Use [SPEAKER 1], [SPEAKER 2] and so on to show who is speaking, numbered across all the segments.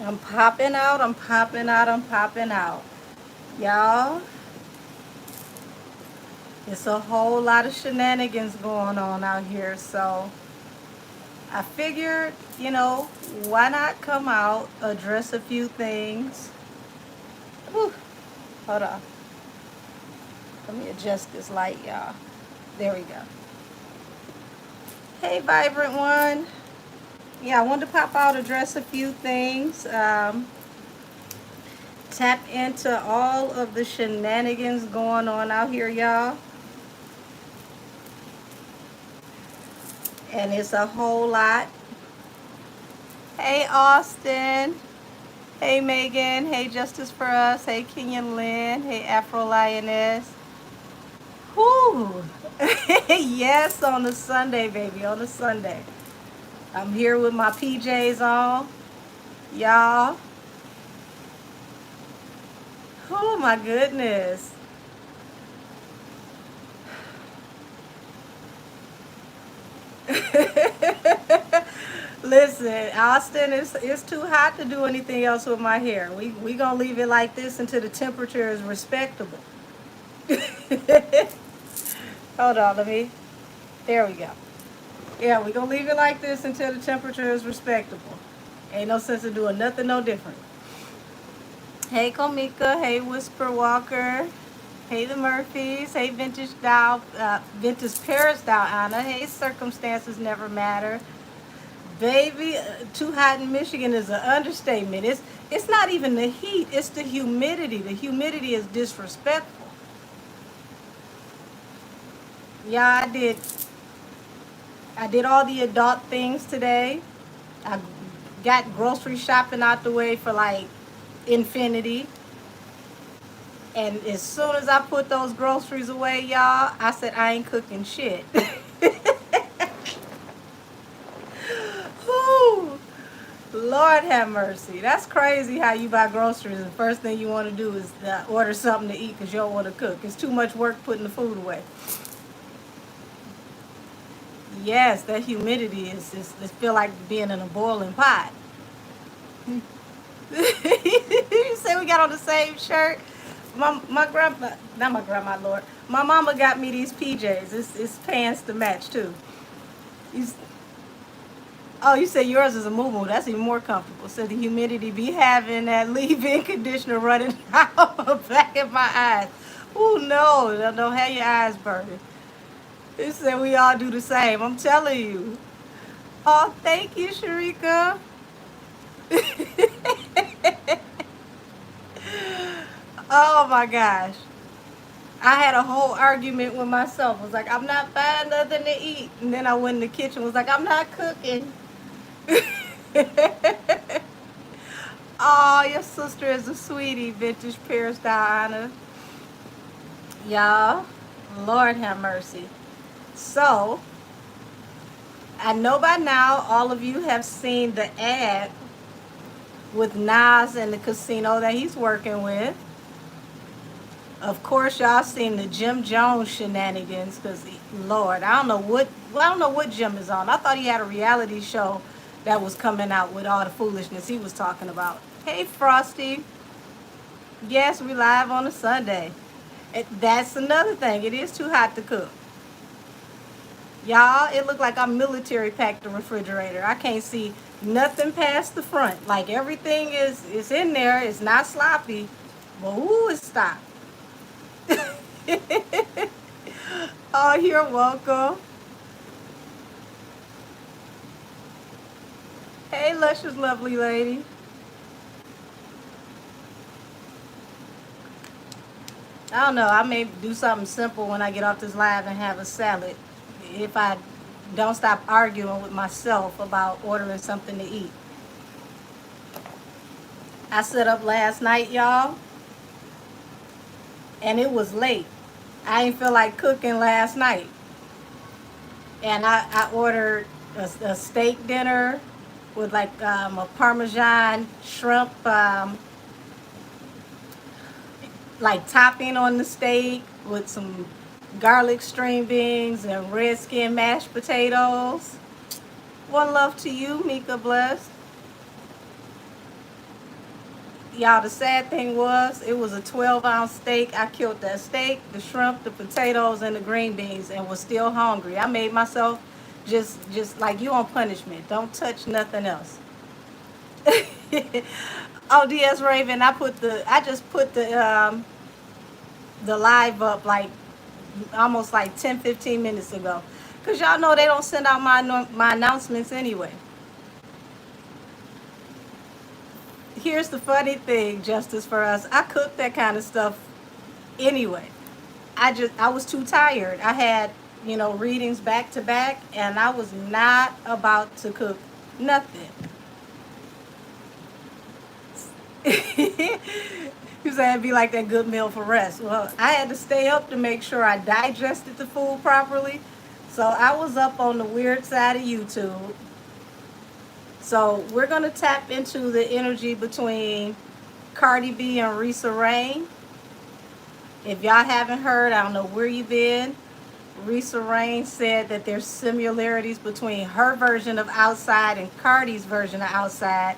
[SPEAKER 1] I'm popping out, I'm popping out, I'm popping out. Y'all, it's a whole lot of shenanigans going on out here. So I figured, why not come out, address a few things. Whew, hold on. Let me adjust this light, y'all. There we go. Hey, Vibrant One. Yeah, I wanted to pop out, address a few things. Tap into all of the shenanigans going on out here, y'all. And it's a whole lot. Hey, Austin. Hey, Megan. Hey, Justice for Us. Hey, Kenyon Lynn. Hey, Afro Lioness. Whoo! Yes, on a Sunday, baby. On a Sunday. I'm here with my PJs on. Y'all. Oh, my goodness. Listen, Austin, it's too hot to do anything else with my hair. We gonna leave it like this until the temperature is respectable. Hold on, there we go. Yeah, we gonna leave it like this until the temperature is respectable. Ain't no sense in doing nothing no different. Hey, Komika. Hey, Whisper Walker. Hey, the Murphys. Hey, Vintage Paris Dow Anna. Hey, Circumstances Never Matter. Baby, too hot in Michigan is an understatement. It's not even the heat, it's the humidity. The humidity is disrespectful. Yeah, I did all the adult things today. I got grocery shopping out the way for like infinity. And as soon as I put those groceries away, y'all, I said I ain't cooking shit. Whew. Lord have mercy. That's crazy how you buy groceries and the first thing you want to do is order something to eat because you don't want to cook. It's too much work putting the food away. Yes, that humidity it feel like being in a boiling pot. You say we got on the same shirt? My grandma, not my grandma, Lord. My mama got me these PJs. It's pants to match too. You, oh, you say yours is a moo. That's even more comfortable. So the humidity be having that leave-in conditioner running out the back of my eyes. Oh no, don't have your eyes burning. They said we all do the same. I'm telling you. Oh, thank you, Sharika. Oh my gosh. I had a whole argument with myself. I was like, I'm not buying nothing to eat. And then I went in the kitchen, was like, I'm not cooking. Oh, your sister is a sweetie, Vintage Paris Diana. Y'all, Lord have mercy. So, I know by now all of you have seen the ad with Nas and the casino that he's working with. Of course, y'all seen the Jim Jones shenanigans, because Lord, I don't know what Jim is on. I thought he had a reality show that was coming out with all the foolishness he was talking about. Hey, Frosty. Yes, we live on a Sunday. That's another thing. It is too hot to cook. Y'all, it looked like I'm military packed the refrigerator. I can't see nothing past the front. Like everything is in there. It's not sloppy. But ooh, it's stopped. Oh, you're welcome. Hey, luscious, lovely lady. I don't know. I may do something simple when I get off this live and have a salad. If I don't stop arguing with myself about ordering something to eat. I set up last night, y'all, and it was late. I didn't feel like cooking last night. And I ordered a steak dinner with like a Parmesan shrimp like topping on the steak with some garlic string beans and red skin mashed potatoes. One love to you, Mika Blessed. Y'all, the sad thing was, it was a 12-ounce steak. I killed that steak, the shrimp, the potatoes, and the green beans, and was still hungry. I made myself just like you on punishment. Don't touch nothing else. Oh, DS Raven, I just put the live up like almost like 10-15 minutes ago, cause y'all know they don't send out my announcements anyway. Here's the funny thing, Justice for Us. I cook that kind of stuff anyway. I was too tired. I had, readings back to back, and I was not about to cook nothing. You said it'd be like that good meal for rest. Well, I had to stay up to make sure I digested the food properly. So I was up on the weird side of YouTube. So we're gonna tap into the energy between Cardi B and Rhysa Rain. If y'all haven't heard, I don't know where you've been. Rhysa Rain said that there's similarities between her version of Outside and Cardi's version of Outside.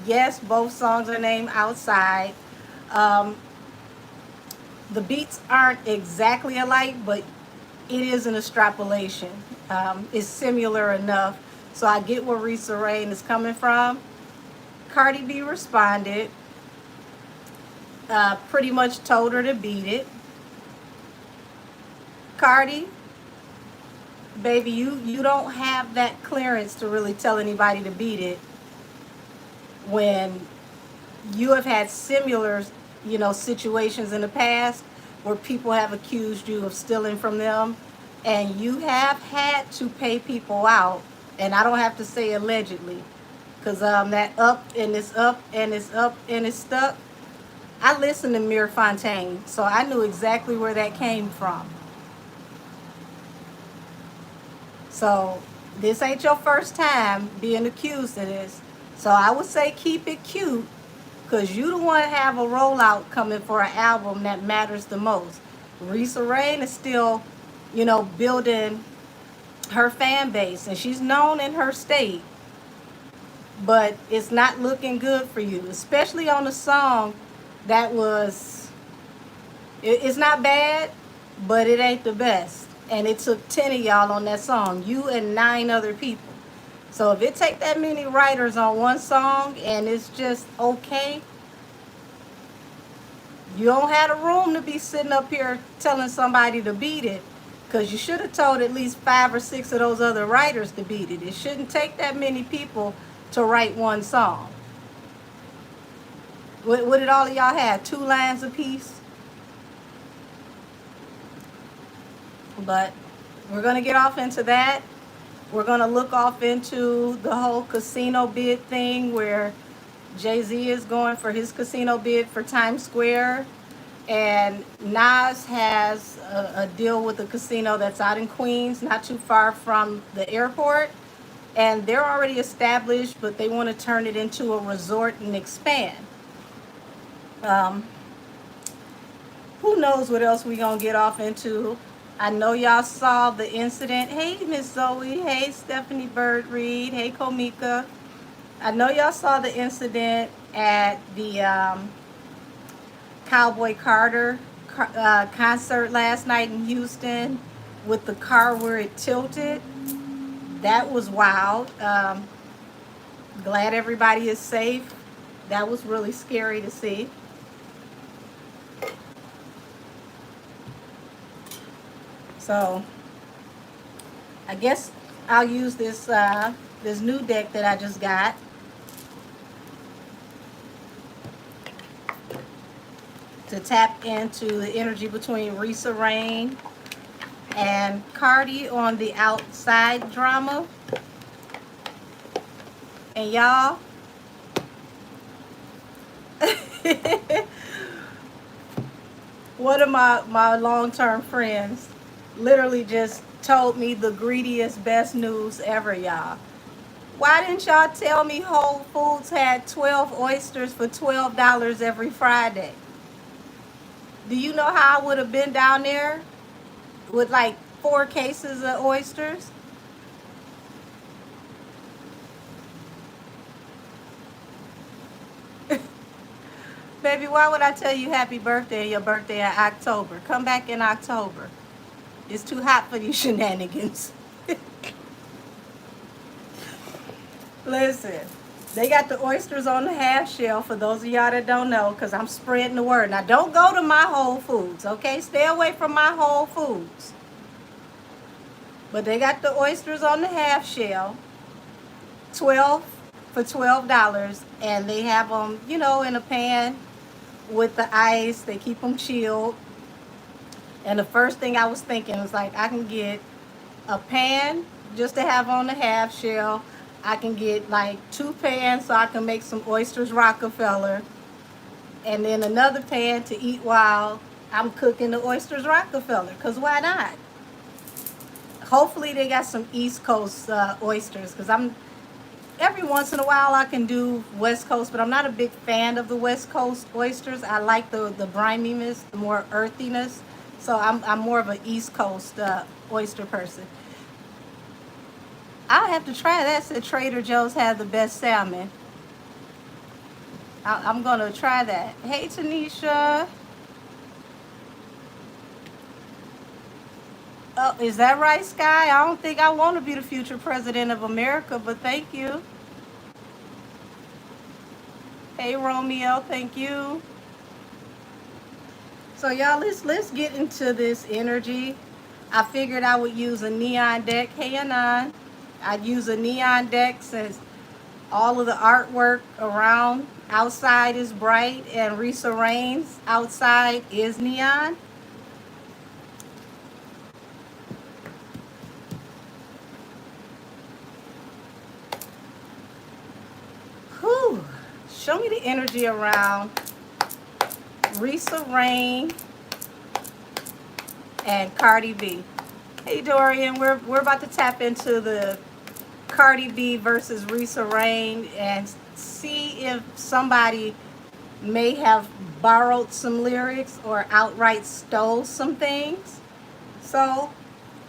[SPEAKER 1] Yes, both songs are named Outside. Um, the beats aren't exactly alike, but it is an extrapolation. It's similar enough. So I get where Rhysa Rain is coming from. Cardi B responded, pretty much told her to beat it. Cardi, baby, you don't have that clearance to really tell anybody to beat it when you have had similar, situations in the past where people have accused you of stealing from them, and you have had to pay people out. And I don't have to say allegedly, because that up and it's up and it's up and it's stuck. I listened to Mir Fontaine, so I knew exactly where that came from. So this ain't your first time being accused of this. So I would say keep it cute, because you don't want to have a rollout coming for an album that matters the most. Rhysa Rain is still, building her fan base, and she's known in her state. But it's not looking good for you, especially on a song that was, it's not bad, but it ain't the best. And it took 10 of y'all on that song, you and 9 other people. So if it take that many writers on one song and it's just okay, you don't have the room to be sitting up here telling somebody to beat it, because you should have told at least 5 or 6 of those other writers to beat it. It shouldn't take that many people to write one song. What did all of y'all have? 2 lines apiece? But we're going to get off into that. We're going to look off into the whole casino bid thing, where Jay-Z is going for his casino bid for Times Square. And Nas has a deal with a casino that's out in Queens, not too far from the airport. And they're already established, but they want to turn it into a resort and expand. Who knows what else we going to get off into. I know y'all saw the incident. Hey, Miss Zoe. Hey, Stephanie Bird Reed. Hey, Komika. I know y'all saw the incident at the Cowboy Carter concert last night in Houston with the car where it tilted. That was wild. Glad everybody is safe. That was really scary to see. So I guess I'll use this this new deck that I just got. To tap into the energy between Rhysa Rain and Cardi on the Outside drama. And y'all, one of my long-term friends literally just told me the greediest, best news ever, y'all. Why didn't y'all tell me Whole Foods had 12 oysters for $12 every Friday? Do you know how I would have been down there with like 4 cases of oysters? Baby, why would I tell you happy birthday and your birthday in October? Come back in October. It's too hot for these shenanigans. Listen, they got the oysters on the half shell for those of y'all that don't know, because I'm spreading the word. Now, don't go to my Whole Foods, okay? Stay away from my Whole Foods. But they got the oysters on the half shell, 12 for $12, and they have them, you know, in a pan with the ice. They keep them chilled. And the first thing I was thinking was like, I can get a pan just to have on the half shell. I can get like 2 pans so I can make some oysters Rockefeller. And then another pan to eat while I'm cooking the oysters Rockefeller. Because why not? Hopefully they got some East Coast oysters. Because every once in a while I can do West Coast, but I'm not a big fan of the West Coast oysters. I like the briminess, the more earthiness. So I'm more of an East Coast oyster person. I'll have to try that. Said Trader Joe's had the best salmon. I'm going to try that. Hey, Tanisha. Oh, is that right, Sky? I don't think I want to be the future president of America, but thank you. Hey, Romeo, thank you. So, y'all, let's get into this energy. I figured I would use a neon deck. Hey, Anon. I'd use a neon deck since all of the artwork around outside is bright and Rhysa Rain's outside is neon. Whew. Show me the energy around Rhysa Rain and Cardi B. Hey Dorian, we're about to tap into the Cardi B versus Rhysa Rain and see if somebody may have borrowed some lyrics or outright stole some things. So,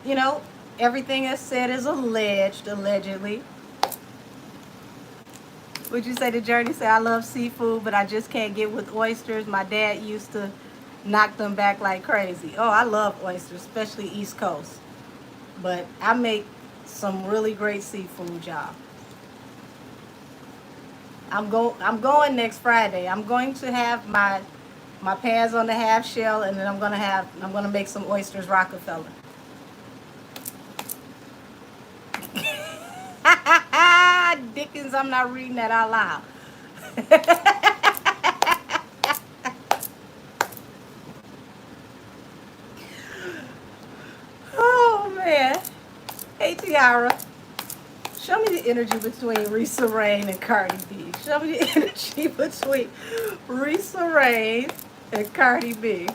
[SPEAKER 1] you know, everything that's said is alleged, allegedly. Would you say the journey say, I love seafood, but I just can't get with oysters. My dad used to knock them back like crazy. Oh, I love oysters, especially East Coast. But I make some really great seafood, y'all. I'm going next Friday. I'm going to have my pans on the half shell, and then I'm gonna make some oysters Rockefeller. Dickens, I'm not reading that out loud. Oh man. Hey Tiara. Show me the energy between Rhysa Rain and Cardi B. Show me the energy between Rhysa Rain and Cardi B.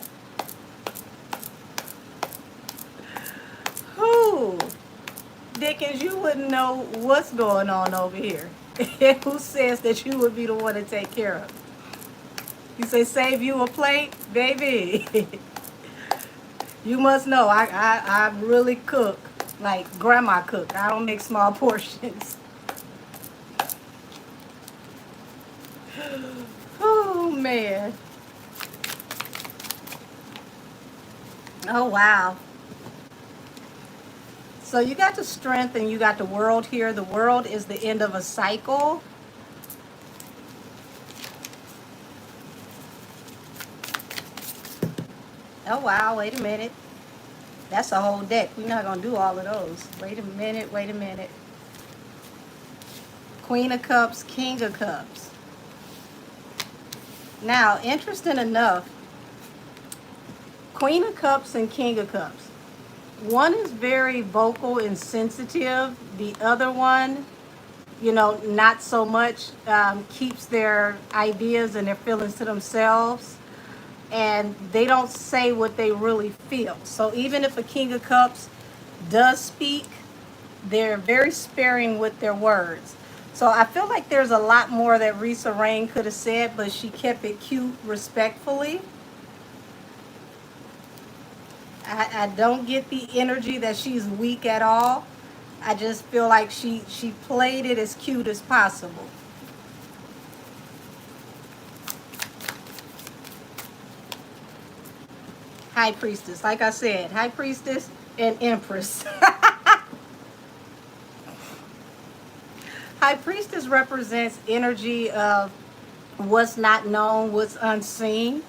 [SPEAKER 1] Who? Dickens, you wouldn't know what's going on over here. Who says that you would be the one to take care of? You say save you a plate? Baby. You must know I really cook like grandma cook. I don't make small portions. Oh man. Oh wow. So you got the strength and you got the world here. The world is the end of a cycle. Oh wow, wait a minute. That's a whole deck. We're not going to do all of those. Wait a minute, wait a minute. Queen of Cups, King of Cups. Now, interesting enough, Queen of Cups and King of Cups. One is very vocal and sensitive. The other one, you know, not so much, keeps their ideas and their feelings to themselves. And they don't say what they really feel. So even if a King of Cups does speak, they're very sparing with their words. So I feel like there's a lot more that Rhysa Rain could have said, but she kept it cute, respectfully. I don't get the energy that she's weak at all. I just feel like she played it as cute as possible. High Priestess. Like I said, High Priestess and Empress. High Priestess represents energy of what's not known, what's unseen.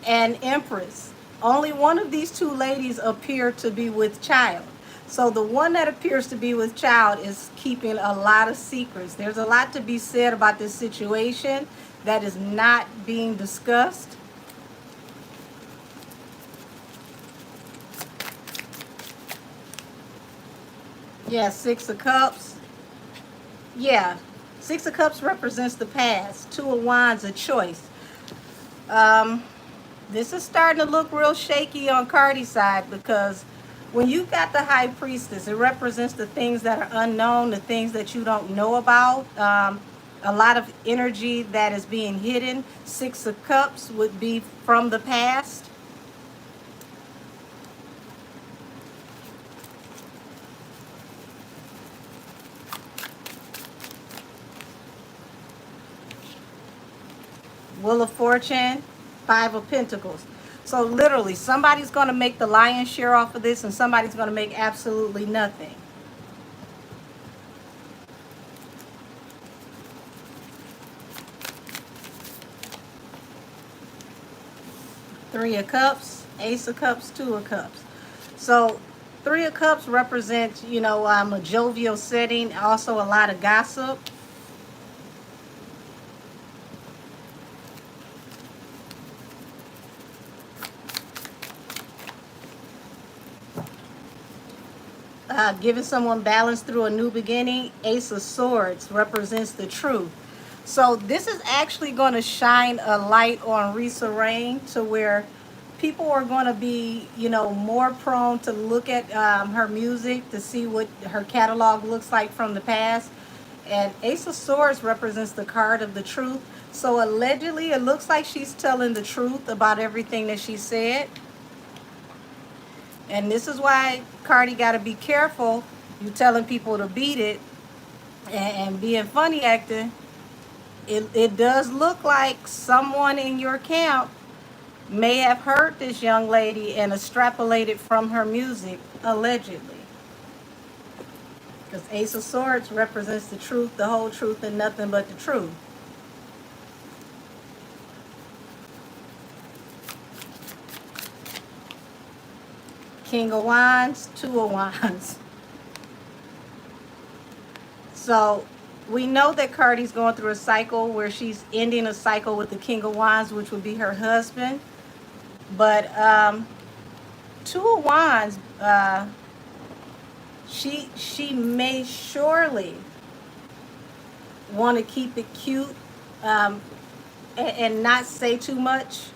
[SPEAKER 1] And Empress. Only one of these two ladies appear to be with child. So the one that appears to be with child is keeping a lot of secrets. There's a lot to be said about this situation that is not being discussed. Yeah, Six of Cups. Yeah, Six of Cups represents the past. Two of Wands, a choice. Um, this is starting to look real shaky on Cardi's side because when you got the High Priestess, it represents the things that are unknown, the things that you don't know about. A lot of energy that is being hidden. Six of Cups would be from the past. Wheel of Fortune, Five of Pentacles. So literally, somebody's going to make the lion's share off of this and somebody's going to make absolutely nothing. Three of Cups, Ace of Cups, Two of Cups. So Three of Cups represents, a jovial setting, also a lot of gossip. Giving someone balance through a new beginning. Ace of Swords represents the truth. So this is actually going to shine a light on Rhysa Rain to where people are going to be, more prone to look at her music to see what her catalog looks like from the past. And Ace of Swords represents the card of the truth. So allegedly, it looks like she's telling the truth about everything that she said. And this is why Cardi got to be careful. You telling people to beat it and being funny acting. It does look like someone in your camp may have heard this young lady and extrapolated from her music, allegedly. Because Ace of Swords represents the truth, the whole truth, and nothing but the truth. King of Wands, Two of Wands. So we know that Cardi's going through a cycle where she's ending a cycle with the King of Wands, which would be her husband. But Two of Wands, she may surely want to keep it cute and not say too much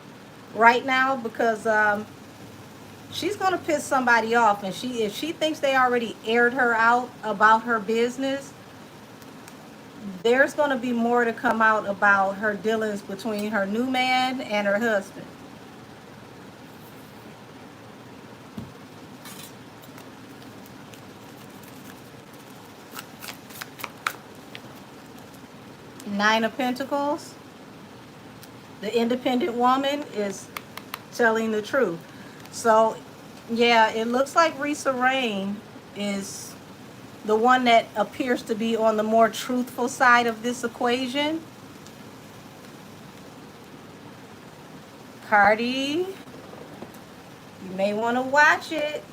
[SPEAKER 1] right now because she's going to piss somebody off. And if she thinks they already aired her out about her business, there's going to be more to come out about her dealings between her new man and her husband. Nine of Pentacles. The independent woman is telling the truth. So, yeah, it looks like Rhysa Rain is the one that appears to be on the more truthful side of this equation. Cardi, you may want to watch it.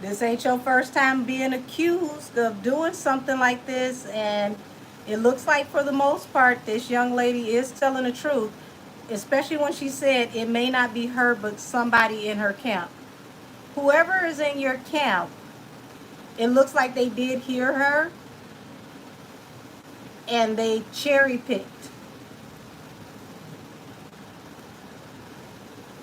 [SPEAKER 1] This ain't your first time being accused of doing something like this, and it looks like for the most part this young lady is telling the truth, especially when she said it may not be her but somebody in her camp. Whoever is in your camp, it looks like they did hear her and they cherry picked.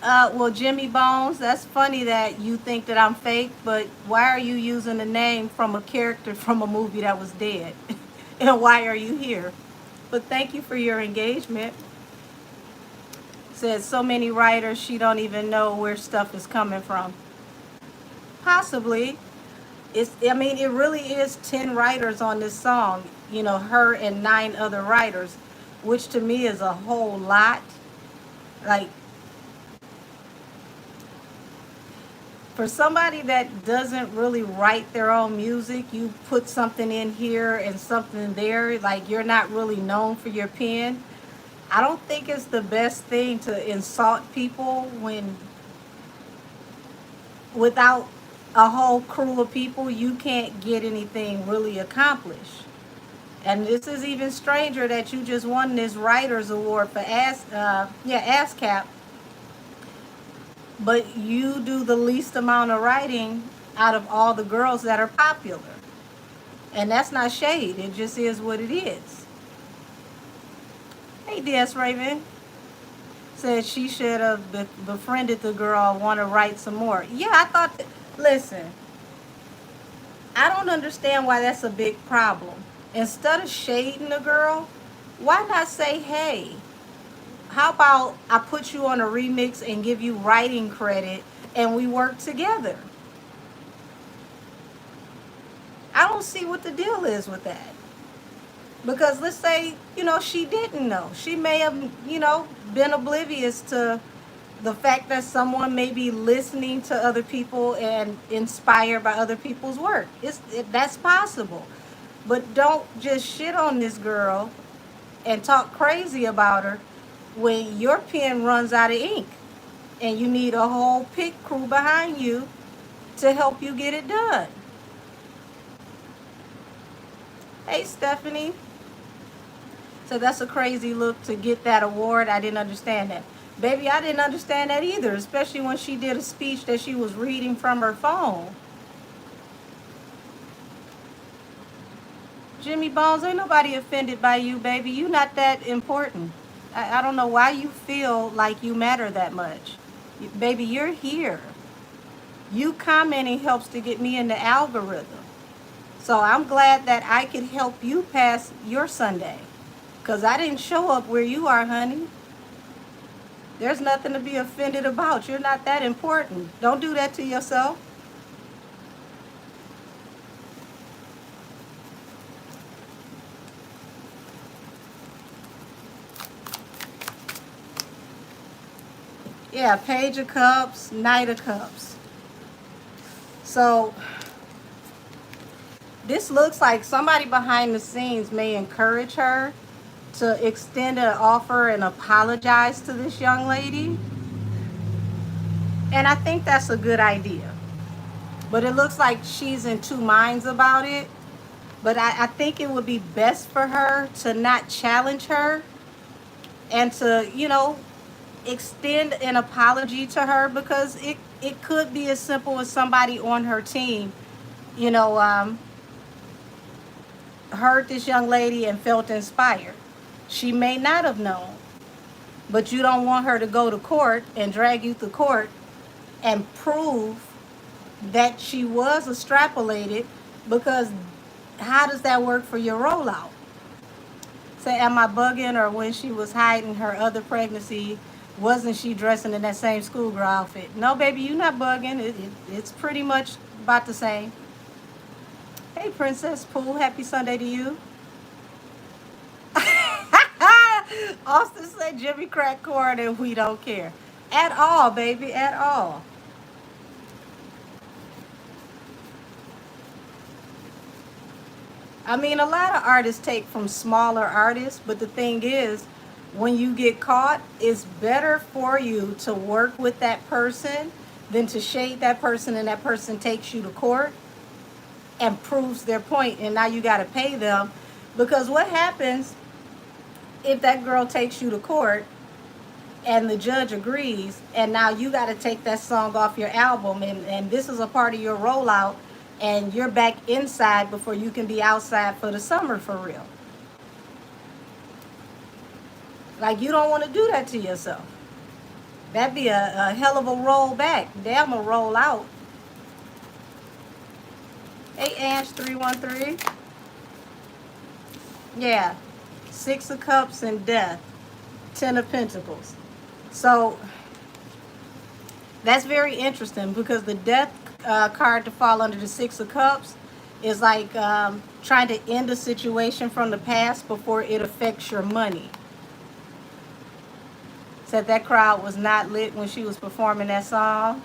[SPEAKER 1] Well, Jimmy Bones, that's funny that you think that I'm fake, but why are you using a name from a character from a movie that was dead? And why are you here? But thank you for your engagement. Says so many writers, she don't even know where stuff is coming from. Possibly. It really is 10 writers on this song, her and 9 other writers, which to me is a whole lot. Like, For somebody that doesn't really write their own music, you put something in here and something there, like you're not really known for your pen. I don't think it's the best thing to insult people when without a whole crew of people you can't get anything really accomplished. And this is even stranger that you just won this writers award for ASCAP, but you do the least amount of writing out of all the girls that are popular. And that's not shade. It just is what it is. Hey, DS Raven said she should have befriended the girl, want to write some more. Yeah, I thought, listen, I don't understand why that's a big problem. Instead of shading the girl, why not say, hey, how about I put you on a remix and give you writing credit and we work together? I don't see what the deal is with that. Because let's say, she didn't know. She may have, been oblivious to the fact that someone may be listening to other people and inspired by other people's work. That's possible. But don't just shit on this girl and talk crazy about her when your pen runs out of ink and you need a whole pick crew behind you to help you get it done. Hey, Stephanie. So that's a crazy look to get that award. I didn't understand that. Baby, I didn't understand that either, especially when she did a speech that she was reading from her phone. Jimmy Bones, ain't nobody offended by you, baby. You not that important. I don't know why you feel like you matter that much. Baby, you're here. You commenting helps to get me in the algorithm. So I'm glad that I could help you pass your Sunday. Because I didn't show up where you are, honey. There's nothing to be offended about. You're not that important. Don't do that to yourself. Yeah, Page of Cups, Knight of Cups. So this looks like somebody behind the scenes may encourage her to extend an offer and apologize to this young lady. And I think that's a good idea. But it looks like she's in two minds about it. But I think it would be best for her to not challenge her and to, extend an apology to her, because it could be as simple as somebody on her team, heard this young lady and felt inspired. She may not have known, but you don't want her to go to court and drag you to court and prove that she was extrapolated, because how does that work for your rollout? Say, am I bugging? Or when she was hiding her other pregnancy, wasn't she dressing in that same schoolgirl outfit? No, baby, you not bugging. It's pretty much about the same. Hey, Princess Pooh, happy Sunday to you. Austin said Jimmy crack corn and we don't care. At all, baby, at all. I mean, a lot of artists take from smaller artists, but the thing is, when you get caught, it's better for you to work with that person than to shade that person and that person takes you to court and proves their point, and now you got to pay them. Because what happens if that girl takes you to court and the judge agrees, and now you got to take that song off your album, and this is a part of your rollout, and you're back inside before you can be outside for the summer for real? Like, you don't want to do that to yourself. That'd be a hell of a roll back. Damn, a roll out. Hey, Ange 313. Yeah. 6 of Cups and Death. 10 of Pentacles. So that's very interesting, because the Death card to fall under the 6 of Cups is like trying to end a situation from the past before it affects your money. Said that crowd was not lit when she was performing that song.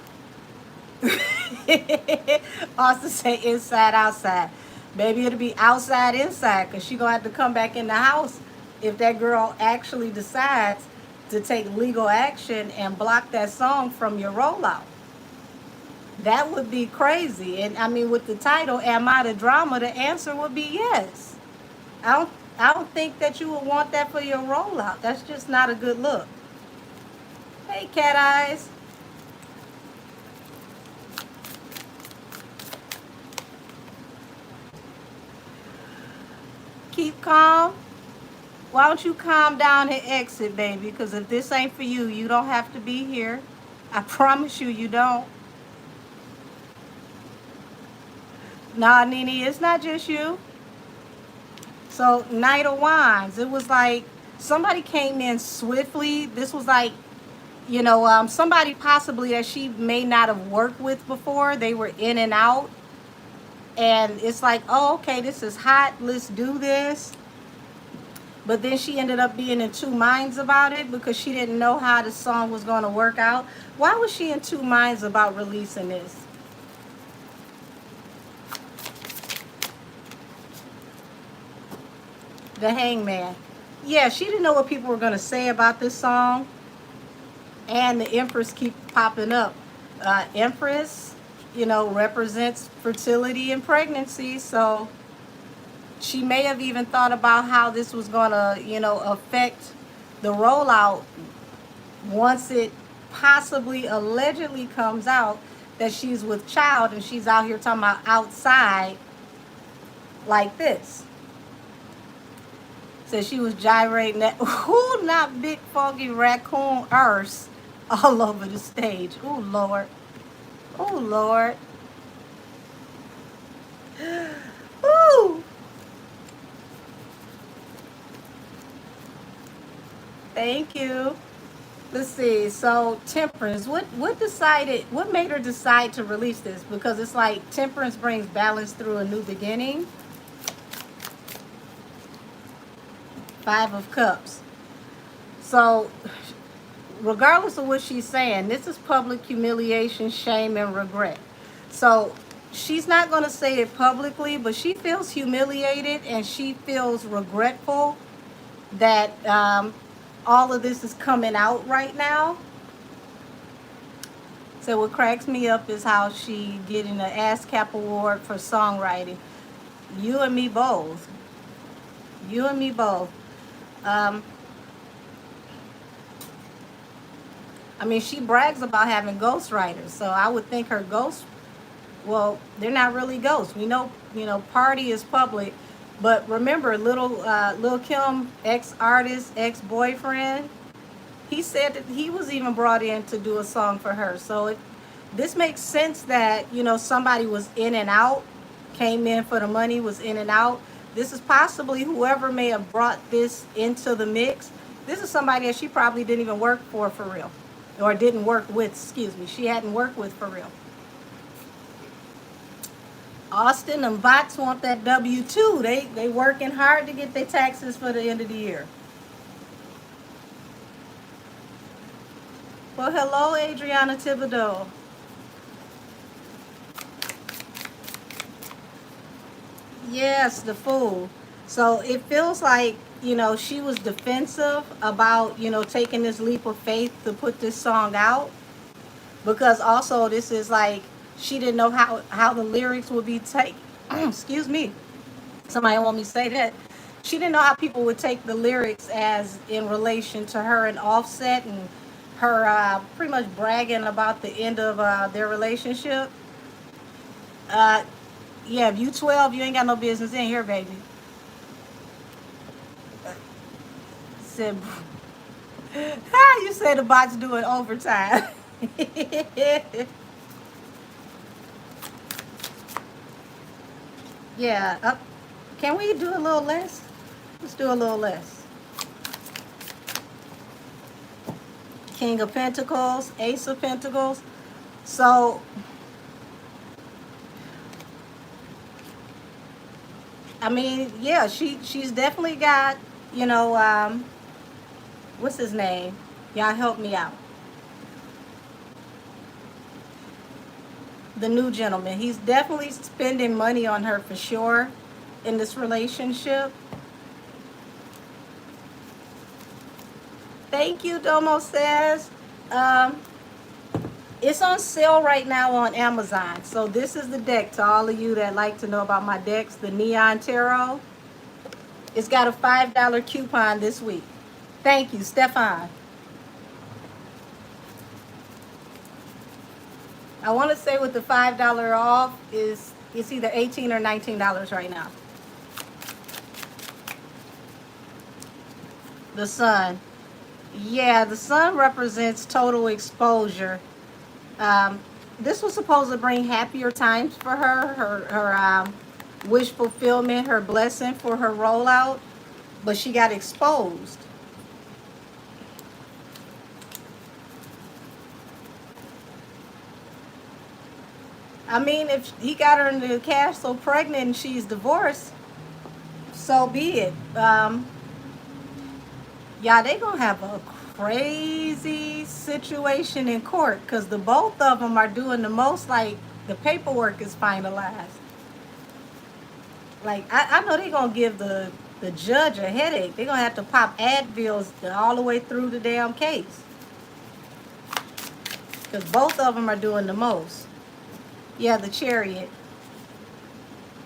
[SPEAKER 1] Austin say inside, outside. Maybe it'll be outside, inside, because she going to have to come back in the house if that girl actually decides to take legal action and block that song from your rollout. That would be crazy. And I mean, with the title, Am I the Drama? The answer would be yes. I don't, I don't think that you would want that for your rollout. That's just not a good look. Hey, cat eyes. Keep calm. Why don't you calm down and exit, baby? Because if this ain't for you, you don't have to be here. I promise you, you don't. Nah, Nene, it's not just you. So, Night of Wands, it was like somebody came in swiftly. This was like, somebody possibly that she may not have worked with before. They were in and out. And it's like, oh, okay, this is hot. Let's do this. But then she ended up being in two minds about it because she didn't know how the song was going to work out. Why was she in two minds about releasing this? The Hangman. Yeah, she didn't know what people were going to say about this song. And the Empress keep popping up. Empress, represents fertility and pregnancy. So she may have even thought about how this was going to, affect the rollout once it possibly allegedly comes out that she's with child and she's out here talking about outside like this. Said she was gyrating that, who not big foggy raccoon arse all over the stage. Oh, Lord. Oh, Lord. Ooh. Thank you. Let's see. So Temperance, what made her decide to release this? Because it's like Temperance brings balance through a new beginning. 5 of Cups. So regardless of what she's saying, this is public humiliation, shame, and regret. So she's not going to say it publicly, but she feels humiliated and she feels regretful that all of this is coming out right now. So what cracks me up is how she getting an ASCAP award for songwriting. You and me both. You and me both. I mean, she brags about having ghostwriters, so I would think her ghosts, well, they're not really ghosts. We know, Party is public, but remember, Lil Kim, ex-artist, ex-boyfriend, he said that he was even brought in to do a song for her. So this makes sense that, somebody was in and out, came in for the money, was in and out. This is possibly whoever may have brought this into the mix. This is somebody that she probably didn't even work for real. Or didn't work with, excuse me. She hadn't worked with for real. Austin and bots want that W-2. They working hard to get their taxes for the end of the year. Well, hello, Adriana Thibodeau. Yes, the Fool. So it feels like, she was defensive about, taking this leap of faith to put this song out. Because also this is like, she didn't know how the lyrics would be taken. Excuse me. Somebody want me to say that. She didn't know how people would take the lyrics as in relation to her and Offset and her pretty much bragging about the end of their relationship. Yeah, if you 12, you ain't got no business in here, baby. Said, you said the bot's doing overtime. Yeah. Can we do a little less? Let's do a little less. King of Pentacles, Ace of Pentacles. So I mean, yeah, she's definitely got, what's his name? Y'all help me out. the new gentleman. He's definitely spending money on her for sure in this relationship. Thank you, Domo says. Um, it's on sale right now on Amazon. So this is the deck to all of you that like to know about my decks, the Neon Tarot. It's got a $5 coupon this week. Thank you, Stefan. I want to say with the $5 off is it's either $18 or $19 right now. The sun. Yeah, the sun represents total exposure. This was supposed to bring happier times for her wish fulfillment, her blessing for her rollout, but she got exposed. I mean, if he got her into the castle pregnant and she's divorced, so be it. Yeah, they gonna have a crazy situation in court because the both of them are doing the most. Like the paperwork is finalized. Like I know they gonna give the judge a headache. They're gonna have to pop Advils all the way through the damn case because both of them are doing the most. Yeah, the Chariot.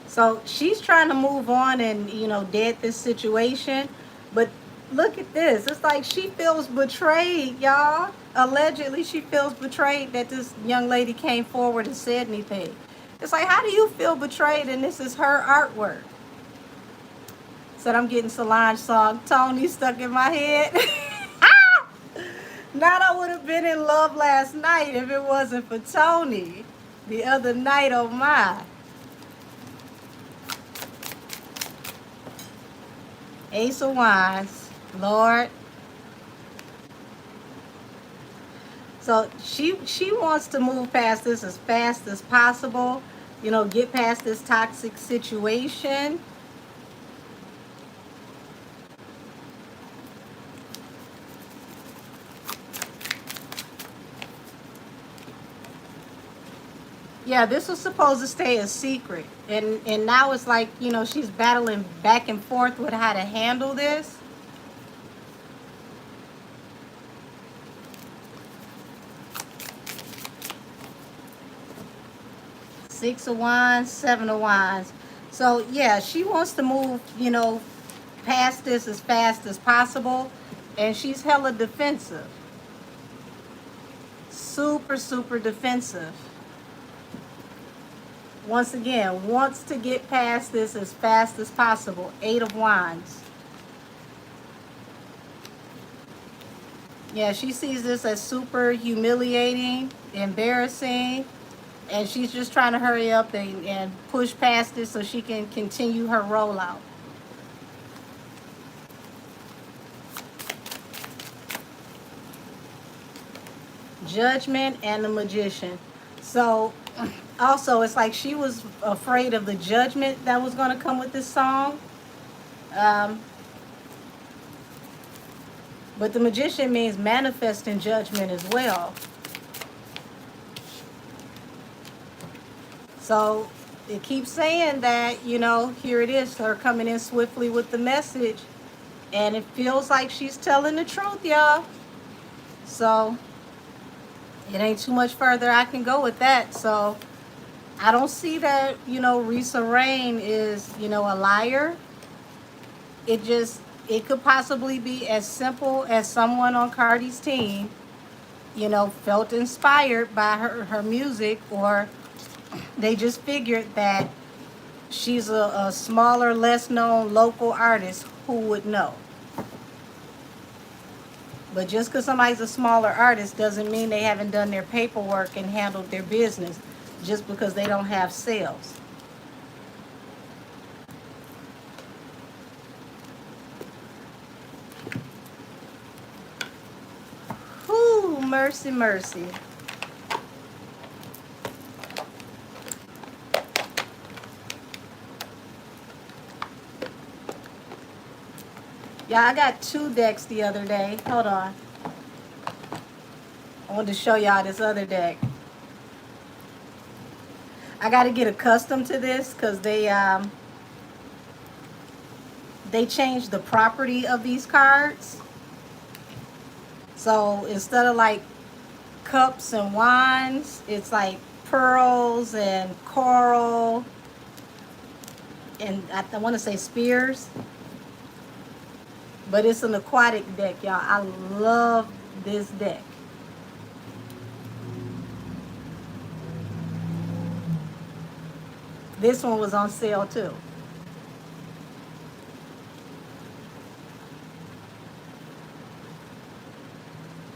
[SPEAKER 1] So she's trying to move on and dead this situation, but look at this. It's like she feels betrayed, y'all. Allegedly, she feels betrayed that this young lady came forward and said anything. It's like, how do you feel betrayed and this is her artwork? Said I'm getting Solange song Tony stuck in my head. Not I would have been in love last night if it wasn't for Tony. The other night, oh my. Ace of Wands, Lord. So she wants to move past this as fast as possible. Get past this toxic situation. Yeah, this was supposed to stay a secret. And now it's like, she's battling back and forth with how to handle this. Six of Wands, Seven of Wands. So, yeah, she wants to move, past this as fast as possible. And she's hella defensive. Super, super defensive. Once again, wants to get past this as fast as possible. Eight of Wands. Yeah, she sees this as super humiliating, embarrassing, and she's just trying to hurry up and push past this so she can continue her rollout. Judgment and the Magician. So also it's like she was afraid of the judgment that was going to come with this song. But the Magician means manifesting judgment as well. So it keeps saying that, here it is, her coming in swiftly with the message. And it feels like she's telling the truth, y'all. So it ain't too much further I can go with that. So I don't see that, Rhysa Rain is, a liar. It could possibly be as simple as someone on Cardi's team, felt inspired by her music, or they just figured that she's a smaller, less known local artist who would know. But just because somebody's a smaller artist doesn't mean they haven't done their paperwork and handled their business just because they don't have sales. Whoo, mercy, mercy. Yeah, I got two decks the other day. Hold on. I wanted to show y'all this other deck. I got to get accustomed to this because they changed the property of these cards. So instead of like cups and wands, it's like pearls and coral and I want to say spears. But it's an aquatic deck, y'all. I love this deck. This one was on sale too.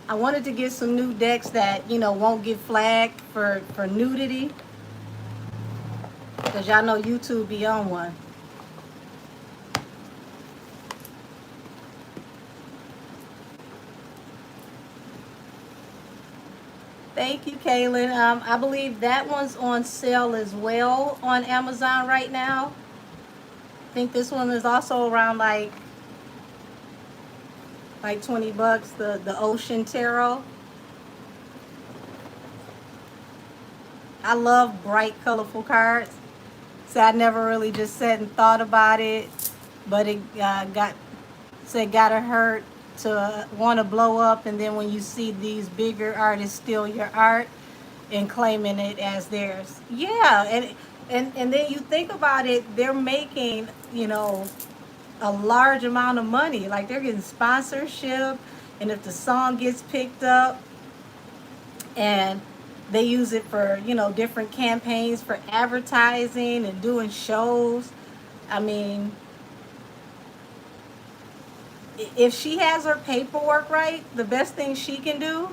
[SPEAKER 1] I wanted to get some new decks that, won't get flagged for nudity. Because y'all know YouTube be on one. Thank you, Kaylin. I believe that one's on sale as well on Amazon right now. I think this one is also around like 20 bucks, the Ocean Tarot. I love bright, colorful cards. So I never really just sat and thought about it, but it got to hurt to want to blow up, and then when you see these bigger artists steal your art and claiming it as theirs. Yeah, and then you think about it, they're making, a large amount of money. Like they're getting sponsorship, and if the song gets picked up and they use it for, different campaigns for advertising and doing shows. I mean, if she has her paperwork right, the best thing she can do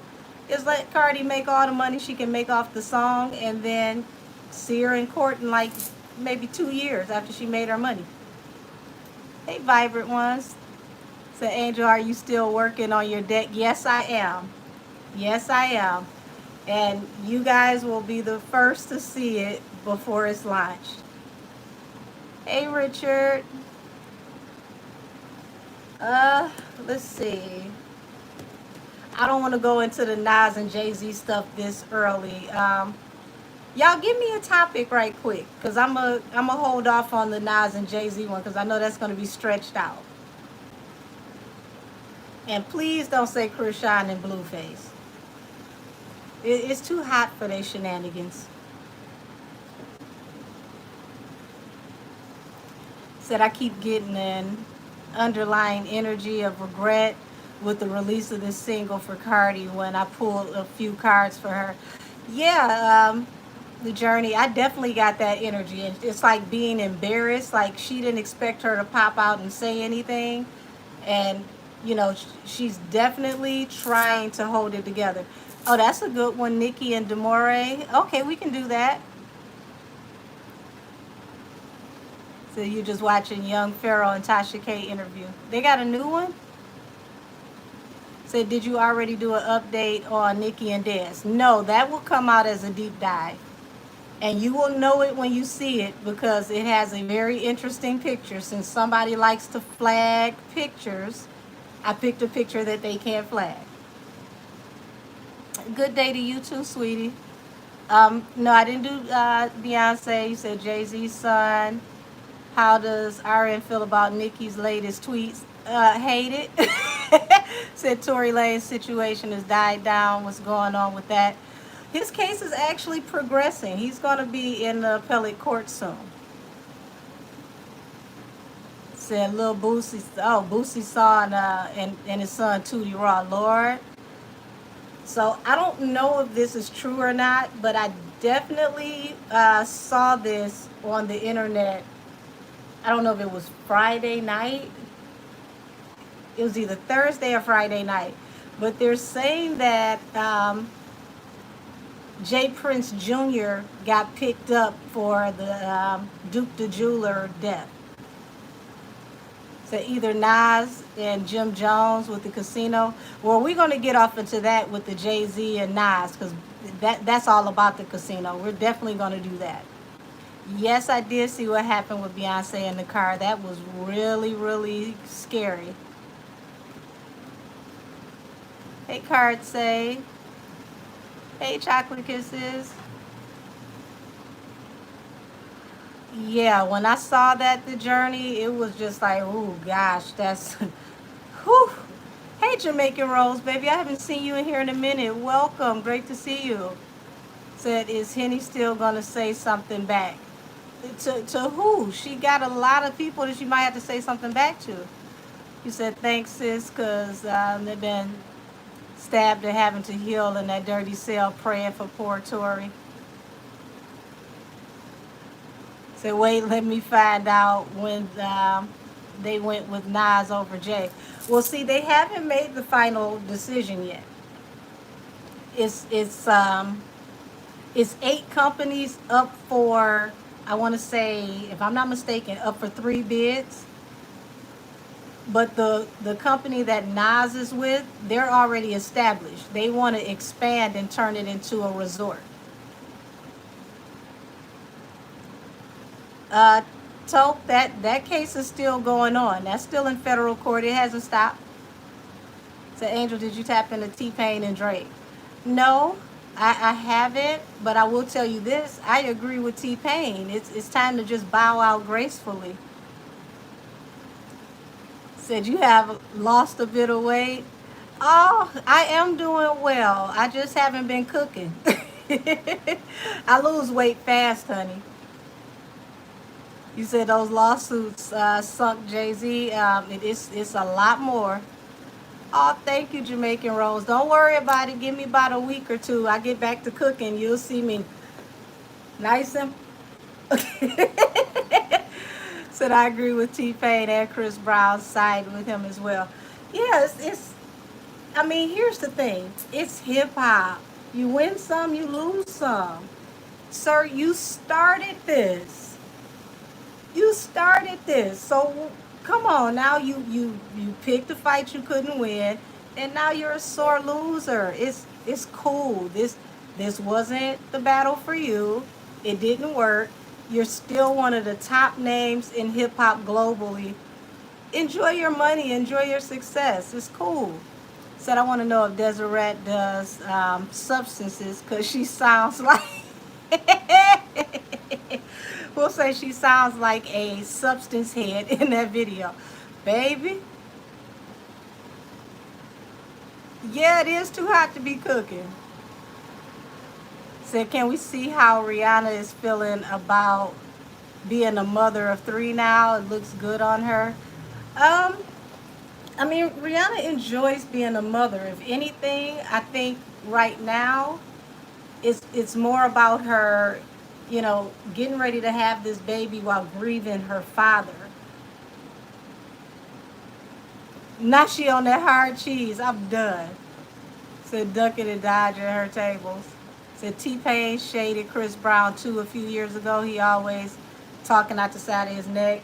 [SPEAKER 1] is let Cardi make all the money she can make off the song and then see her in court in like maybe 2 years after she made her money. Hey, Vibrant Ones. So, Angel, are you still working on your deck? Yes, I am. Yes, I am. And you guys will be the first to see it before it's launched. Hey, Richard. Let's see. I don't want to go into the Nas and Jay-Z stuff this early. Y'all give me a topic right quick, because I'm a hold off on the Nas and Jay-Z one, because I know that's going to be stretched out. And please don't say Krishan and Blueface. It's too hot for their shenanigans. Said I keep getting an underlying energy of regret with the release of this single for Cardi when I pulled a few cards for her. Yeah, the journey, I definitely got that energy. And it's like being embarrassed, like she didn't expect her to pop out and say anything. And, she's definitely trying to hold it together. Oh, that's a good one, Nicki and Demore. Okay, we can do that. So you're just watching Young Pharaoh and Tasha K interview. They got a new one? So did you already do an update on Nicki and Des? No, that will come out as a deep dive. And you will know it when you see it because it has a very interesting picture. Since somebody likes to flag pictures, I picked a picture that they can't flag. Good day to you too, sweetie. No, I didn't do Beyonce. You said Jay-Z's son. How does RN feel about Nicki's latest tweets? Hate it. Said Tory Lane's situation has died down. What's going on with that? His case is actually progressing. He's going to be in the appellate court soon. Said Lil Boosie. Oh, Boosie's son and his son Tootie Raw. Lord. So I don't know if this is true or not, but I definitely saw this on the internet. I don't know if it was Friday night. It was either Thursday or Friday night. But they're saying that Jay Prince Jr. got picked up for the Duke the Jeweler death. So either Nas and Jim Jones with the casino. Well, we're going to get off into that with the Jay-Z and Nas because that's all about the casino. We're definitely going to do that. Yes, I did see what happened with Beyonce in the car. That was really, really scary. Hey, Card Say. Hey, Chocolate Kisses. Yeah, when I saw that the journey, it was just like, oh gosh, that's whew. Hey Jamaican Rose, baby, I haven't seen you in here in a minute. Welcome, great to see you. Said, is Henny still gonna say something back? To who? She got a lot of people that she might have to say something back to. You said thanks, sis, because they've been stabbed and having to heal in that dirty cell, praying for poor Tori. Said, wait, let me find out when they went with Nas over Jay. Well, see, they haven't made the final decision yet. It's it's um it's 8 companies up for, I want to say, if I'm not mistaken, up for 3 bids. But the company that Nas is with, they're already established. They want to expand and turn it into a resort. Uh, Tope, that case is still going on. That's still in federal court. It hasn't stopped. So, Angel, did you tap into T-Pain and Drake? No, I haven't. But I will tell you this: I agree with T-Pain. It's time to just bow out gracefully. Said you have lost a bit of weight. Oh, I am doing well. I just haven't been cooking. I lose weight fast, honey. You said those lawsuits sunk Jay-Z. It's a lot more. Oh, thank you, Jamaican Rose. Don't worry about it. Give me about a week or two. I get back to cooking. You'll see me nice and. Said I agree with T-Pain and Chris Brown, side with him as well. Yeah, it's I mean, here's the thing. It's hip hop. You win some, you lose some. Sir, you started this. You started this. So come on now. You picked a fight you couldn't win, and now you're a sore loser. It's cool. This wasn't the battle for you. It didn't work. You're still one of the top names in hip hop globally. Enjoy your money. Enjoy your success. It's cool. Said I want to know if Deseret does substances because she sounds like. We'll say she sounds like a substance head in that video. Baby, yeah, it is too hot to be cooking. Said, can we see how Rihanna is feeling about being a mother of 3 now? It looks good on her. Um, I mean, Rihanna enjoys being a mother. If anything, I think right now it's more about her, getting ready to have this baby while grieving her father. Now she on that hard cheese. I'm done. Said ducking and dodging her tables. Said T-Pain shaded Chris Brown too a few years ago. He always talking out the side of his neck.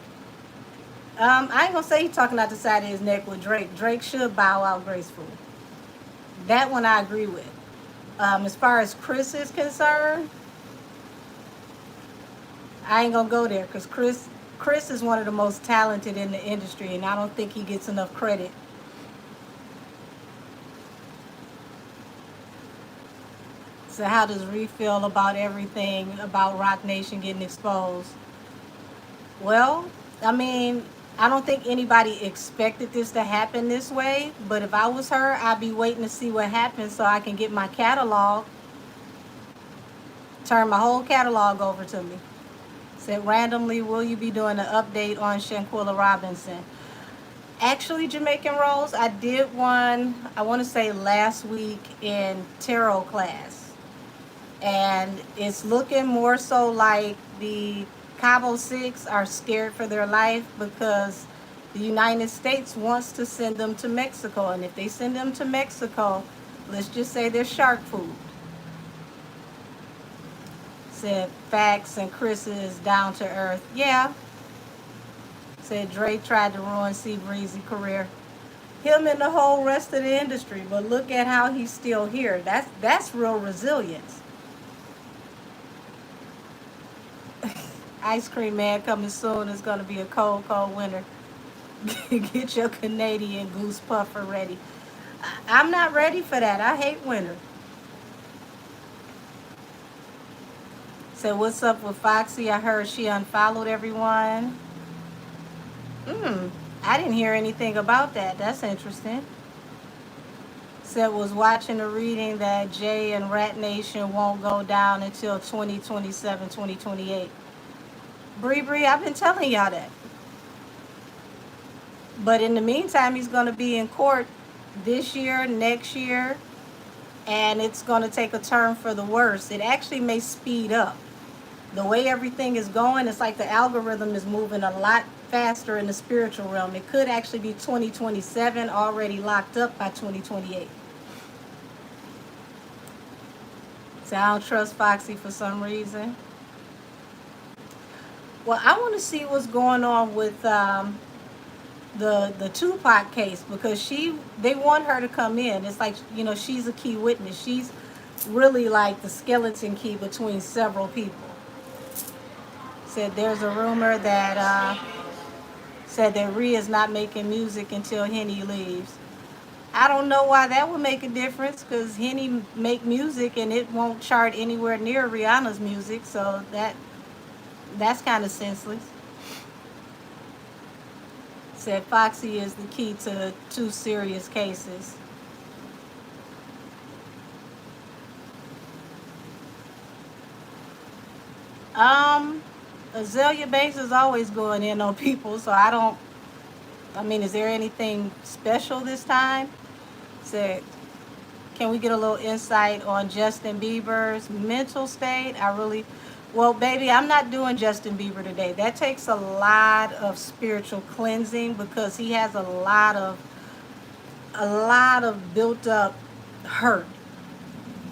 [SPEAKER 1] I ain't gonna say he talking out the side of his neck with Drake. Drake should bow out gracefully. That one I agree with. As far as Chris is concerned, I ain't gonna go there because Chris is one of the most talented in the industry, and I don't think he gets enough credit. So how does Ree feel about everything about Rock Nation getting exposed? Well, I mean, I don't think anybody expected this to happen this way, but if I was her, I'd be waiting to see what happens so I can get my catalog, turn my whole catalog over to me. Said randomly, will you be doing an update on Shanquilla Robinson? Actually, Jamaican Rose, I did one, I want to say last week in tarot class. And it's looking more so like the Cabo Six are scared for their life because the United States wants to send them to Mexico. And if they send them to Mexico, let's just say they're shark food. Said facts and Chris is down to earth. Yeah. Said Drake tried to ruin C Breezy's career. Him and the whole rest of the industry. But look at how he's still here. That's real resilience. Ice cream man coming soon. It's gonna be a cold, cold winter. Get your Canadian goose puffer ready. I'm not ready for that. I hate winter. So what's up with Foxy? I heard she unfollowed everyone. Hmm. I didn't hear anything about that. That's interesting. Said was watching a reading that Jay and Rat Nation won't go down until 2027, 2028. Bree, I've been telling y'all that. But in the meantime, he's going to be in court this year, next year, and it's going to take a turn for the worse. It actually may speed up. The way everything is going, it's like the algorithm is moving a lot faster in the spiritual realm. It could actually be 2027 already locked up by 2028. So I don't trust Foxy for some reason. Well, I want to see what's going on with the Tupac case because they want her to come in. It's like she's a key witness. She's really like the skeleton key between several people. Said there's a rumor that said that Rhea is not making music until Henny leaves. I don't know why that would make a difference because Henny make music and it won't chart anywhere near Rihanna's music, so that's kind of senseless. Said Foxy is the key to two serious cases. Um, Azalea Banks is always going in on people, so I mean, is there anything special this time? Said, can we get a little insight on Justin Bieber's mental state? Well, baby, I'm not doing Justin Bieber today. That takes a lot of spiritual cleansing because he has a lot of built up hurt.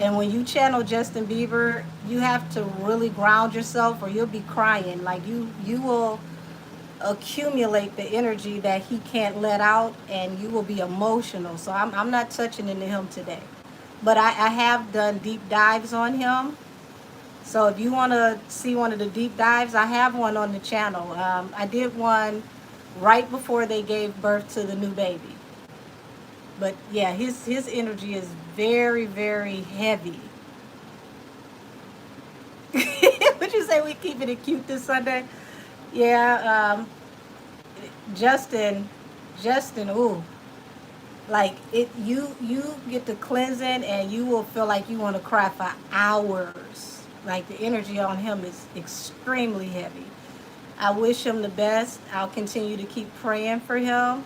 [SPEAKER 1] And when you channel Justin Bieber, you have to really ground yourself or you'll be crying. Like you will accumulate the energy that he can't let out and you will be emotional. So I'm not touching into him today. But I have done deep dives on him. So if you want to see one of the deep dives, I have one on the channel. I did one right before they gave birth to the new baby. But yeah, his energy is very, very heavy. Would you say we keeping it cute this Sunday? Yeah, Justin, ooh, like you get the cleansing and you will feel like you want to cry for hours. Like the energy on him is extremely heavy. I wish him the best. I'll continue to keep praying for him.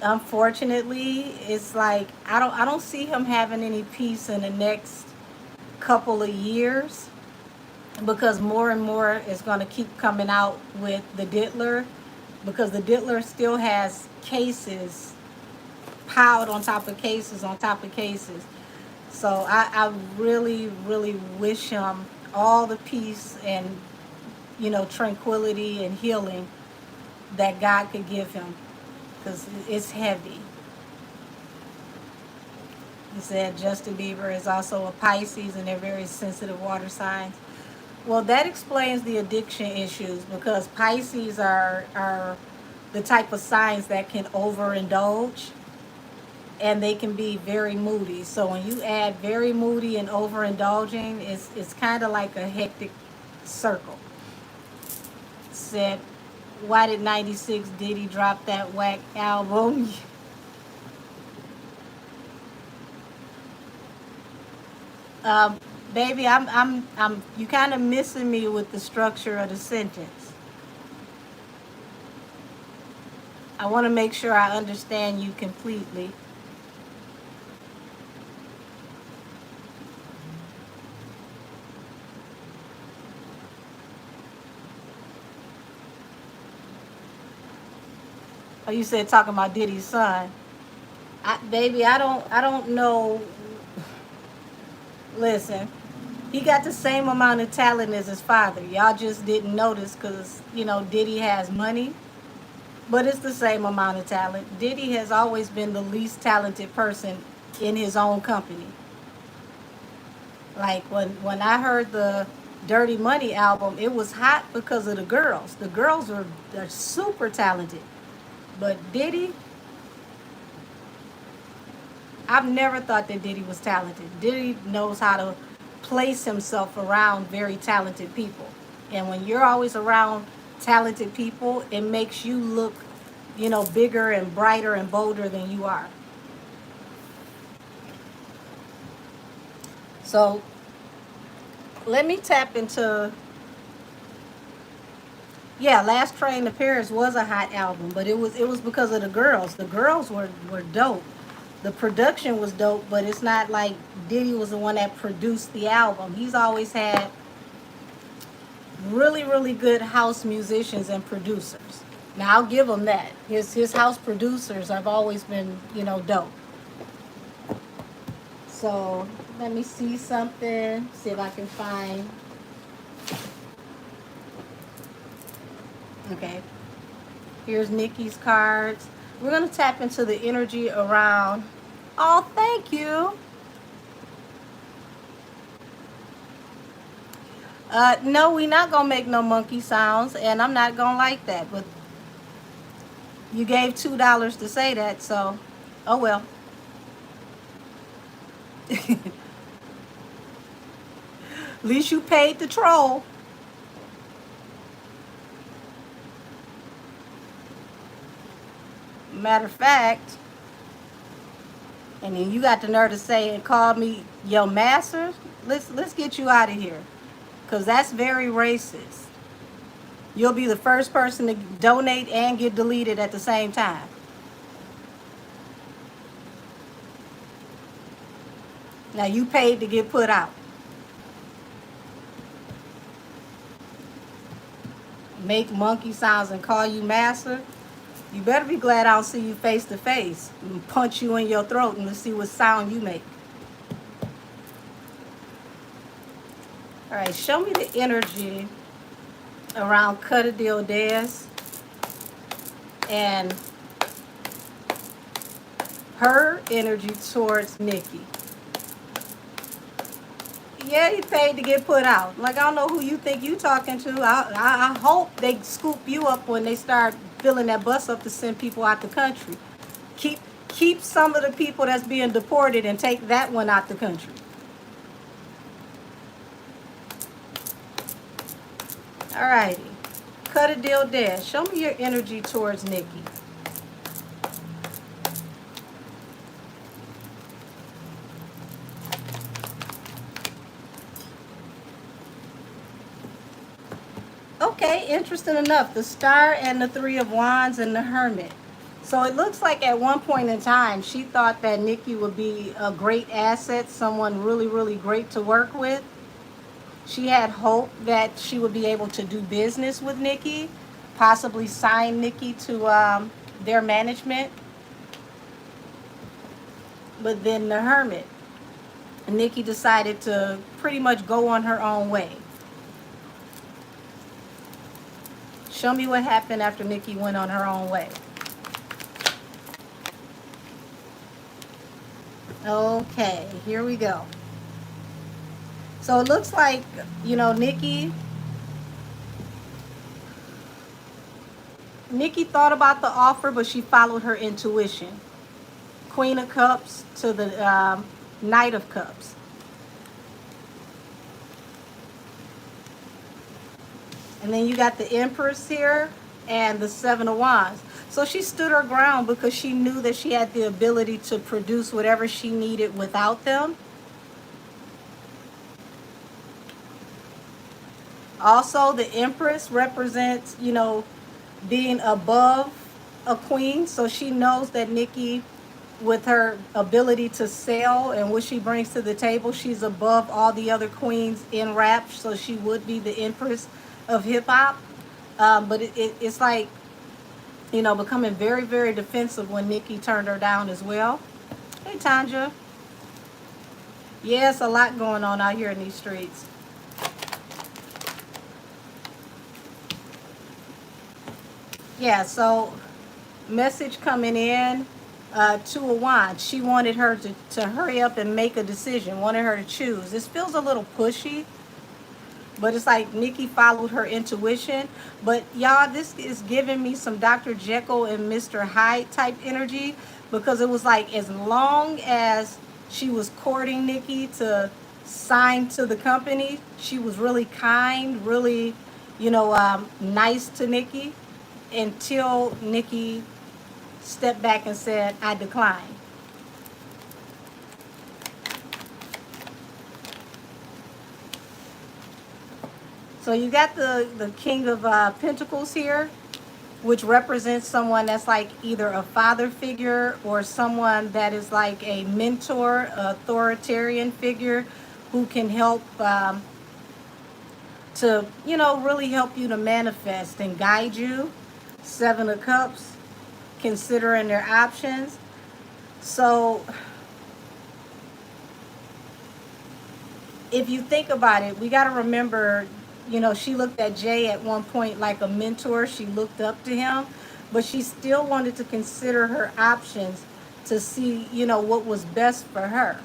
[SPEAKER 1] Unfortunately, it's like I don't see him having any peace in the next couple of years because more and more is going to keep coming out with the Diddler because the Diddler still has cases piled on top of cases on top of cases. So I really, really wish him all the peace and tranquility and healing that God could give him because it's heavy. He said Justin Bieber is also a Pisces and they're very sensitive water signs. Well, that explains the addiction issues because Pisces are the type of signs that can overindulge and they can be very moody. So when you add very moody and overindulging, it's kind of like a hectic circle. Said, why did 96 Diddy drop that whack album? um, Baby, I'm you kind of missing me with the structure of the sentence. I want to make sure I understand you completely. Oh, you said talking about Diddy's son. Baby, I don't know. Listen, he got the same amount of talent as his father. Y'all just didn't notice because Diddy has money, but it's the same amount of talent. Diddy has always been the least talented person in his own company. Like when I heard the Dirty Money album, it was hot because of the girls. The girls are super talented, but Diddy, I've never thought that Diddy was talented. Diddy knows how to place himself around very talented people. And when you're always around talented people, it makes you look, bigger and brighter and bolder than you are. So let me tap into, yeah, Last Train to Paris was a hot album, but it was because of the girls. The girls were dope. The production was dope, but it's not like Diddy was the one that produced the album. He's always had really, really good house musicians and producers. Now I'll give him that. His house producers have always been, dope. So let me see something. See if I can find. Okay. Here's Nicki's cards. We're gonna tap into the energy around. Oh, thank you. No, we not gonna make no monkey sounds, and I'm not gonna like that. But you gave $2 to say that, so oh well. At least you paid the troll. Matter of fact, and then you got the nerve to say and call me your master. Let's get you out of here, cause that's very racist. You'll be the first person to donate and get deleted at the same time. Now you paid to get put out. Make monkey sounds and call you master. You better be glad I don't see you face to face and punch you in your throat and let's see what sound you make. All right, show me the energy around Cut a Deal Dez and her energy towards Nicki. Yeah, you paid to get put out. Like, I don't know who you think you talking to. I hope they scoop you up when they start filling that bus up to send people out the country. Keep some of the people that's being deported and take that one out the country. All righty. Cut a Deal Dead. Show me your energy towards Nicki. Okay, interesting enough. The Star and the Three of Wands and the Hermit. So it looks like at one point in time, she thought that Nicki would be a great asset, someone really, really great to work with. She had hope that she would be able to do business with Nicki, possibly sign Nicki to their management. But then the Hermit, Nicki decided to pretty much go on her own way. Show me what happened after Nicki went on her own way. Okay, here we go. So it looks like, Nicki thought about the offer, but she followed her intuition. Queen of Cups to the Knight of Cups. And then you got the Empress here and the Seven of Wands. So she stood her ground because she knew that she had the ability to produce whatever she needed without them. Also, the Empress represents, being above a queen. So she knows that Nicki, with her ability to sell and what she brings to the table, she's above all the other queens in rap. So she would be the Empress of hip hop. But it's like, becoming very, very defensive when Nicki turned her down as well. Hey, Tanja. Yeah, it's a lot going on out here in these streets. Yeah, so message coming in, Two of Wands. She wanted her to hurry up and make a decision, wanted her to choose. This feels a little pushy, but it's like Nicki followed her intuition. But y'all, this is giving me some Dr. Jekyll and Mr. Hyde type energy, because it was like as long as she was courting Nicki to signed to the company, she was really kind, really, nice to Nicki until Nicki stepped back and said, I decline. So you got the King of Pentacles here, which represents someone that's like either a father figure or someone that is like a mentor, authoritarian figure who can help to, really help you to manifest and guide you. Seven of Cups, considering their options. So if you think about it, we got to remember, she looked at Jay at one point like a mentor. She looked up to him, but she still wanted to consider her options to see, what was best for her.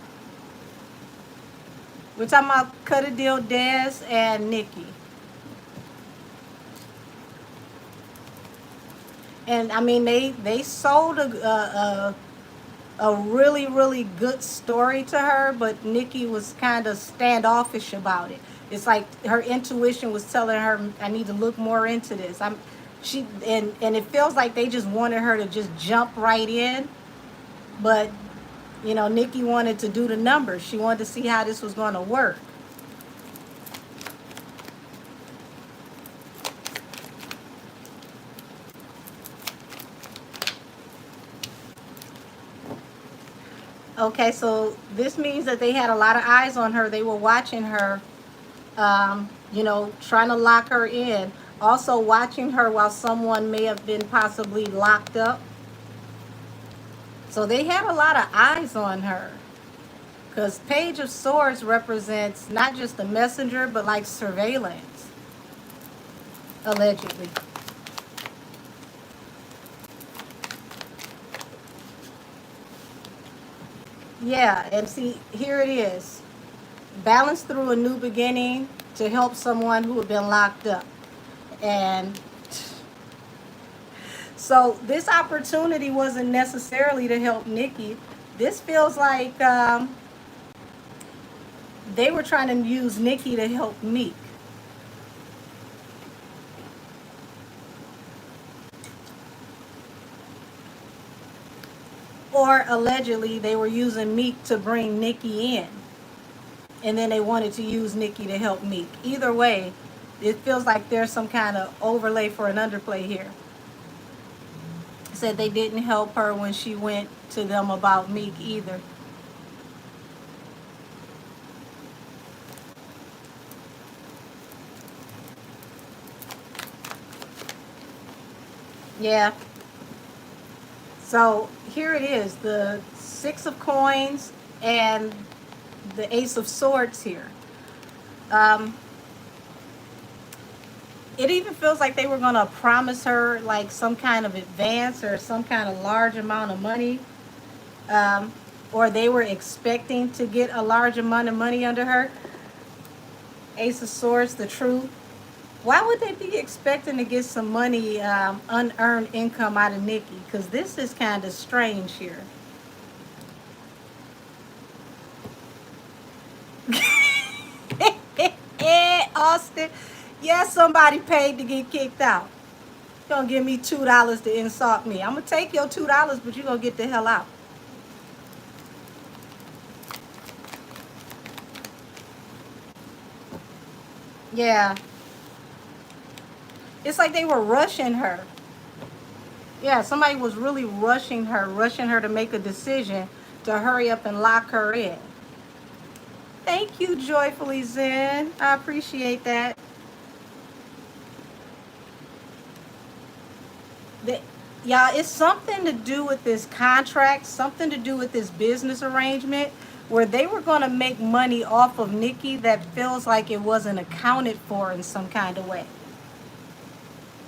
[SPEAKER 1] We're talking about Cut a Deal Dez and Nicki. And I mean, they sold a really, really good story to her, but Nicki was kind of standoffish about it. It's like her intuition was telling her, I need to look more into this. And it feels like they just wanted her to just jump right in. But, Nicki wanted to do the numbers. She wanted to see how this was going to work. Okay, so this means that they had a lot of eyes on her. They were watching her, trying to lock her in. Also watching her while someone may have been possibly locked up. So they had a lot of eyes on her. Because Page of Swords represents not just a messenger, but like surveillance, allegedly. Yeah, and see, here it is. Balance through a new beginning to help someone who had been locked up. And so this opportunity wasn't necessarily to help Nicki. This feels like they were trying to use Nicki to help Meek. Or allegedly, they were using Meek to bring Nicki in. And then they wanted to use Nicki to help Meek. Either way, it feels like there's some kind of overlay for an underplay here. Said they didn't help her when she went to them about Meek either. Yeah. So here it is, the Six of Coins and the Ace of Swords here. It even feels like they were going to promise her like some kind of advance or some kind of large amount of money. Or they were expecting to get a large amount of money under her. Ace of Swords, the Truth. Why would they be expecting to get some money, unearned income out of Nicki? Because this is kind of strange here. Austin, yes, somebody paid to get kicked out. You're going to give me $2 to insult me. I'm going to take your $2, but you're going to get the hell out. Yeah. It's like they were rushing her. Yeah, somebody was really rushing her to make a decision to hurry up and lock her in. Thank you, Joyfully Zen. I appreciate that. Y'all, it's something to do with this contract, something to do with this business arrangement where they were going to make money off of Nicki that feels like it wasn't accounted for in some kind of way.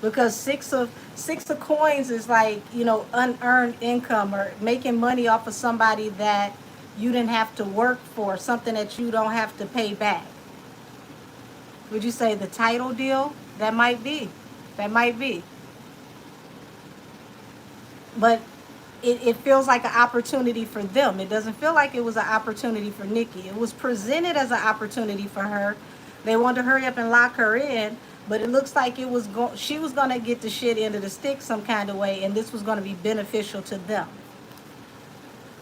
[SPEAKER 1] Because six of coins is like, unearned income or making money off of somebody that you didn't have to work for, something that you don't have to pay back. Would you say the title deal? That might be. But it feels like an opportunity for them. It doesn't feel like it was an opportunity for Nicki. It was presented as an opportunity for her. They wanted to hurry up and lock her in, but it looks like she was going to get the shit end of the stick some kind of way, and this was going to be beneficial to them.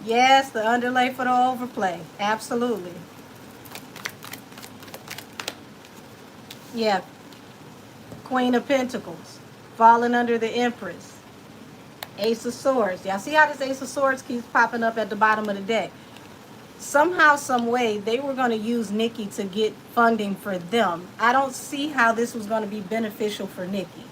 [SPEAKER 1] Yes, the underlay for the overplay. Absolutely. Yeah. Queen of Pentacles. Falling under the Empress. Ace of Swords. Y'all see how this Ace of Swords keeps popping up at the bottom of the deck? Somehow, some way, they were going to use Nicki to get funding for them. I don't see how this was going to be beneficial for Nicki.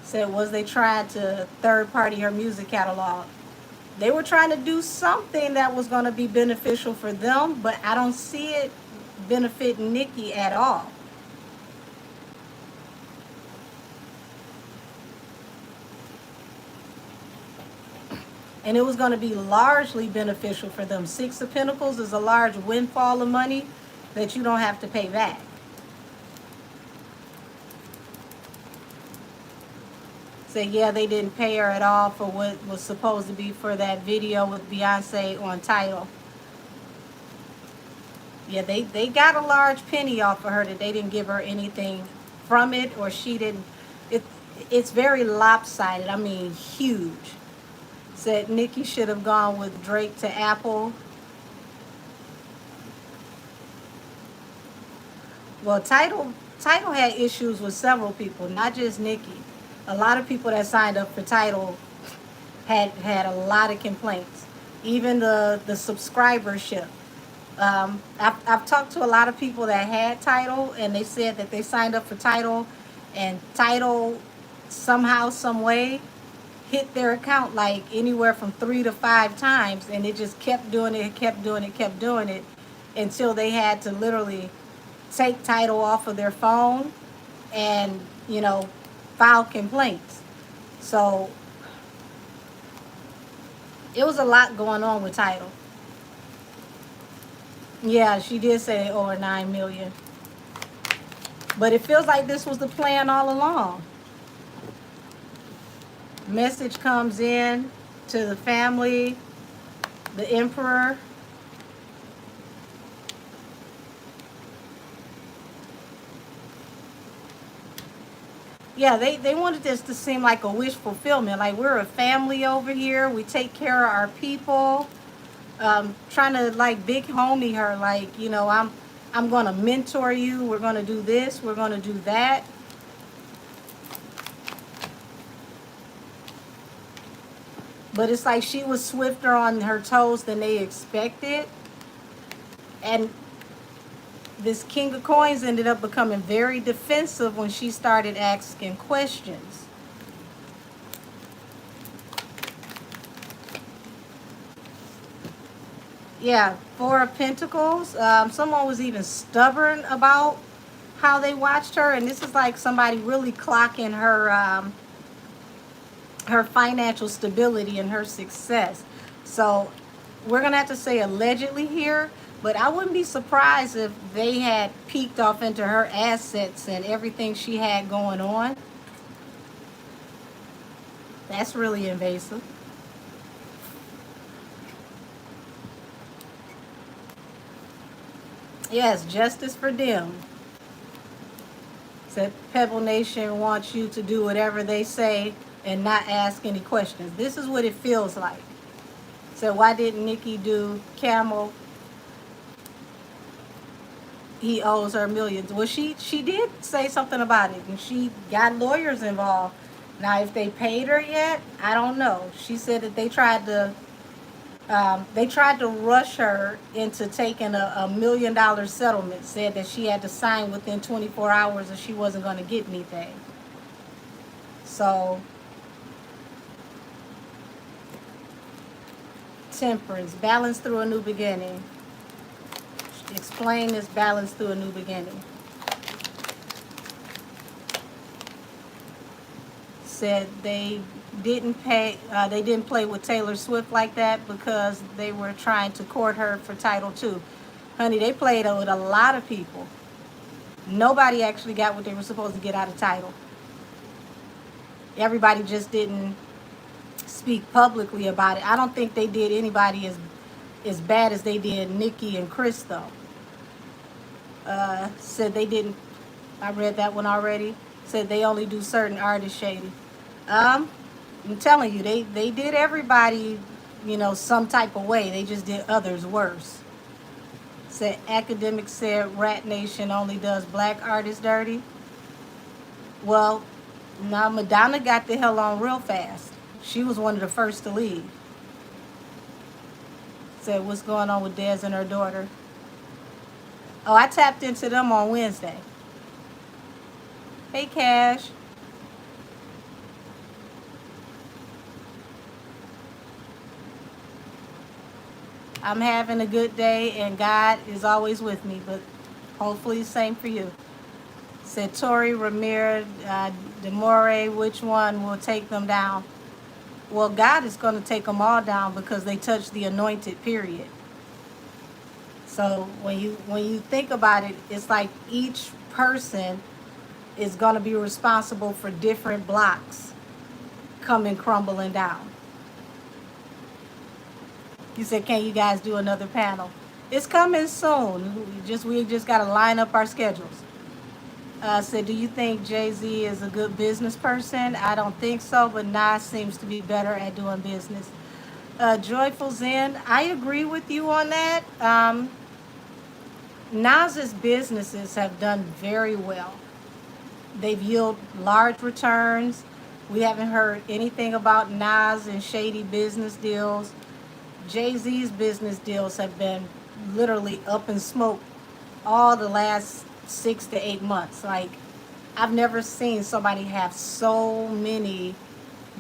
[SPEAKER 1] Said, was they trying to third party her music catalog? They were trying to do something that was going to be beneficial for them, but I don't see it benefiting Nicki at all. And it was going to be largely beneficial for them. Six of Pentacles is a large windfall of money that you don't have to pay back. Say, yeah, they didn't pay her at all for what was supposed to be for that video with Beyonce on Tidal. Yeah, they got a large penny off of her that they didn't give her anything from it, or she didn't. It's very lopsided. I mean, huge. Said Nicki should have gone with Drake to Apple. Well, Tidal had issues with several people, not just Nicki. A lot of people that signed up for Tidal had a lot of complaints. Even the subscribership. I've talked to a lot of people that had Tidal, and they said that they signed up for Tidal, and Tidal somehow, some way, hit their account like anywhere from 3 to 5 times, and it just kept doing it, kept doing it, kept doing it, until they had to literally take Tidal off of their phone and, file complaints. So it was a lot going on with Tidal. Yeah, she did say over 9 million. But it feels like this was the plan all along. Message comes in to the family, the emperor. Yeah, they wanted this to seem like a wish fulfillment. Like, we're a family over here. We take care of our people. Trying to like big homie her, like, I'm gonna mentor you. We're gonna do this. We're gonna do that. But it's like she was swifter on her toes than they expected. And this King of Coins ended up becoming very defensive when she started asking questions. Yeah, Four of Pentacles. Someone was even stubborn about how they watched her. And this is like somebody really clocking her financial stability and her success. So we're going to have to say allegedly here, but I wouldn't be surprised if they had peeked off into her assets and everything she had going on. That's really invasive. Yes, justice for them. Said Pebble Nation wants you to do whatever they say and not ask any questions. This is what it feels like. So why didn't Nicki do Camel? He owes her millions. Well, she did say something about it, and she got lawyers involved. Now, if they paid her yet, I don't know. She said that they tried to rush her into taking a $1 million settlement. Said that she had to sign within 24 hours or she wasn't going to get anything. So, Temperance, balance through a new beginning. Explain this balance through a new beginning. Said they didn't play with Taylor Swift like that because they were trying to court her for Title II. Honey, they played with a lot of people. Nobody actually got what they were supposed to get out of Tidal. Everybody just didn't speak publicly about it. I don't think they did anybody as bad as they did Nicki and Chris though. Said they didn't. I read that one already. Said they only do certain artists shady. Um, I'm telling you, they did everybody, some type of way. They just did others worse. Said academics said Rat Nation only does black artists dirty. Well, now Madonna got the hell on real fast. She was one of the first to leave. Said what's going on with Dez and her daughter. Oh, I tapped into them on Wednesday. Hey, Cash. I'm having a good day and God is always with me, but hopefully the same for you. Said Tori, Ramirez, Demore, which one will take them down? Well, God is going to take them all down because they touch the anointed, period. So when you think about it, it's like each person is going to be responsible for different blocks coming crumbling down. You said, can you guys do another panel? It's coming soon. We just got to line up our schedules. Said, do you think Jay-Z is a good business person? I don't think so, but Nas seems to be better at doing business. Joyful Zen, I agree with you on that. Nas's businesses have done very well. They've yielded large returns. We haven't heard anything about Nas and shady business deals. Jay-Z's business deals have been literally up in smoke all the last 6 to 8 months. Like, I've never seen somebody have so many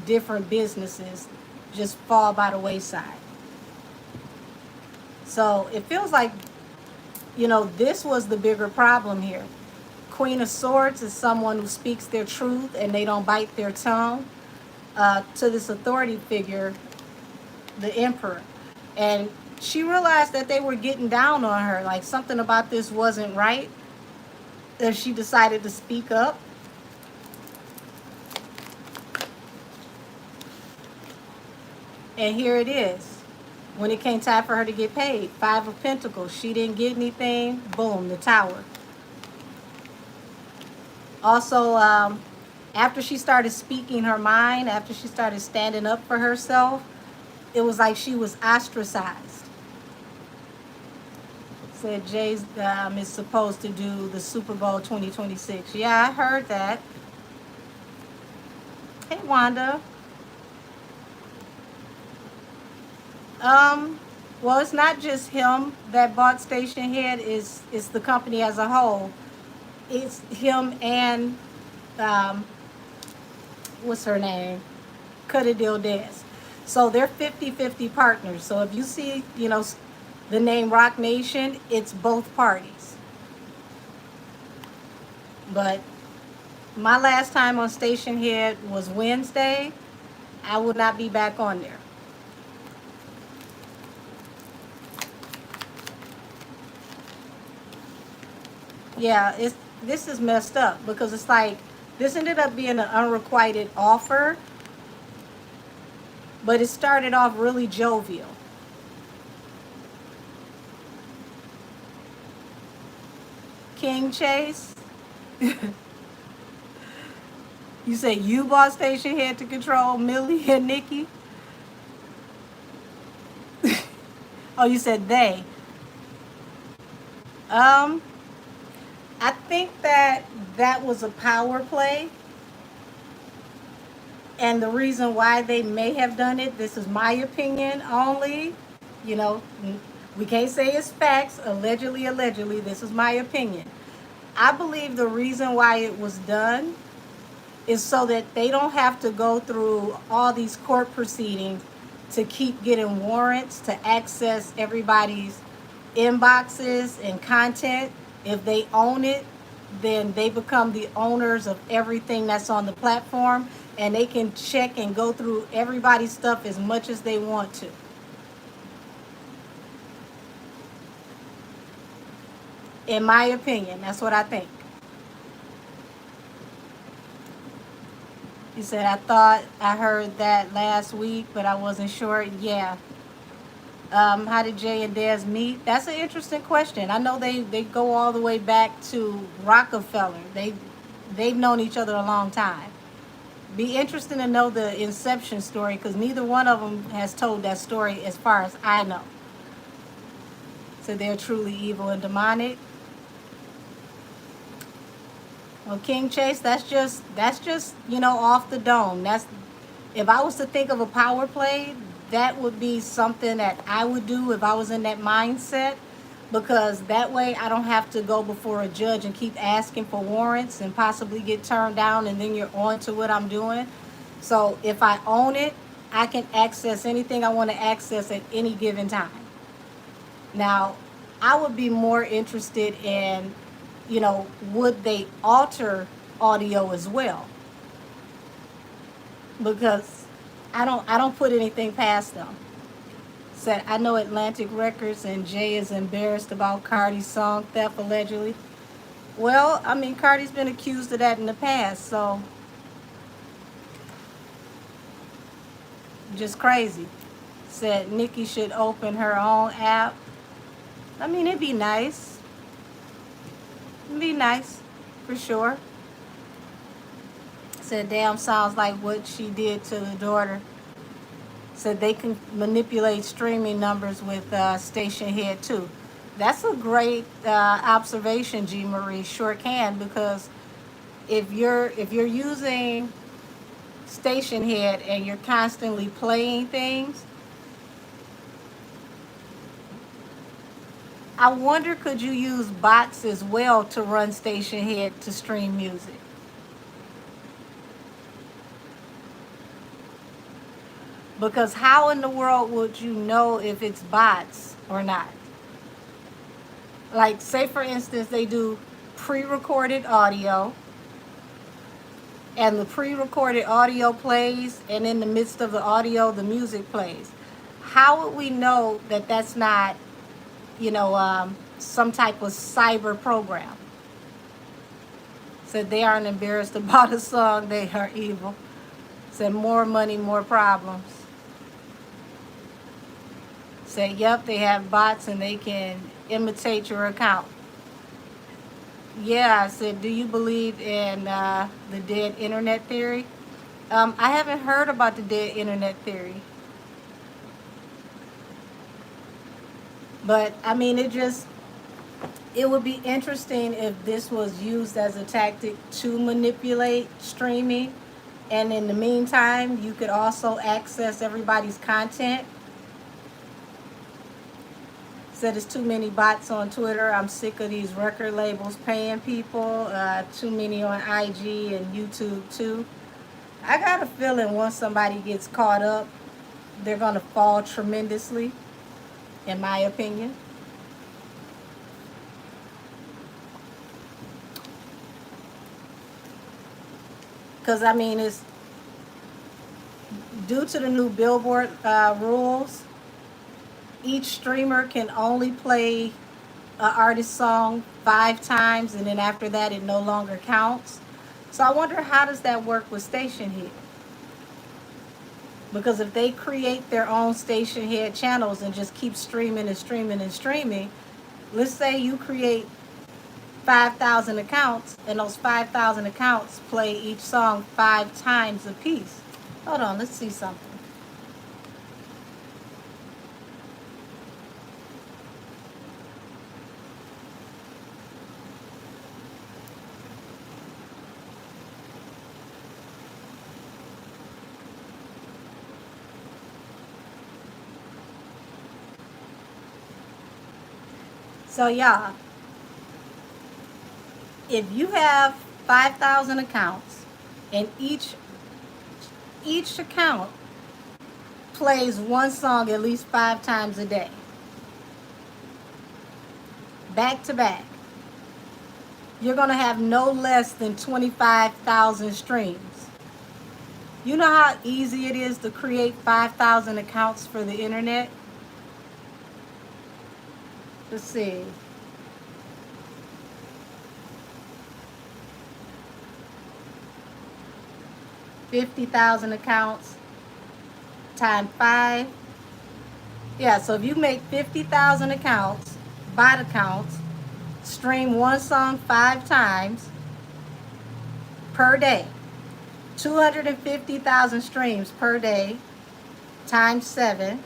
[SPEAKER 1] different businesses just fall by the wayside. So it feels like, this was the bigger problem here. Queen of Swords is someone who speaks their truth and they don't bite their tongue to this authority figure, the Emperor. And she realized that they were getting down on her, like something about this wasn't right. And she decided to speak up. And here it is. When it came time for her to get paid, 5 of Pentacles. She didn't get anything. Boom, the Tower. Also, after she started speaking her mind, after she started standing up for herself, it was like she was ostracized. Said Jay is supposed to do the Super Bowl 2026. Yeah, I heard that. Hey, Wanda. Well, it's not just him that bought Station Head. It's the company as a whole. It's him and what's her name? Cut a Deal Des. So they're 50-50 partners. So if you see, the name Rock Nation, it's both parties. But my last time on Station Head was Wednesday. I will not be back on there. Yeah, this is messed up because it's like this ended up being an unrequited offer, but it started off really jovial. King Chase, you say you bought Station Head to control Millie and Nicki? Oh, you said they. I think that was a power play. And the reason why they may have done it, this is my opinion only. We can't say it's facts. Allegedly, this is my opinion. I believe the reason why it was done is so that they don't have to go through all these court proceedings to keep getting warrants to access everybody's inboxes and content. If they own it, then they become the owners of everything that's on the platform, and they can check and go through everybody's stuff as much as they want to. In my opinion, that's what I think. He said, I thought I heard that last week, but I wasn't sure. Yeah. How did Jay and Dez meet? That's an interesting question. I know they go all the way back to Rockefeller. They've known each other a long time. Be interesting to know the inception story because neither one of them has told that story as far as I know. So they're truly evil and demonic. Well, King Chase, that's just off the dome. That's if I was to think of a power play, that would be something that I would do if I was in that mindset, because that way I don't have to go before a judge and keep asking for warrants and possibly get turned down, and then you're on to what I'm doing. So if I own it, I can access anything I want to access at any given time. Now, I would be more interested in, would they alter audio as well? Because I don't put anything past them. Said, I know Atlantic Records and Jay is embarrassed about Cardi's song theft allegedly. Well, I mean, Cardi's been accused of that in the past, so just crazy. Said Nicki should open her own app. I mean, it'd be nice. It'd be nice, for sure. Said, damn, sounds like what she did to the daughter. Said they can manipulate streaming numbers with station head too. That's a great observation, G. Marie. Sure can, because if you're using station head and you're constantly playing things, I wonder, could you use bots as well to run station head to stream music? Because how in the world would you know if it's bots or not? Like, say for instance, they do pre-recorded audio, and the pre-recorded audio plays, and in the midst of the audio, the music plays. How would we know that that's not, some type of cyber program? Said they aren't embarrassed about a song, they are evil. Said more money, more problems. Said, yep, they have bots and they can imitate your account. Yeah, I said, do you believe in the dead internet theory? I haven't heard about the dead internet theory. But, I mean, it would be interesting if this was used as a tactic to manipulate streaming. And in the meantime, you could also access everybody's content. Said it's too many bots on Twitter. I'm sick of these record labels paying people. Too many on IG and YouTube too. I got a feeling once somebody gets caught up, they're going to fall tremendously, in my opinion. Because, I mean, it's due to the new Billboard rules. Each streamer can only play an artist song 5 times, and then after that it no longer counts. So I wonder, how does that work with station head? Because if they create their own station head channels and just keep streaming and streaming and streaming, let's say you create 5,000 accounts, and those 5,000 accounts play each song 5 times a piece. Hold on, let's see something. So y'all, if you have 5,000 accounts and each account plays one song at least 5 times a day, back to back, you're going to have no less than 25,000 streams. You know how easy it is to create 5,000 accounts for the internet? Let's see. 50,000 accounts times 5. Yeah, so if you make 50,000 accounts, bot accounts, stream one song 5 times per day, 250,000 streams per day times 7,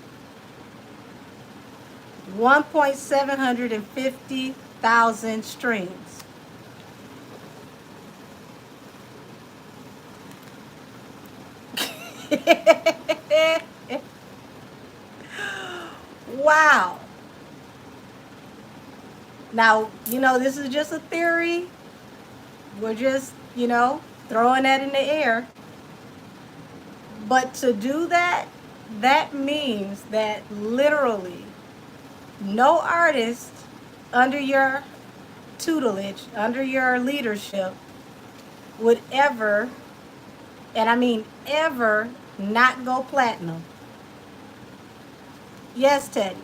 [SPEAKER 1] 1,750,000 streams. Wow. Now, this is just a theory. We're just, throwing that in the air. But to do that, that means that literally no artist under your tutelage, under your leadership, would ever, and I mean ever, not go platinum. Yes, Teddy.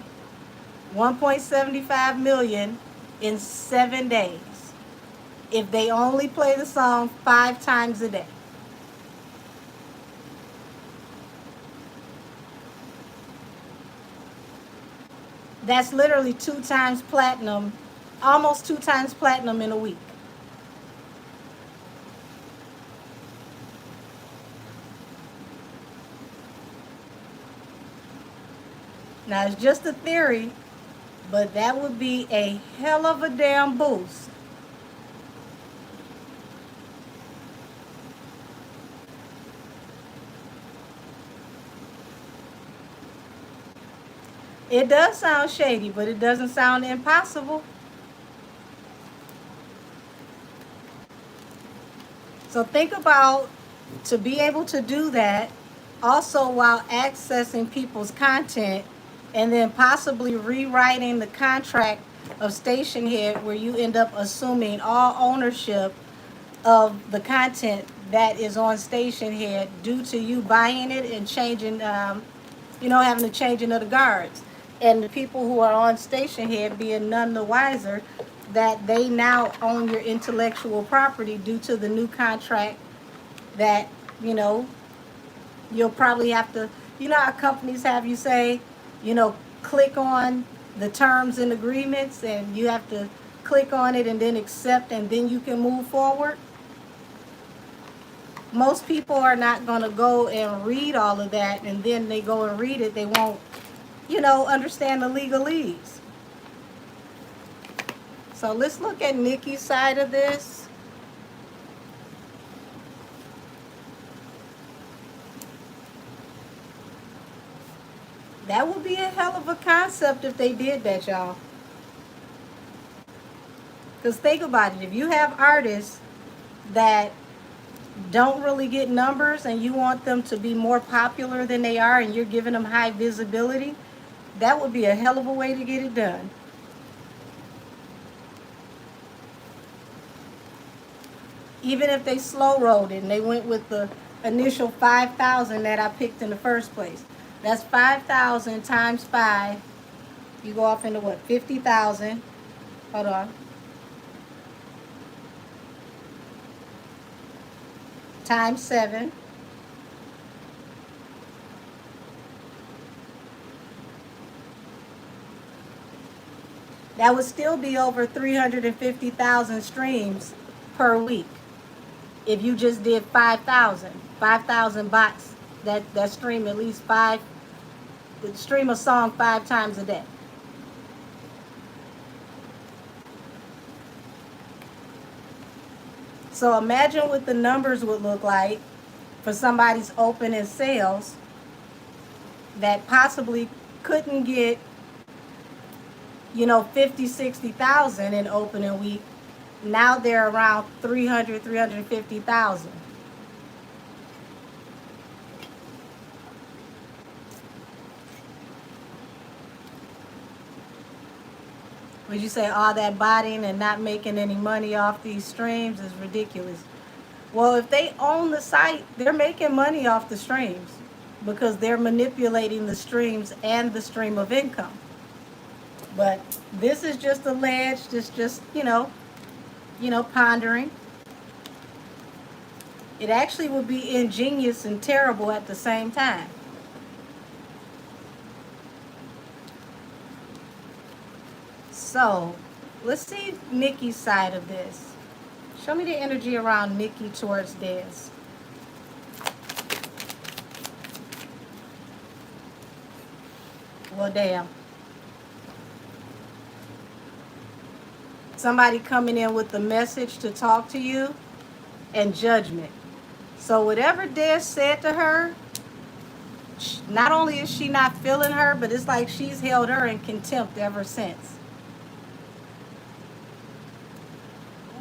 [SPEAKER 1] 1.75 million in 7 days. If they only play the song 5 times a day. That's literally 2 times platinum, almost 2 times platinum in a week. Now, it's just a theory, but that would be a hell of a damn boost. It does sound shady, but it doesn't sound impossible. So think about, to be able to do that, also while accessing people's content, and then possibly rewriting the contract of station head, where you end up assuming all ownership of the content that is on station head due to you buying it and changing, having the changing of the guards. And the people who are on station head being none the wiser that they now own your intellectual property due to the new contract that, you'll probably have to, how companies have you say, click on the terms and agreements, and you have to click on it and then accept, and then you can move forward. Most people are not going to go and read all of that, and then they go and read it. They won't, understand the legalese. So let's look at Nicki's side of this. That would be a hell of a concept if they did that, y'all. Because think about it. If you have artists that don't really get numbers and you want them to be more popular than they are, and you're giving them high visibility, that would be a hell of a way to get it done. Even if they slow rolled it and they went with the initial 5,000 that I picked in the first place. That's 5,000 times 5. You go off into what? 50,000. Hold on. Times 7. That would still be over 350,000 streams per week if you just did 5,000 bots that stream at least stream a song 5 times a day. So imagine what the numbers would look like for somebody's opening sales that possibly couldn't get 50, 60,000 in opening week. Now they're around 300, 350,000. Would you say all that botting and not making any money off these streams is ridiculous? Well, if they own the site, they're making money off the streams because they're manipulating the streams and the stream of income. But this is just alleged. It's just, pondering. It actually would be ingenious and terrible at the same time. So, let's see Nicki's side of this. Show me the energy around Nicki towards this. Well, damn. Somebody coming in with the message to talk to you and judgment. So whatever Des said to her, not only is she not feeling her, but it's like she's held her in contempt ever since.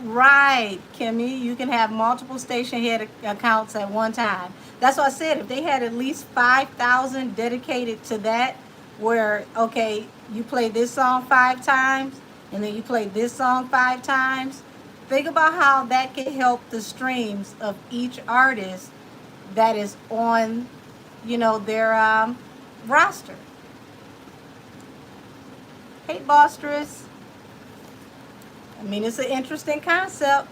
[SPEAKER 1] Right, Kimmy. You can have multiple station head accounts at one time. That's what I said. If they had at least 5,000 dedicated to that, where, okay, you play this song 5 times, and then you play this song 5 times, think about how that can help the streams of each artist that is on, their roster. Hey, Bostress. I mean, it's an interesting concept.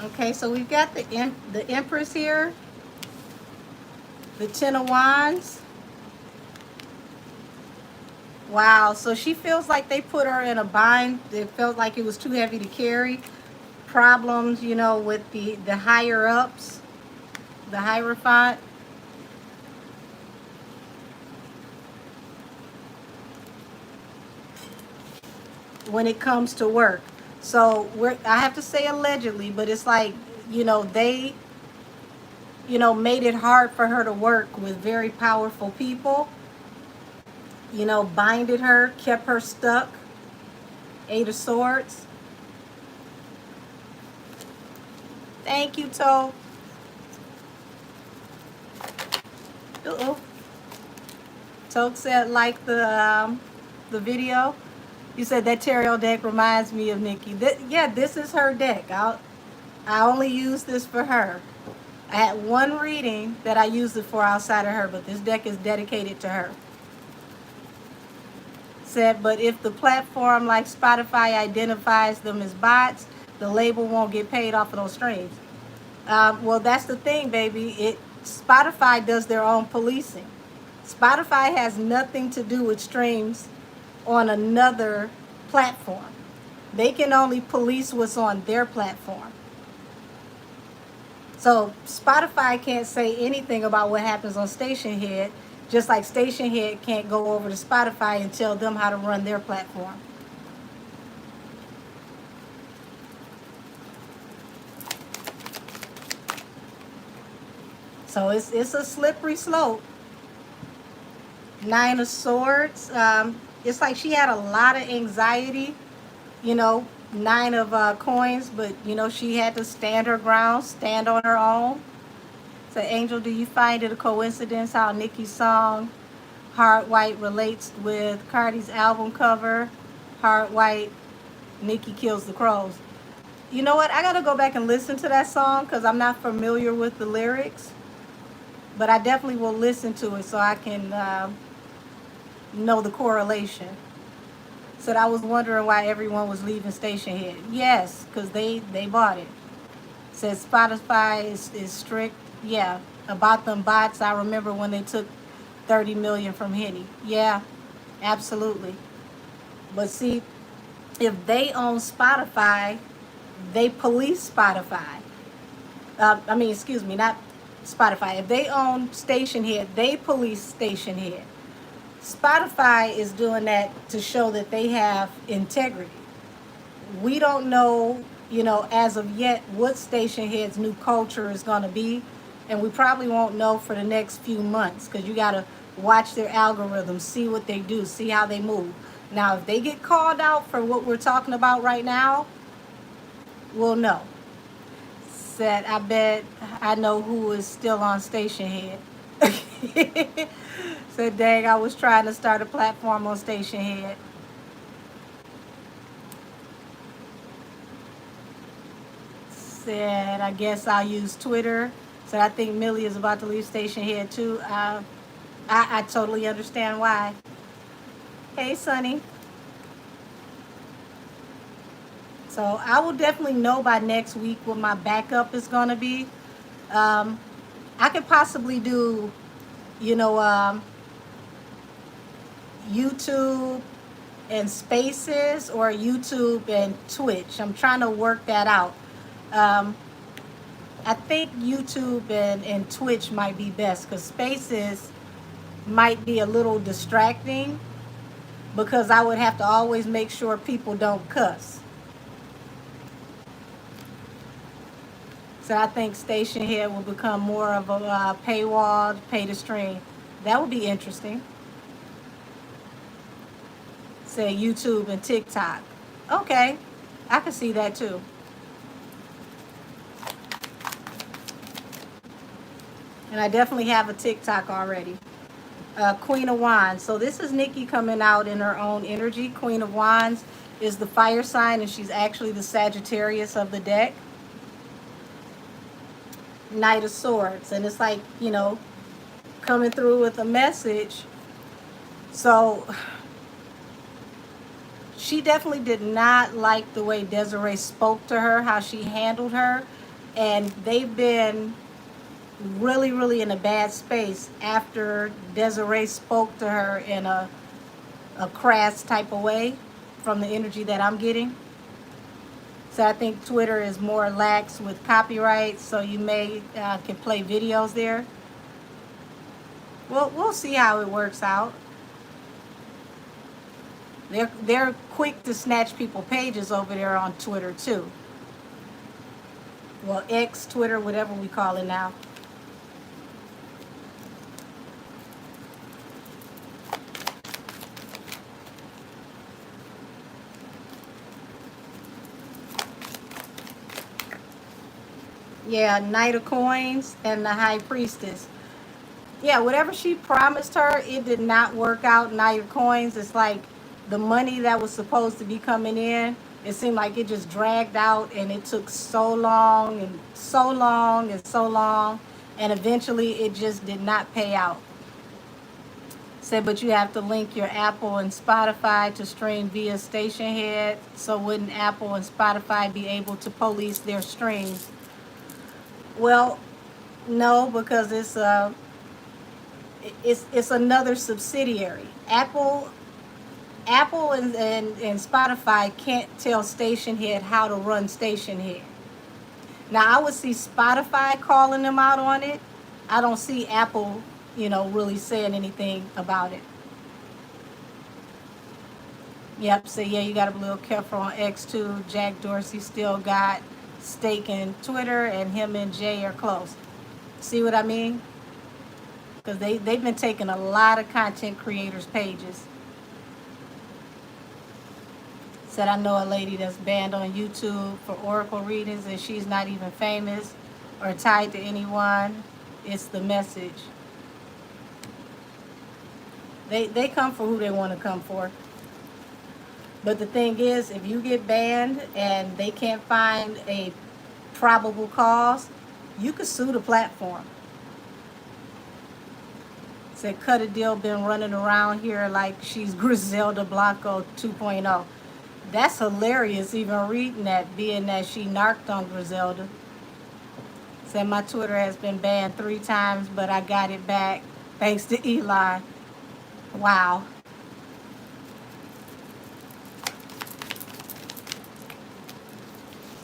[SPEAKER 1] Okay, so we've got the Empress here, the Ten of Wands. Wow, so she feels like they put her in a bind. It felt like it was too heavy to carry. Problems, with the higher ups, the Hierophant. When it comes to work. So I have to say allegedly, but it's like, they, made it hard for her to work with very powerful people. Binded her, kept her stuck. Eight of Swords. Thank you, Toe. Uh-oh. Toke said like the video. You said that tarot deck reminds me of Nicki. Yeah, this is her deck. I only use this for her. I had one reading that I used it for outside of her, but this deck is dedicated to her. Said, but if the platform like Spotify identifies them as bots, the label won't get paid off of those streams. Well, that's the thing, baby. Spotify does their own policing. Spotify has nothing to do with streams on another platform. They can only police what's on their platform. So Spotify can't say anything about what happens on Station Head, just like Station Head can't go over to Spotify and tell them how to run their platform. So it's a slippery slope. Nine of Swords. It's like she had a lot of anxiety, Nine of coins, but she had to stand her ground, stand on her own. So Angel, do you find it a coincidence how Nicki's song Hard White relates with Cardi's album cover, Hard White, Nicki Kills the Crows? You know what? I got to go back and listen to that song because I'm not familiar with the lyrics. But I definitely will listen to it so I can know the correlation. So I was wondering why everyone was leaving Station Head. Yes, because they bought it. Says Spotify is strict. Yeah, about them bots. I remember when they took 30 million from Henny. Yeah, absolutely. But see, if they own Spotify, they police Spotify. Excuse me, not Spotify. If they own Station Head, they police Station Head. Spotify is doing that to show that they have integrity. We don't know, as of yet, what Station Head's new culture is going to be. And we probably won't know for the next few months because you got to watch their algorithms, see what they do, see how they move. Now, if they get called out for what we're talking about right now, we'll know. Said, I bet I know who is still on Station Head. Said, dang, I was trying to start a platform on Station Head. Said, I guess I'll use Twitter. Said, I think Millie is about to leave Station Head too. I totally understand why. Hey, Sonny. So I will definitely know by next week what my backup is going to be. Um, I could possibly do, you know, YouTube and Spaces or YouTube and Twitch. I'm trying to work that out. Um, I think YouTube and Twitch might be best because Spaces might be a little distracting because I would have to always make sure people don't cuss. So I think Station Head will become more of a paywall, pay to stream. That would be interesting. Say YouTube and TikTok. Okay, I can see that too. And I definitely have a TikTok already. Queen of Wands. So this is Nicki coming out in her own energy. Queen of Wands is the fire sign, and she's actually the Sagittarius of the deck. Knight of Swords. And it's like, coming through with a message. So she definitely did not like the way Desiree spoke to her, how she handled her. And they've been really, really in a bad space after Desiree spoke to her in a crass type of way from the energy that I'm getting. So I think Twitter is more lax with copyright, so you may can play videos there. Well, we'll see how it works out. They're quick to snatch people pages over there on Twitter too. Well, X, Twitter, whatever we call it now. Yeah, Knight of Coins and the High Priestess. Yeah, whatever she promised her, it did not work out. Knight of Coins, it's like the money that was supposed to be coming in, it seemed like it just dragged out and it took so long and so long and so long. And eventually it just did not pay out. Said, but you have to link your Apple and Spotify to stream via Station Head. So wouldn't Apple and Spotify be able to police their streams? Well, no, because it's another subsidiary. Apple and Spotify can't tell Station Head how to run Station Head. Now I would see Spotify calling them out on it. I don't see Apple, really saying anything about it. Yep, so yeah, you gotta be a little careful on X2. Jack Dorsey still got stake in Twitter, and him and Jay are close. See what I mean? Because they've been taking a lot of content creators' pages. Said, I know a lady that's banned on YouTube for oracle readings, and she's not even famous or tied to anyone. It's the message. They come for who they want to come for. But the thing is, if you get banned and they can't find a probable cause, you could sue the platform. Said, cut a deal been running around here like she's Griselda Blanco 2.0. That's hilarious even reading that, being that she narked on Griselda. Said, my Twitter has been banned 3 times, but I got it back thanks to Elon. Wow.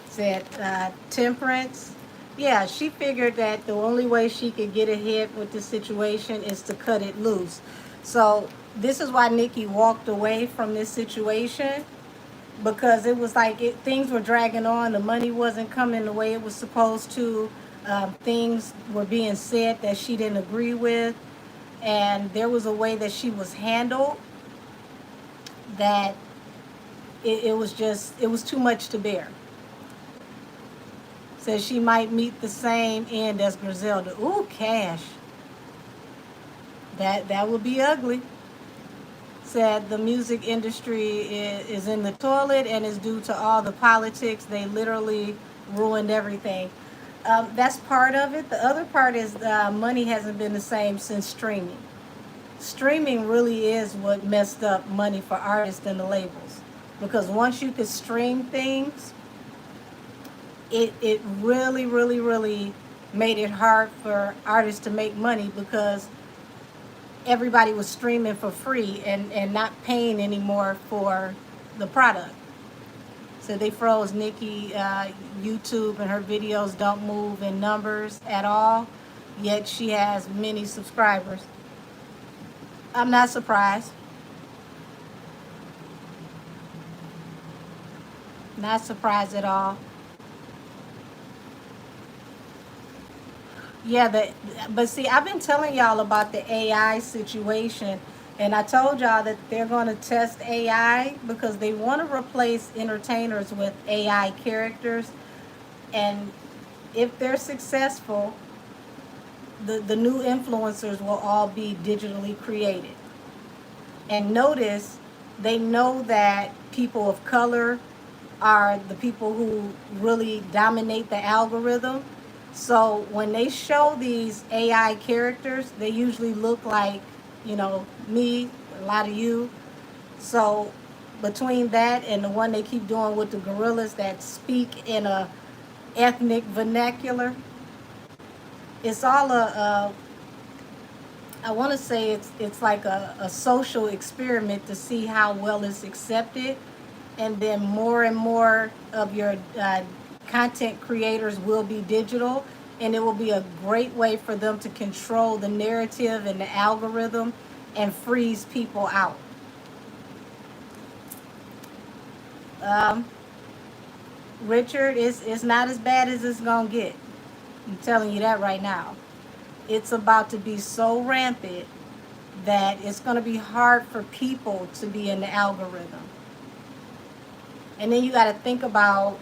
[SPEAKER 1] Said, Temperance. Yeah, she figured that the only way she could get ahead with the situation is to cut it loose. So this is why Nicki walked away from this situation, because it was like things were dragging on. The money wasn't coming the way it was supposed to. Things were being said that she didn't agree with. And there was a way that she was handled that it was too much to bear. Says she might meet the same end as Griselda. Ooh, cash. That would be ugly. Said the music industry is in the toilet and is due to all the politics. They literally ruined everything. That's part of it. The other part is money hasn't been the same since streaming. streaming really is what messed up money for artists and the labels. Because once you could stream things, it really, really, really made it hard for artists to make money because everybody was streaming for free and not paying anymore for the product. So they froze Nicki YouTube, and her videos don't move in numbers at all, yet she has many subscribers. I'm not surprised. Not surprised at all. Yeah, but see, I've been telling y'all about the AI situation, and I told y'all that they're going to test AI because they want to replace entertainers with AI characters. And if they're successful, the new influencers will all be digitally created. And notice, they know that people of color are the people who really dominate the algorithm. So when they show these AI characters, they usually look like, me, a lot of you. So between that and the one they keep doing with the gorillas that speak in a ethnic vernacular, it's all I want to say it's like a social experiment to see how well it's accepted, and then more and more of your content creators will be digital, and it will be a great way for them to control the narrative and the algorithm and freeze people out. Um, Richard, it's not as bad as it's gonna get. I'm telling you that right now. It's about to be so rampant that it's going to be hard for people to be in the algorithm. And then you got to think about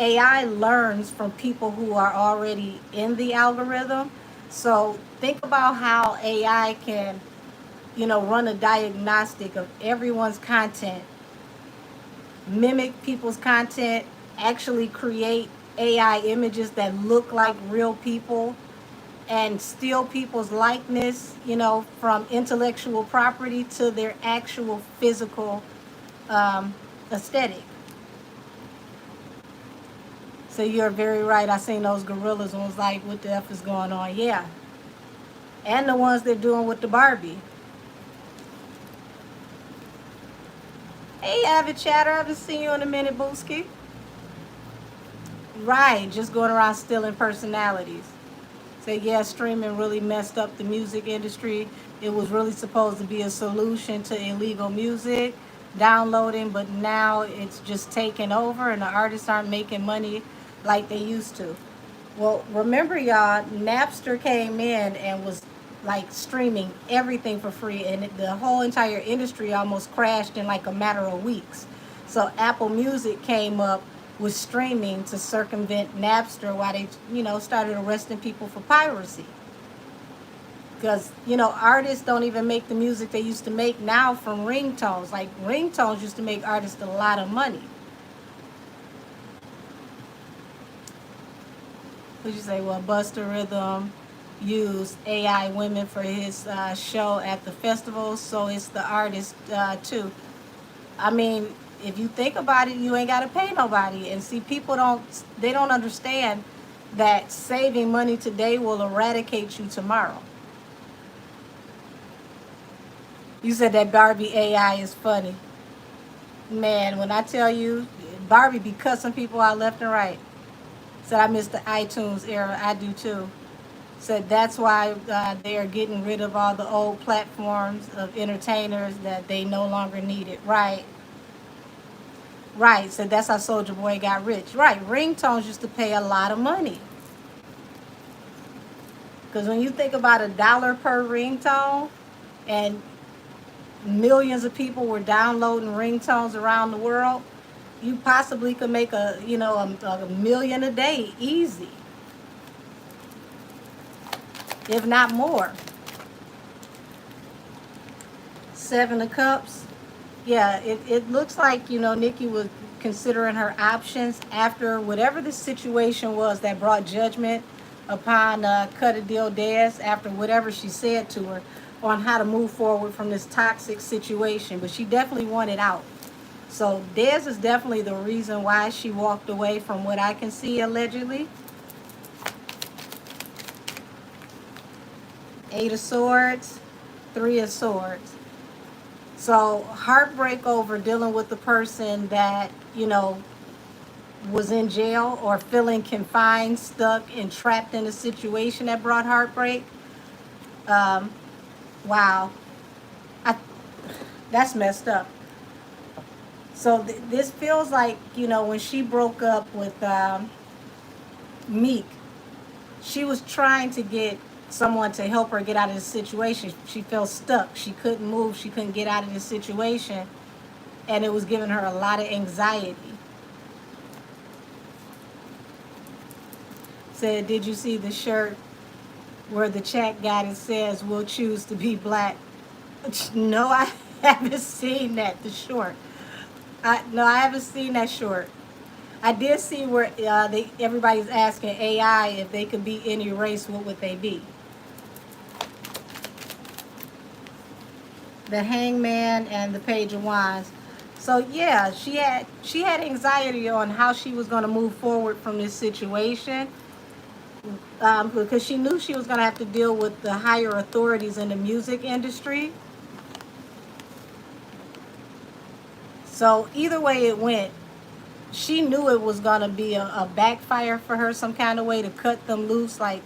[SPEAKER 1] AI learns from people who are already in the algorithm. So think about how AI can, run a diagnostic of everyone's content, mimic people's content, actually create AI images that look like real people, and steal people's likeness, from intellectual property to their actual physical aesthetic. So you're very right. I seen those gorillas and was like, what the F is going on? Yeah. And the ones they're doing with the Barbie. Hey, Avid Chatter, I haven't seen you in a minute, Booski. Right, just going around stealing personalities. So yeah, streaming really messed up the music industry. It was really supposed to be a solution to illegal music downloading, but now it's just taken over and the artists aren't making money like they used to. Well, remember y'all, Napster came in and was like streaming everything for free, and the whole entire industry almost crashed in like a matter of weeks. So Apple Music came up with streaming to circumvent Napster while they, started arresting people for piracy. Because, artists don't even make the music they used to make now from ringtones. Like, ringtones used to make artists a lot of money. Would you say, well, Busta Rhythm used AI women for his show at the festival, so it's the artist too. I mean, if you think about it, you ain't got to pay nobody. And see, people don't understand that saving money today will eradicate you tomorrow. You said that Barbie AI is funny. Man, when I tell you, Barbie be cussing people out left and right. Said I miss the iTunes era. I do too. Said that's why they are getting rid of all the old platforms of entertainers that they no longer needed. Right. Right. So that's how Soulja Boy got rich. Right. Ringtones used to pay a lot of money. Because when you think about $1 per ringtone, and millions of people were downloading ringtones around the world, you possibly could make a million a day easy, if not more. 7 of Cups. Yeah, it looks like, Nicki was considering her options after whatever the situation was that brought judgment upon Cut a Deal Dez, after whatever she said to her. on how to move forward from this toxic situation, but she definitely wanted out. So Dez is definitely the reason why she walked away, from what I can see, allegedly. Eight of Swords, Three of Swords. So heartbreak over dealing with the person that, was in jail or feeling confined, stuck, and trapped in a situation that brought heartbreak. Um, wow. I, that's messed up. So this feels like, when she broke up with Meek, she was trying to get someone to help her get out of this situation. She felt stuck. She couldn't move. She couldn't get out of this situation. And it was giving her a lot of anxiety. Said, did you see the shirt where the chat got it says, we'll choose to be black? No, I haven't seen that, the short. No, I haven't seen that short. I did see where everybody's asking AI if they could be any race, what would they be? The Hangman and the Page of Wands. So yeah, she had anxiety on how she was going to move forward from this situation, because she knew she was going to have to deal with the higher authorities in the music industry. So either way it went, she knew it was going to be a backfire for her, some kind of way to cut them loose, like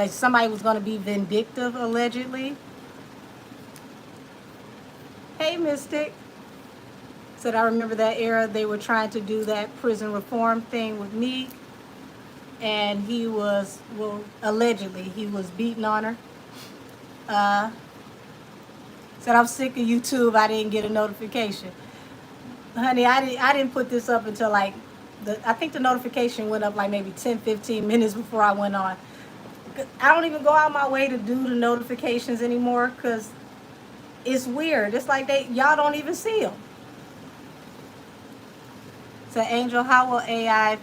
[SPEAKER 1] somebody was going to be vindictive, allegedly. Hey, Mystic. Said, I remember that era. They were trying to do that prison reform thing with Meek. And he was, well, allegedly, he was beating on her. Said, I'm sick of YouTube. I didn't get a notification. Honey, I didn't put this up until I think the notification went up like maybe 10, 15 minutes before I went on. I don't even go out my way to do the notifications anymore because it's weird. It's like y'all don't even see them. So Angel, how will AI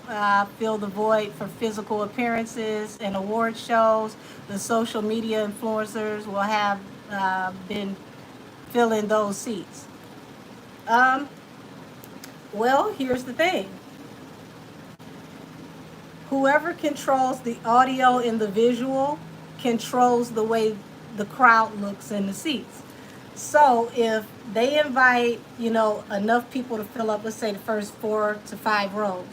[SPEAKER 1] fill the void for physical appearances and award shows? The social media influencers will have been filling those seats. Well, here's the thing. Whoever controls the audio and the visual controls the way the crowd looks in the seats. So if they invite, enough people to fill up, let's say the first 4 to 5 rows,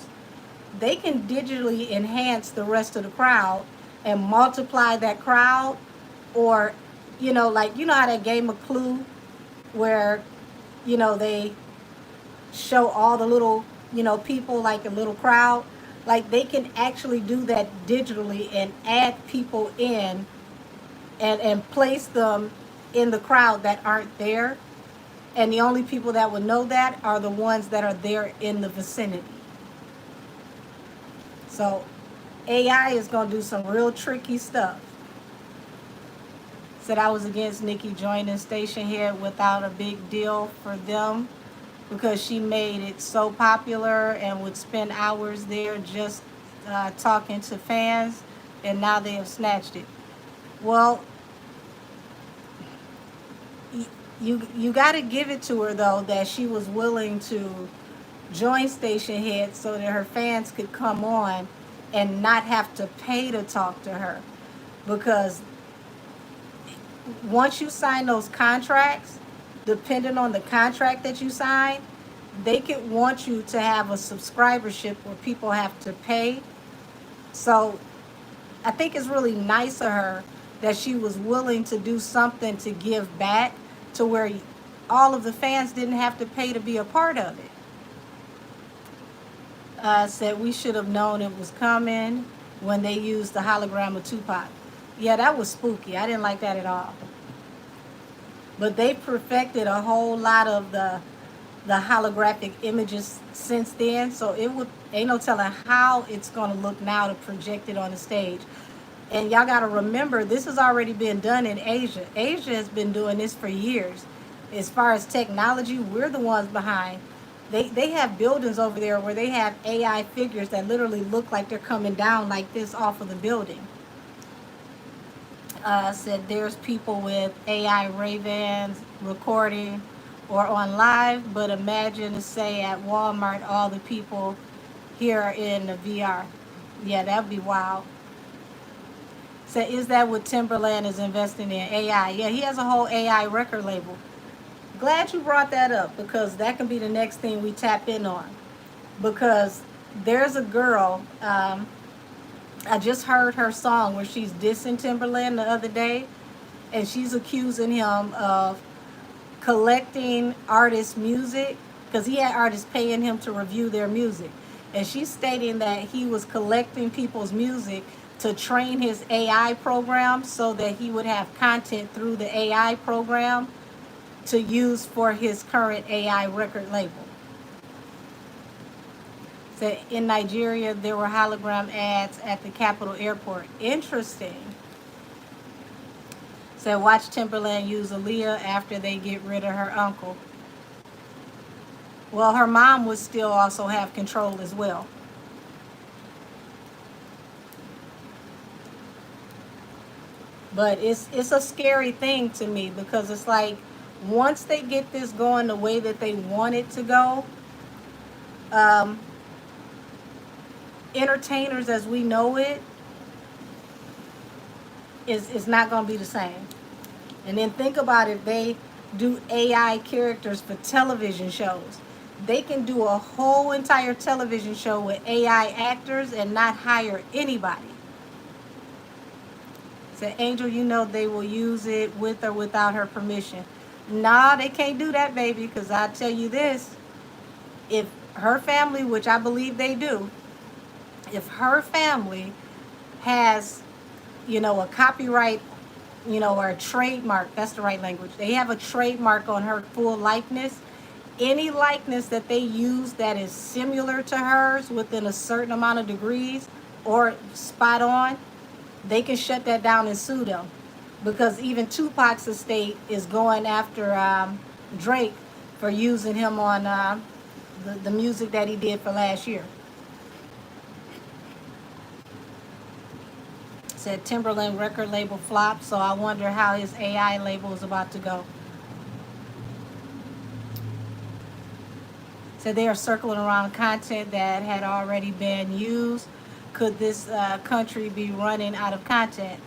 [SPEAKER 1] they can digitally enhance the rest of the crowd and multiply that crowd. Or, like, how that game of Clue where, they show all the little, people like a little crowd. Like, they can actually do that digitally and add people in and place them in the crowd that aren't there. And the only people that would know that are the ones that are there in the vicinity. So AI is going to do some real tricky stuff. Said I was against Nicki joining Station Head without a big deal for them because she made it so popular and would spend hours there just talking to fans, and now they have snatched it. Well, you got to give it to her, though, that she was willing to join Station Head so that her fans could come on and not have to pay to talk to her. Because once you sign those contracts, depending on the contract that you sign, they could want you to have a subscribership where people have to pay. So I think it's really nice of her that she was willing to do something to give back to where all of the fans didn't have to pay to be a part of it. Said we should have known it was coming when they used the hologram of Tupac. Yeah, that was spooky. I didn't like that at all. But they perfected a whole lot of the holographic images since then, so ain't no telling how it's going to look now to project it on the stage. And y'all got to remember, this has already been done in Asia. Asia has been doing this for years. As far as technology, we're the ones behind. They have buildings over there where they have AI figures that literally look like they're coming down like this off of the building. Said there's people with AI Ray-Bans recording or on live, but imagine, say, at Walmart, all the people here in the VR. Yeah, that'd be wild. So is that what Timberland is investing in? AI? Yeah, he has a whole AI record label. Glad you brought that up because that can be the next thing we tap in on. Because there's a girl, I just heard her song where she's dissing Timberland the other day, and she's accusing him of collecting artists' music because he had artists paying him to review their music. And she's stating that he was collecting people's music to train his AI program so that he would have content through the AI program to use for his current AI record label. So in Nigeria, there were hologram ads at the Capitol Airport. Interesting. So watch Timberland use Aaliyah after they get rid of her uncle. Well, her mom would still also have control as well. But it's a scary thing to me because it's like once they get this going the way that they want it to go, um, entertainers as we know it is not going to be the same. And then think about if they do AI characters for television shows. They can do a whole entire television show with AI actors and not hire anybody. So Angel, you know they will use it with or without her permission. Nah, they can't do that, baby, because I tell you this, if her family, which I believe they do, if her family has, a copyright, or a trademark, that's the right language. They have a trademark on her full likeness. Any likeness that they use that is similar to hers within a certain amount of degrees or spot on, they can shut that down and sue them. Because even Tupac's estate is going after Drake for using him on the music that he did for last year. Said Timberland record label flopped, so I wonder how his AI label is about to go. Said they are circling around content that had already been used. Could this country be running out of content?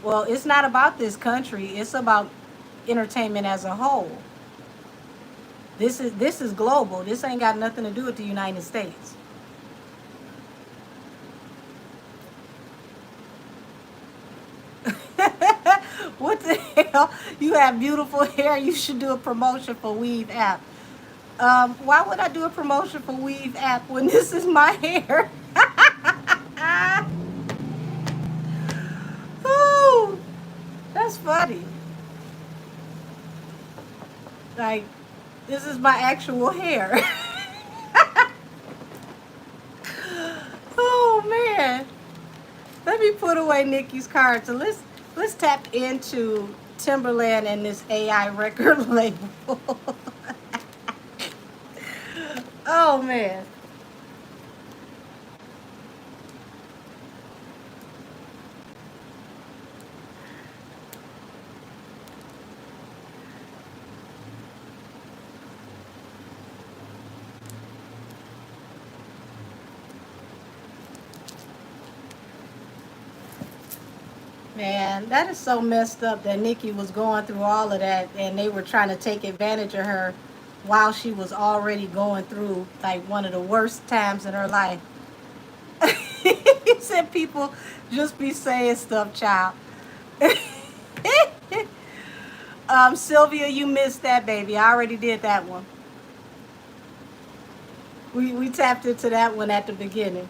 [SPEAKER 1] Well, it's not about this country. It's about entertainment as a whole. This is global. This ain't got nothing to do with the United States. What the hell? You have beautiful hair. You should do a promotion for Weave app. Why would I do a promotion for Weave app when this is my hair? Ooh, that's funny. Like, this is my actual hair. Oh man. Let me put away Nicki's card. So let's tap into Timberland and this AI record label. Oh man. Man, that is so messed up that Nicki was going through all of that and they were trying to take advantage of her while she was already going through like one of the worst times in her life. He said people just be saying stuff, child. Sylvia, you missed that, baby. I already did that one. We tapped into that one at the beginning.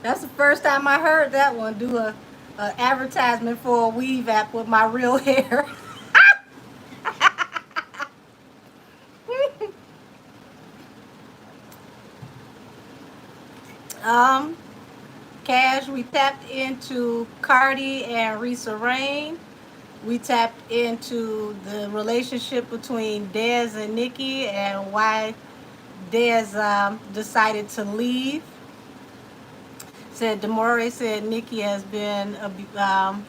[SPEAKER 1] That's the first time I heard that one. Do a advertisement for a weave app with my real hair. um, Cash, we tapped into Cardi and Rhysa Rain. We tapped into the relationship between Dez and Nicki and why Dez decided to leave. Said Demore said Nicki has been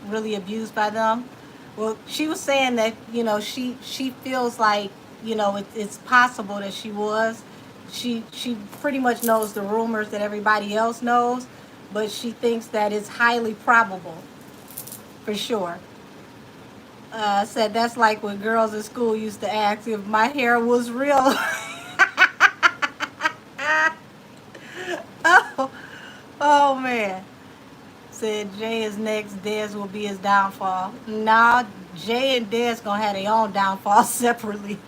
[SPEAKER 1] really abused by them. Well, she was saying that she feels like it's possible that she was. She pretty much knows the rumors that everybody else knows, but she thinks that it's highly probable, for sure. Said that's like when girls in school used to ask if my hair was real. oh, oh man. Said Jay is next, Dez will be his downfall. Nah, Jay and Dez gonna have their own downfall separately.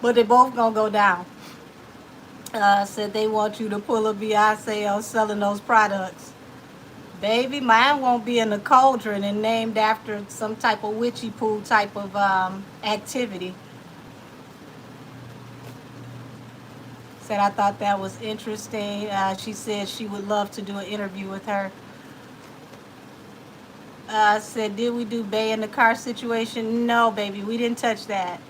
[SPEAKER 1] But they both gonna go down. Said they want you to pull a Beyonce on selling those products. Baby, mine won't be in the cauldron and named after some type of witchy pool type of activity. Said I thought that was interesting. She said she would love to do an interview with her. Said, did we do Bay in the car situation? No, baby, we didn't touch that.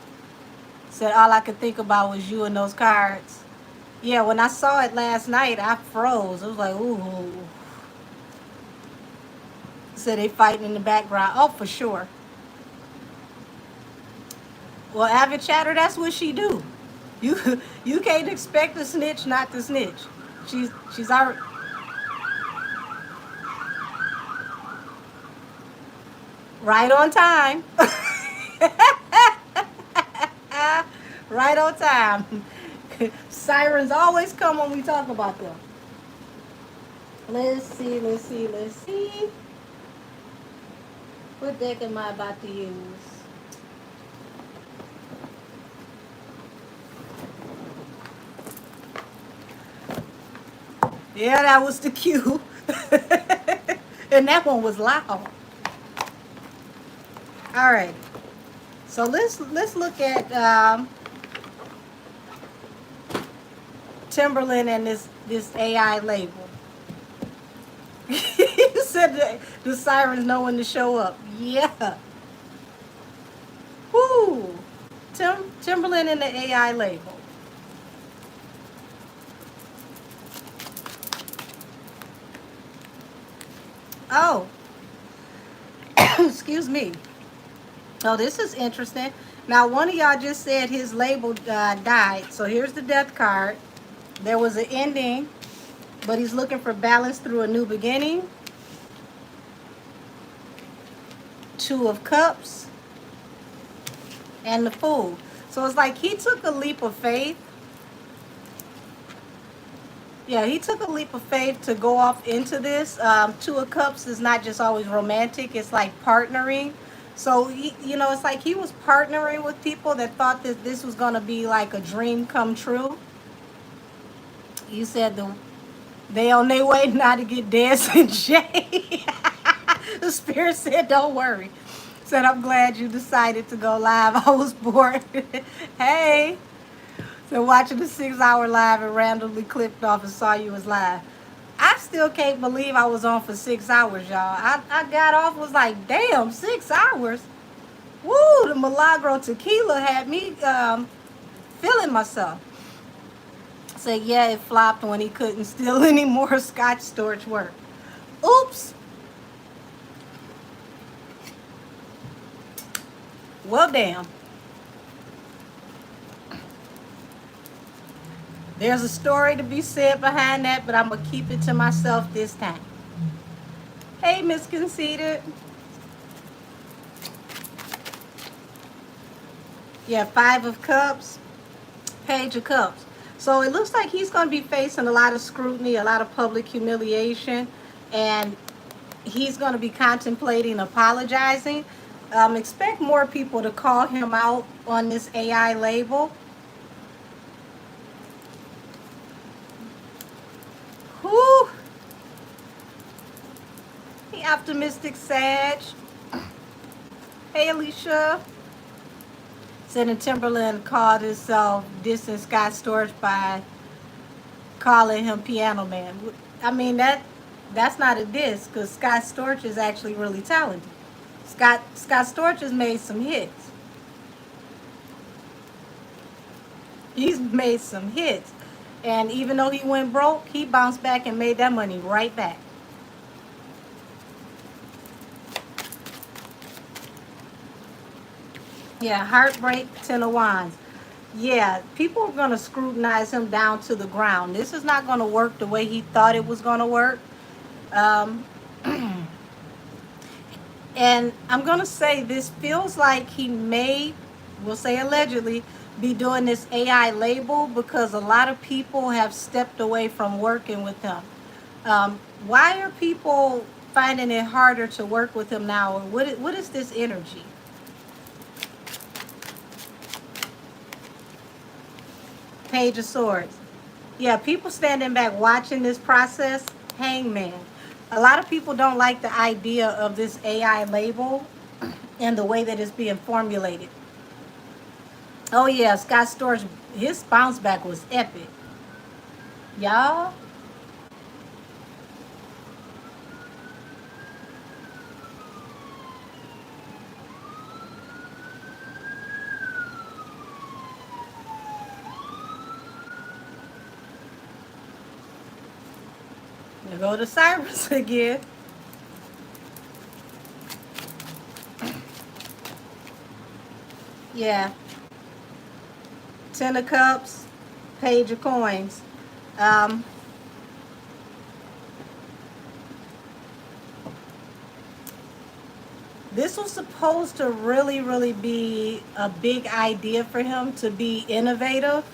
[SPEAKER 1] Said all I could think about was you and those cards. Yeah, when I saw it last night, I froze. I was like, ooh. Said they fighting in the background. Oh, for sure. Well, avid chatter, that's what she do. You can't expect a snitch not to snitch. She's already right on time. Right on time. Sirens always come when we talk about them. Let's see. What deck am I about to use? Yeah, that was the cue. And that one was loud. All right. So let's look at Timberland and this AI label. You said the sirens know when to show up. Yeah. Woo. Timberland and the AI label. Oh. Excuse me. Oh, this is interesting. Now, one of y'all just said his label died. So here's the death card. There was an ending, but he's looking for balance through a new beginning. Two of Cups and the Fool. So it's like he took a leap of faith. Yeah, he took a leap of faith to go off into this. Two of Cups is not just always romantic. It's like partnering. So, it's like he was partnering with people that thought that this was going to be like a dream come true. You said they on their way now to get Nas and Jay. The spirit said, don't worry. Said, I'm glad you decided to go live. I was bored. Hey. So watching the 6-hour live and randomly clipped off and saw you was live. I still can't believe I was on for 6 hours, y'all. I got off, was like, damn, 6 hours. Woo, the Milagro tequila had me feeling myself. So yeah, it flopped when he couldn't steal any more Scotch storage work. Oops. Well, damn. There's a story to be said behind that, but I'm going to keep it to myself this time. Hey, Miss Conceited. Yeah, 5 of Cups, Page of Cups. So it looks like he's going to be facing a lot of scrutiny, a lot of public humiliation, and he's going to be contemplating apologizing. Expect more people to call him out on this AI label. Whew. Hey, optimistic Sag. Hey, Alicia. Said Timberland called himself dissing Scott Storch by calling him Piano Man. I mean, that's not a diss, because Scott Storch is actually really talented. Scott Storch has made some hits. He's made some hits. And even though he went broke, he bounced back and made that money right back. Yeah, Heartbreak, Ten of Wands. Yeah, people are going to scrutinize him down to the ground. This is not going to work the way he thought it was going to work. Um, and I'm going to say this feels like he may, we'll say allegedly, be doing this AI label because a lot of people have stepped away from working with him. Why are people finding it harder to work with him now? Or what is this energy? Page of Swords. Yeah, people standing back watching this process. Hangman. A lot of people don't like the idea of this AI label and the way that it's being formulated. Oh yeah, Scott Storch, his bounce back was epic. Y'all, we go to Cyrus again. Yeah, Ten of Cups, Page of Coins. Um, this was supposed to really, really be a big idea for him to be innovative,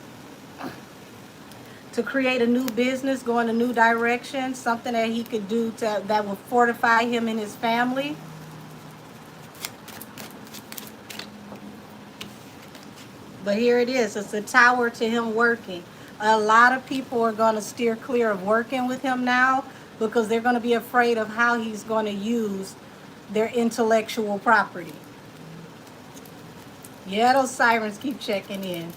[SPEAKER 1] to create a new business, go in a new direction, something that he could do that would fortify him and his family. But here it is. It's a tower to him working. A lot of people are going to steer clear of working with him now because they're going to be afraid of how he's going to use their intellectual property. Yeah, those sirens keep checking in.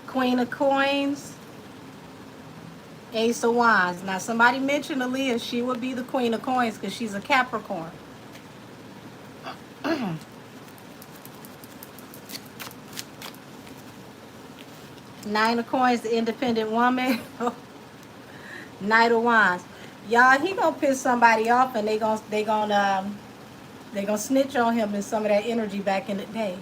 [SPEAKER 1] Queen of Coins, Ace of Wands. Now, somebody mentioned Aaliyah. She would be the Queen of Coins because she's a Capricorn. Nine of Coins, the independent woman. Knight of Wands. Y'all, he gonna piss somebody off, and they gonna snitch on him and some of that energy back in the day.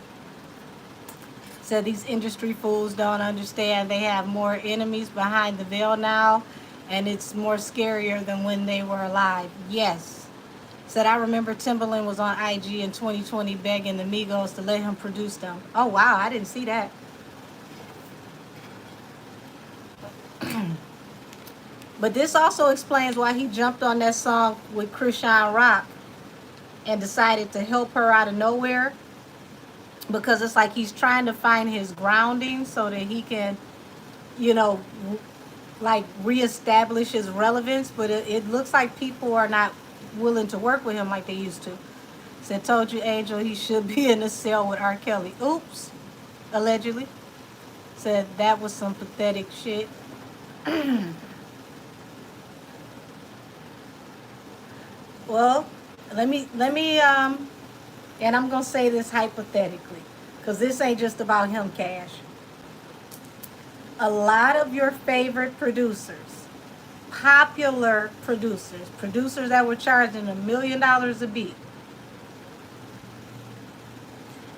[SPEAKER 1] Said these industry fools don't understand. They have more enemies behind the veil now, and it's more scarier than when they were alive. Yes. Said I remember Timberland was on IG in 2020 begging the Migos to let him produce them. Oh wow, I didn't see that. But this also explains why he jumped on that song with Krishan Rock and decided to help her out of nowhere, because it's like he's trying to find his grounding so that he can, you know, like reestablish his relevance. But it looks like people are not willing to work with him like they used to. Said, told you, Angel, he should be in a cell with R. Kelly. Oops, allegedly. Said that was some pathetic shit. Well, and I'm gonna say this hypothetically, because this ain't just about him, Cash. A lot of your favorite producers, popular producers, producers that were charging $1 million a beat,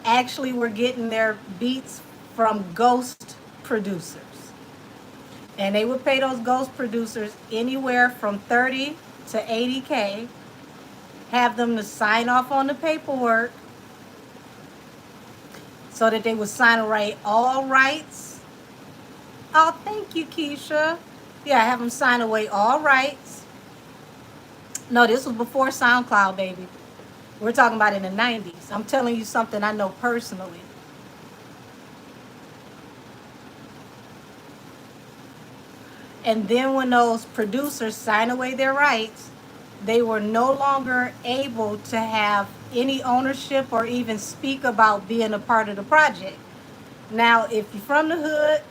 [SPEAKER 1] actually were getting their beats from ghost producers. And they would pay those ghost producers anywhere from 30 to 80K, have them to sign off on the paperwork so that they would sign away all rights. Oh, thank you, Keisha. Yeah, have them sign away all rights. No, this was before SoundCloud, baby. We're talking about in the 90s. I'm telling you something I know personally. And then when those producers sign away their rights, they were no longer able to have any ownership or even speak about being a part of the project. Now, if you're from the hood,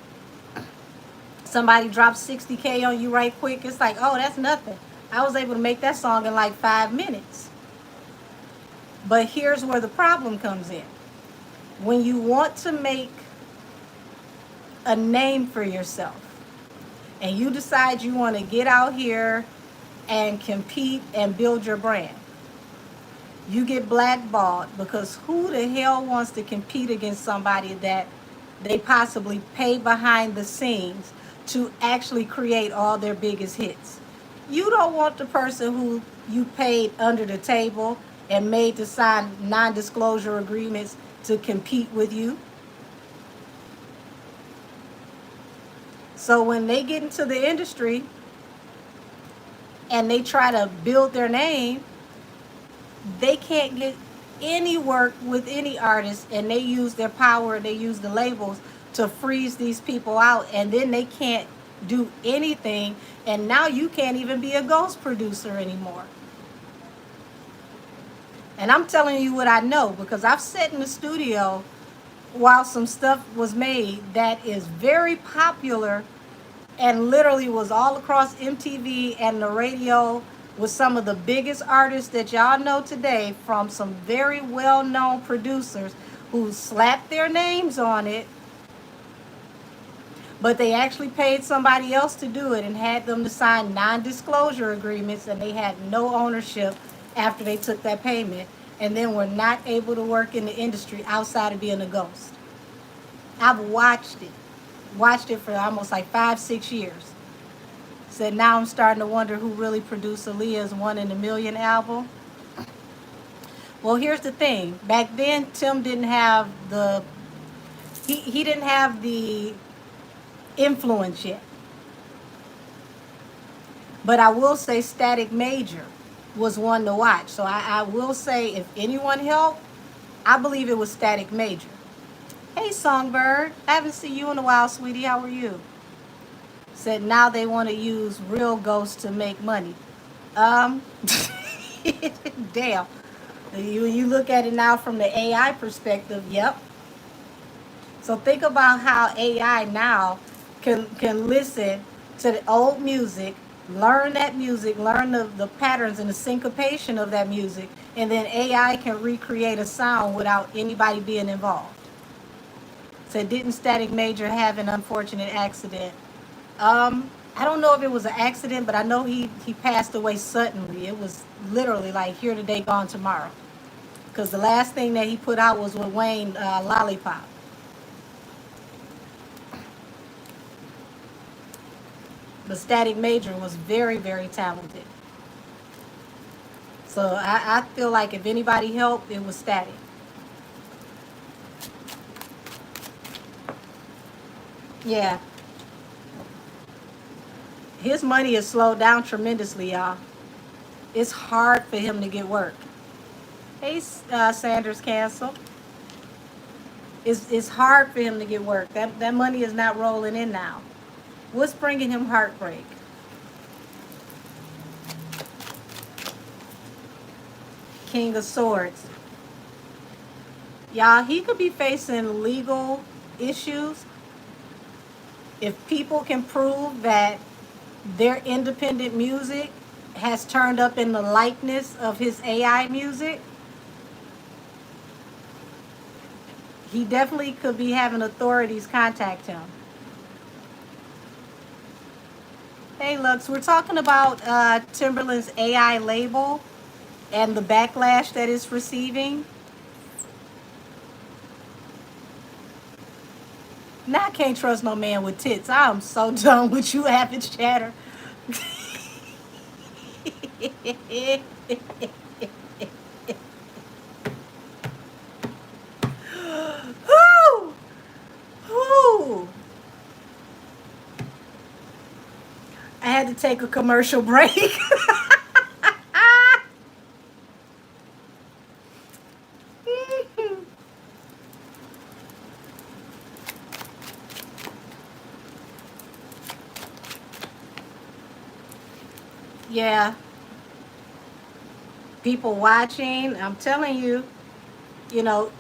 [SPEAKER 1] somebody drops 60K on you right quick, it's like, oh, that's nothing. I was able to make that song in like 5 minutes. But here's where the problem comes in. when you want to make a name for yourself and you decide you want to get out here and compete and build your brand, you get blackballed, because who the hell wants to compete against somebody that they possibly pay behind the scenes to actually create all their biggest hits? You don't want the person who you paid under the table and made to sign non-disclosure agreements to compete with you. So when they get into the industry and they try to build their name, they can't get any work with any artist, and they use their power, they use the labels to freeze these people out, and then they can't do anything, and now you can't even be a ghost producer anymore. And I'm telling you what I know, because I've sat in the studio while some stuff was made that is very popular and literally was all across MTV and the radio with some of the biggest artists that y'all know today, from some very well-known producers who slapped their names on it, but they actually paid somebody else to do it and had them to sign non-disclosure agreements, and they had no ownership after they took that payment, and then were not able to work in the industry outside of being a ghost. I've watched it for almost like 5-6 years. Said now I'm starting to wonder who really produced Aaliyah's One in a Million album. Well, here's the thing. Back then, Tim didn't have he didn't have the influence yet. But I will say Static Major was one to watch. So I will say, if anyone helped, I believe it was Static Major. Hey, Songbird. I haven't seen you in a while, sweetie. How are you? Said now they want to use real ghosts to make money. Damn. You look at it now from the AI perspective, yep. So think about how AI now can listen to the old music, learn that music, learn the patterns and the syncopation of that music, and then AI can recreate a sound without anybody being involved. So didn't Static Major have an unfortunate accident? I don't know if it was an accident, but I know he passed away suddenly. It was literally like here today, gone tomorrow. Because the last thing that he put out was with Wayne, Lollipop. But Static Major was very, very talented. So I feel like if anybody helped, it was Static. Yeah. His money has slowed down tremendously, y'all. It's hard for him to get work. Hey, Sanders Cancel. It's hard for him to get work. That money is not rolling in now. What's bringing him heartbreak? King of Swords. Y'all, he could be facing legal issues if people can prove that their independent music has turned up in the likeness of his AI music. He definitely could be having authorities contact him. Hey, Lux, we're talking about Timberland's AI label and the backlash that it's receiving. Now I can't trust no man with tits. I'm so done with you, average chatter. Woo! Woo! I had to take a commercial break. Yeah. People watching, I'm telling you, you know,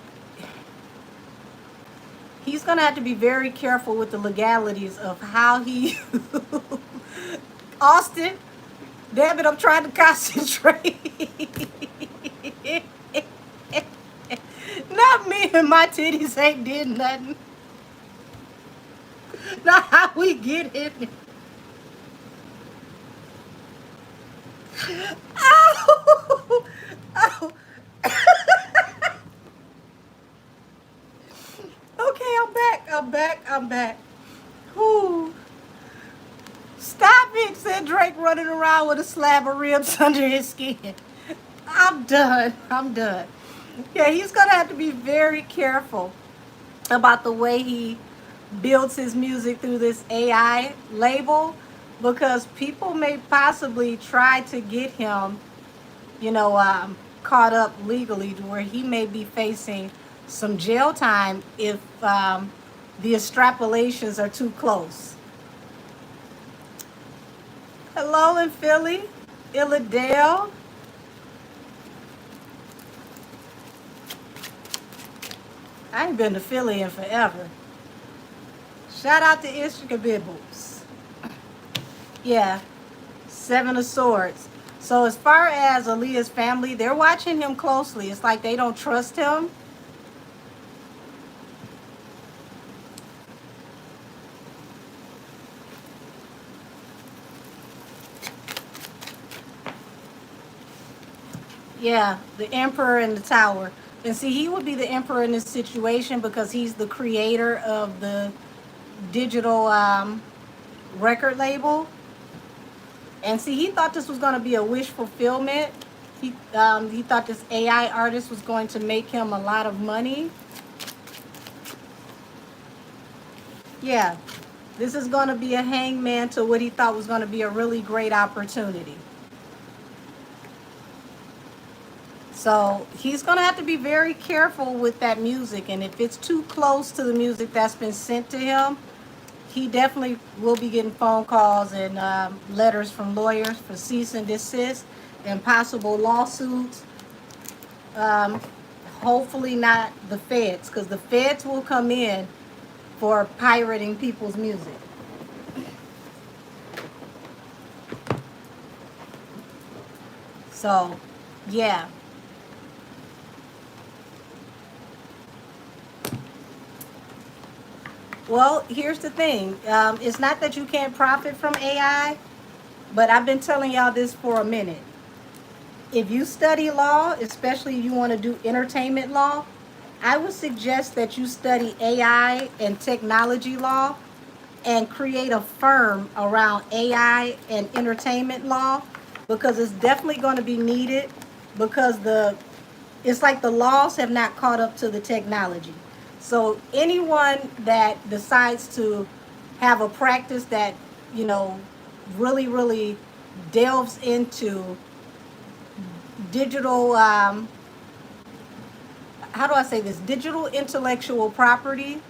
[SPEAKER 1] he's going to have to be very careful with the legalities of how he... Austin, damn it, I'm trying to concentrate. Not me. My titties ain't did nothing. Not how we get it. Ow! Oh. Okay, I'm back. I'm back. I'm back. Whew. Stop it, said Drake running around with a slab of ribs under his skin. I'm done. I'm done. Yeah, he's going to have to be very careful about the way he builds his music through this AI label because people may possibly try to get him, you know, caught up legally to where he may be facing some jail time if the extrapolations are too close. Hello in Philly, Illadale. I ain't been to Philly in forever. Shout out to Ishka Bibbles. Yeah, Seven of Swords. So as far as Aaliyah's family, they're watching him closely. It's like they don't trust him. Yeah, the Emperor in the Tower. And see, he would be the Emperor in this situation because he's the creator of the digital record label. And see, he thought this was going to be a wish fulfillment. He thought this AI artist was going to make him a lot of money. Yeah, this is going to be a hangman to what he thought was going to be a really great opportunity. So he's going to have to be very careful with that music. And if it's too close to the music that's been sent to him, he definitely will be getting phone calls and letters from lawyers for cease and desist and possible lawsuits. Um, Hopefully not the feds, because the feds will come in for pirating people's music. So, yeah. Well, here's the thing. It's not that you can't profit from AI, but I've been telling y'all this for a minute. If you study law, especially if you want to do entertainment law, I would suggest that you study AI and technology law and create a firm around AI and entertainment law because it's definitely going to be needed because it's like the laws have not caught up to the technology. So anyone that decides to have a practice that, you know, really delves into digital how do I say this? Digital intellectual property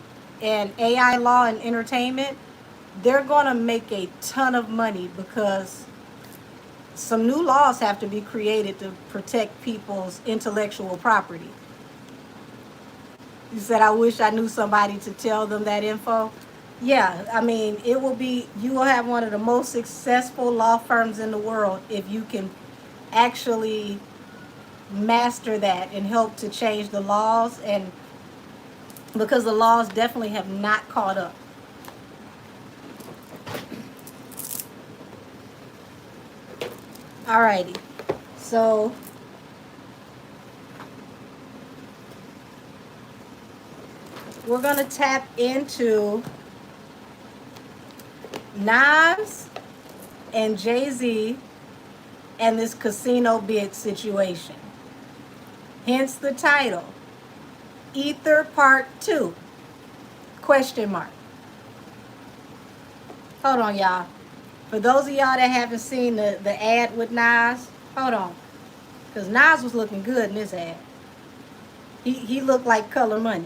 [SPEAKER 1] and AI law and entertainment, they're going to make a ton of money because some new laws have to be created to protect people's intellectual property. You said, I wish I knew somebody to tell them that info. Yeah, I mean, you will have one of the most successful law firms in the world if you can actually master that and help to change the laws, and because the laws definitely have not caught up. Alrighty, so we're gonna tap into Nas and Jay-Z and this casino bid situation. Hence the title, Ether Part 2, question mark. Hold on, y'all. For those of y'all that haven't seen the ad with Nas, hold on. Because Nas was looking good in this ad. He looked like color money.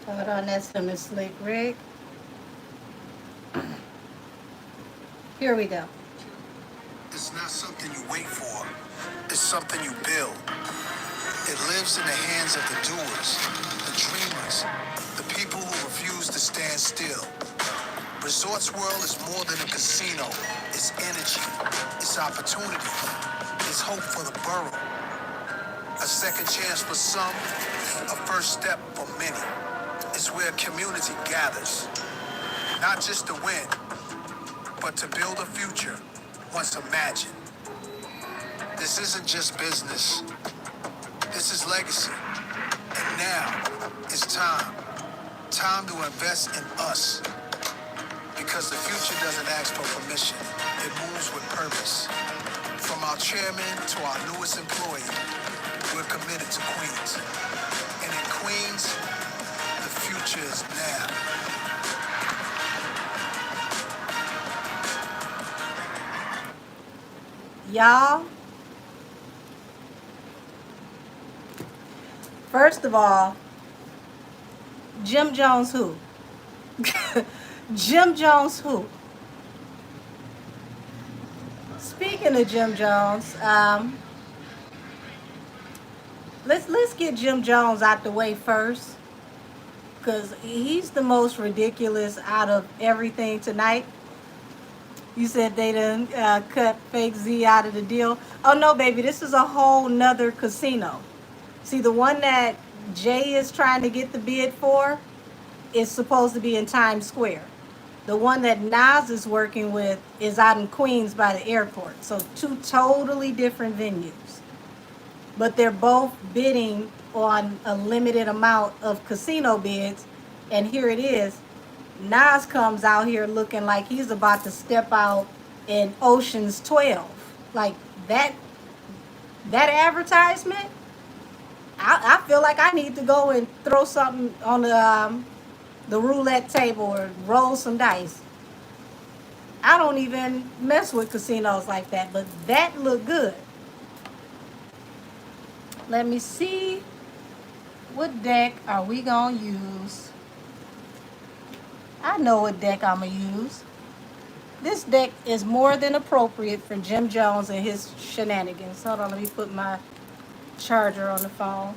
[SPEAKER 1] Hold on, that's him and Slick Rick. Here we go.
[SPEAKER 2] It's not something you wait for. It's something you build. It lives in the hands of the doers, the dreamers, the people who refuse to stand still. Resorts World is more than a casino. It's energy. It's opportunity. It's hope for the borough. A second chance for some, a first step for many. It's where community gathers, not just to win, but to build a future once imagined. This isn't just business. This is legacy. And now it's time. Time to invest in us. Because the future doesn't ask for permission. It moves with purpose. From our chairman to our newest employee, we're committed to Queens. And in Queens, the future is now.
[SPEAKER 1] Y'all, first of all, Jim Jones who? Jim Jones who? Speaking of Jim Jones, let's get Jim Jones out the way first, because he's the most ridiculous out of everything tonight. You said they done cut Fake Z out of the deal. Oh no, baby, this is a whole nother casino. See, the one that Jay is trying to get the bid for is supposed to be in Times Square. The one that Nas is working with is out in Queens by the airport. So two totally different venues. But they're both bidding on a limited amount of casino bids. And here it is. Nas comes out here looking like he's about to step out in Ocean's 12. Like that advertisement, I feel like I need to go and throw something on the roulette table or roll some dice. I don't even mess with casinos like that, but that looked good. Let me see. What deck are we gonna use? I know what deck I'm gonna use. This deck is more than appropriate for Jim Jones and his shenanigans. Hold on, let me put my charger on the phone.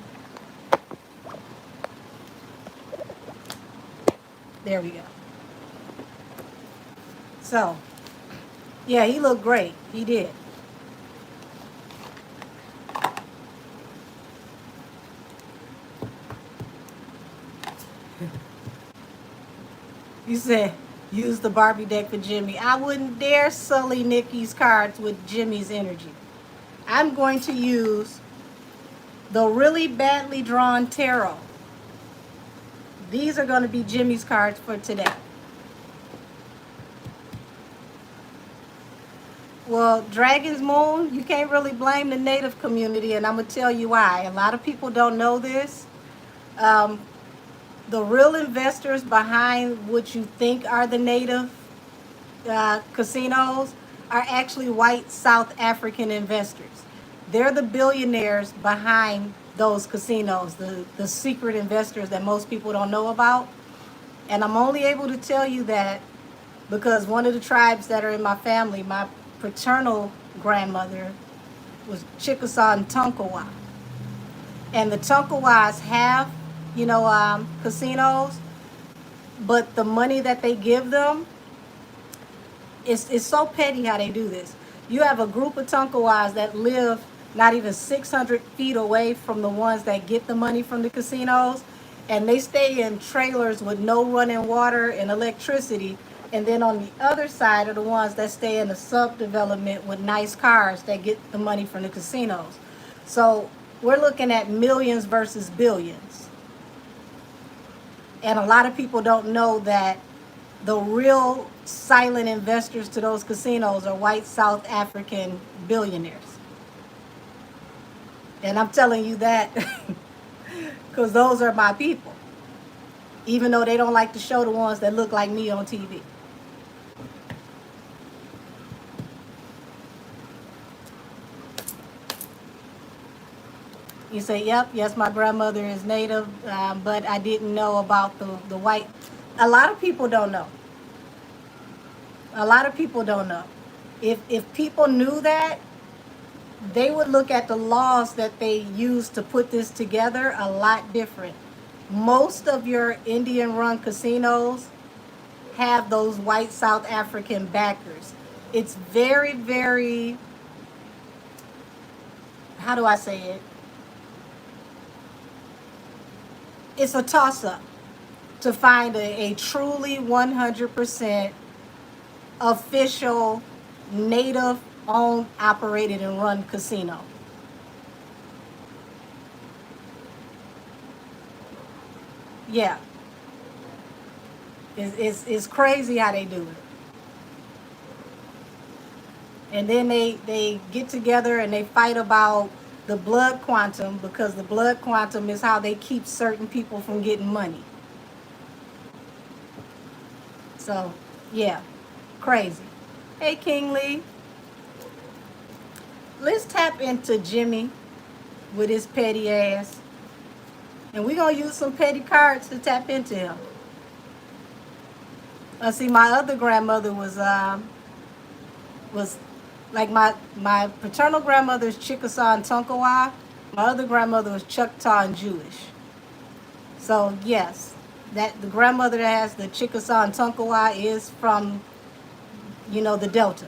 [SPEAKER 1] There we go. So, yeah, he looked great. He did. You said use the Barbie deck for Jimmy. I wouldn't dare sully Nicki's cards with Jimmy's energy. I'm going to use the really badly drawn tarot. These are going to be Jimmy's cards for today. Well, Dragon's Moon, you can't really blame the native community, and I'm going to tell you why. A lot of people don't know this. The real investors behind what you think are the native casinos are actually white South African investors. They're the billionaires behind those casinos, the secret investors that most people don't know about. And I'm only able to tell you that because one of the tribes that are in my family, my paternal grandmother was Chickasaw and Tonkawa. And the Tonkawas have, casinos, but the money that they give them is so petty how they do this. You have a group of Tonkawas that live not even 600 feet away from the ones that get the money from the casinos, and they stay in trailers with no running water and electricity. And then on the other side are the ones that stay in a subdevelopment with nice cars that get the money from the casinos. So we're looking at millions versus billions. And a lot of people don't know that the real silent investors to those casinos are white South African billionaires. And I'm telling you that because those are my people. Even though they don't like to show the ones that look like me on TV. You say, yep, yes, my grandmother is native, but I didn't know about the white. A lot of people don't know. A lot of people don't know. If people knew that, they would look at the laws that they used to put this together a lot different. Most of your Indian run casinos have those white South African backers. It's very, very, how do I say it? It's a toss up to find a truly 100% official native owned, operated, and run casino. Yeah, it's crazy how they do it. And then they get together and they fight about the blood quantum because the blood quantum is how they keep certain people from getting money. So, yeah, crazy. Hey, King Lee, let's tap into Jimmy with his petty ass. And we're going to use some petty cards to tap into him. See, my other grandmother was like my paternal grandmother is Chickasaw and Tonkawa. My other grandmother was Choctaw and Jewish. So yes, that the grandmother that has the Chickasaw and Tonkawa is from, the Delta.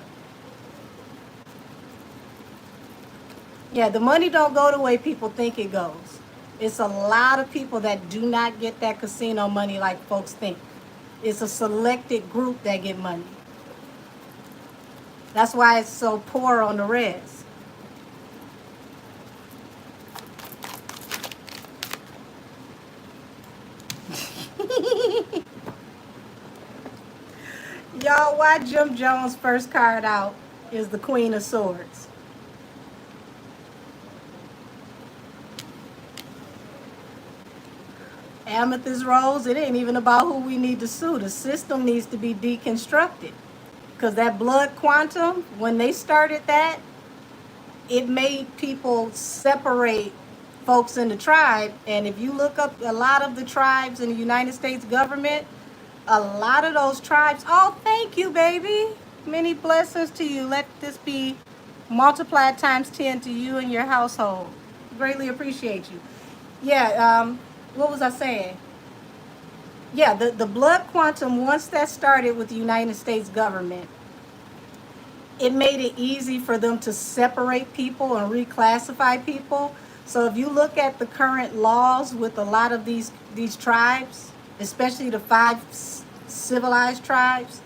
[SPEAKER 1] Yeah, the money don't go the way people think it goes. It's a lot of people that do not get that casino money like folks think. It's a selected group that get money. That's why it's so poor on the res. Y'all, why Jim Jones' first card out is the Queen of Swords. Amethyst Rose, it ain't even about who we need to sue. The system needs to be deconstructed. Because that blood quantum, when they started that, it made people separate folks in the tribe. And if you look up a lot of the tribes in the United States government, a lot of those tribes, oh, thank you, baby. Many blessings to you. Let this be multiplied times 10 to you and your household. Greatly appreciate you. Yeah, what was I saying? Yeah, the blood quantum, once that started with the United States government, it made it easy for them to separate people and reclassify people. So if you look at the current laws with a lot of these tribes, especially the 5 civilized tribes,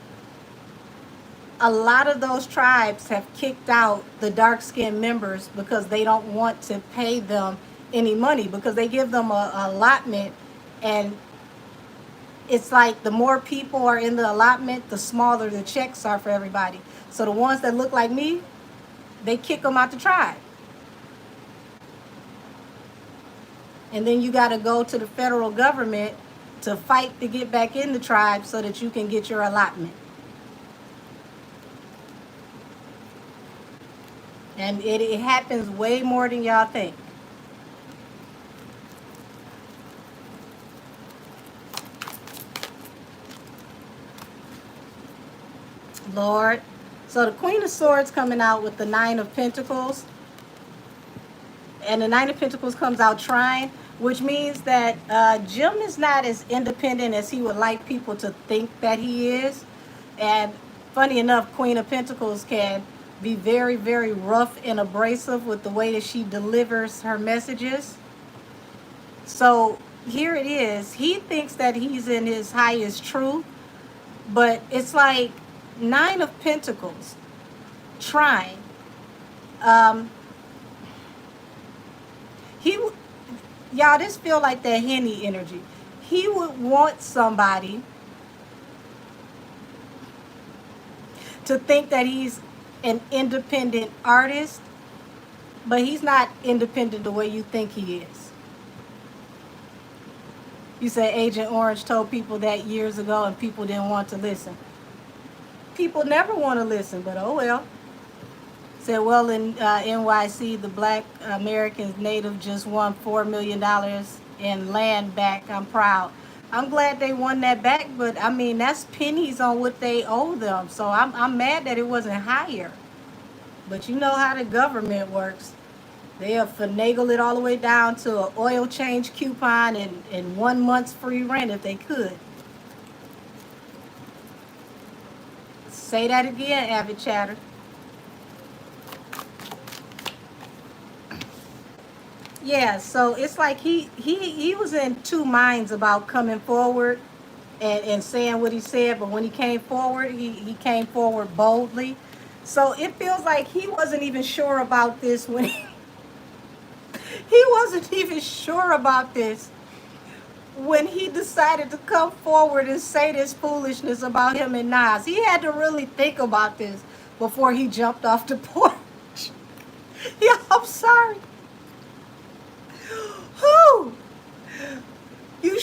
[SPEAKER 1] a lot of those tribes have kicked out the dark-skinned members because they don't want to pay them any money because they give them a allotment, and it's like the more people are in the allotment, the smaller the checks are for everybody. So the ones that look like me, they kick them out the tribe. And then you got to go to the federal government to fight to get back in the tribe so that you can get your allotment. And it happens way more than y'all think. Lord. So the Queen of Swords coming out with the 9 of Pentacles. And the 9 of Pentacles comes out trine, which means that Jim is not as independent as he would like people to think that he is. And funny enough, Queen of Pentacles can be very, very rough and abrasive with the way that she delivers her messages. So here it is. He thinks that he's in his highest truth, but it's like 9 of Pentacles, trine. Y'all, this feel like that Henny energy. He would want somebody to think that he's an independent artist, but he's not independent the way you think he is. You say Agent Orange told people that years ago and people didn't want to listen. People never want to listen, but oh well. Said, well, in NYC, the Black Americans native just won $4 million in land back. I'm proud. I'm glad they won that back, but I mean that's pennies on what they owe them. So I'm mad that it wasn't higher. But you know how the government works. They'll finagle it all the way down to an oil change coupon and 1 month's free rent if they could. Say that again, Avid Chatter. Yeah, so it's like he was in two minds about coming forward and saying what he said, but when he came forward, he came forward boldly. So it feels like he wasn't even sure about this when he wasn't even sure about this when he decided to come forward and say this foolishness about him and Nas. He had to really think about this before he jumped off the porch. Yeah, I'm sorry. Who? You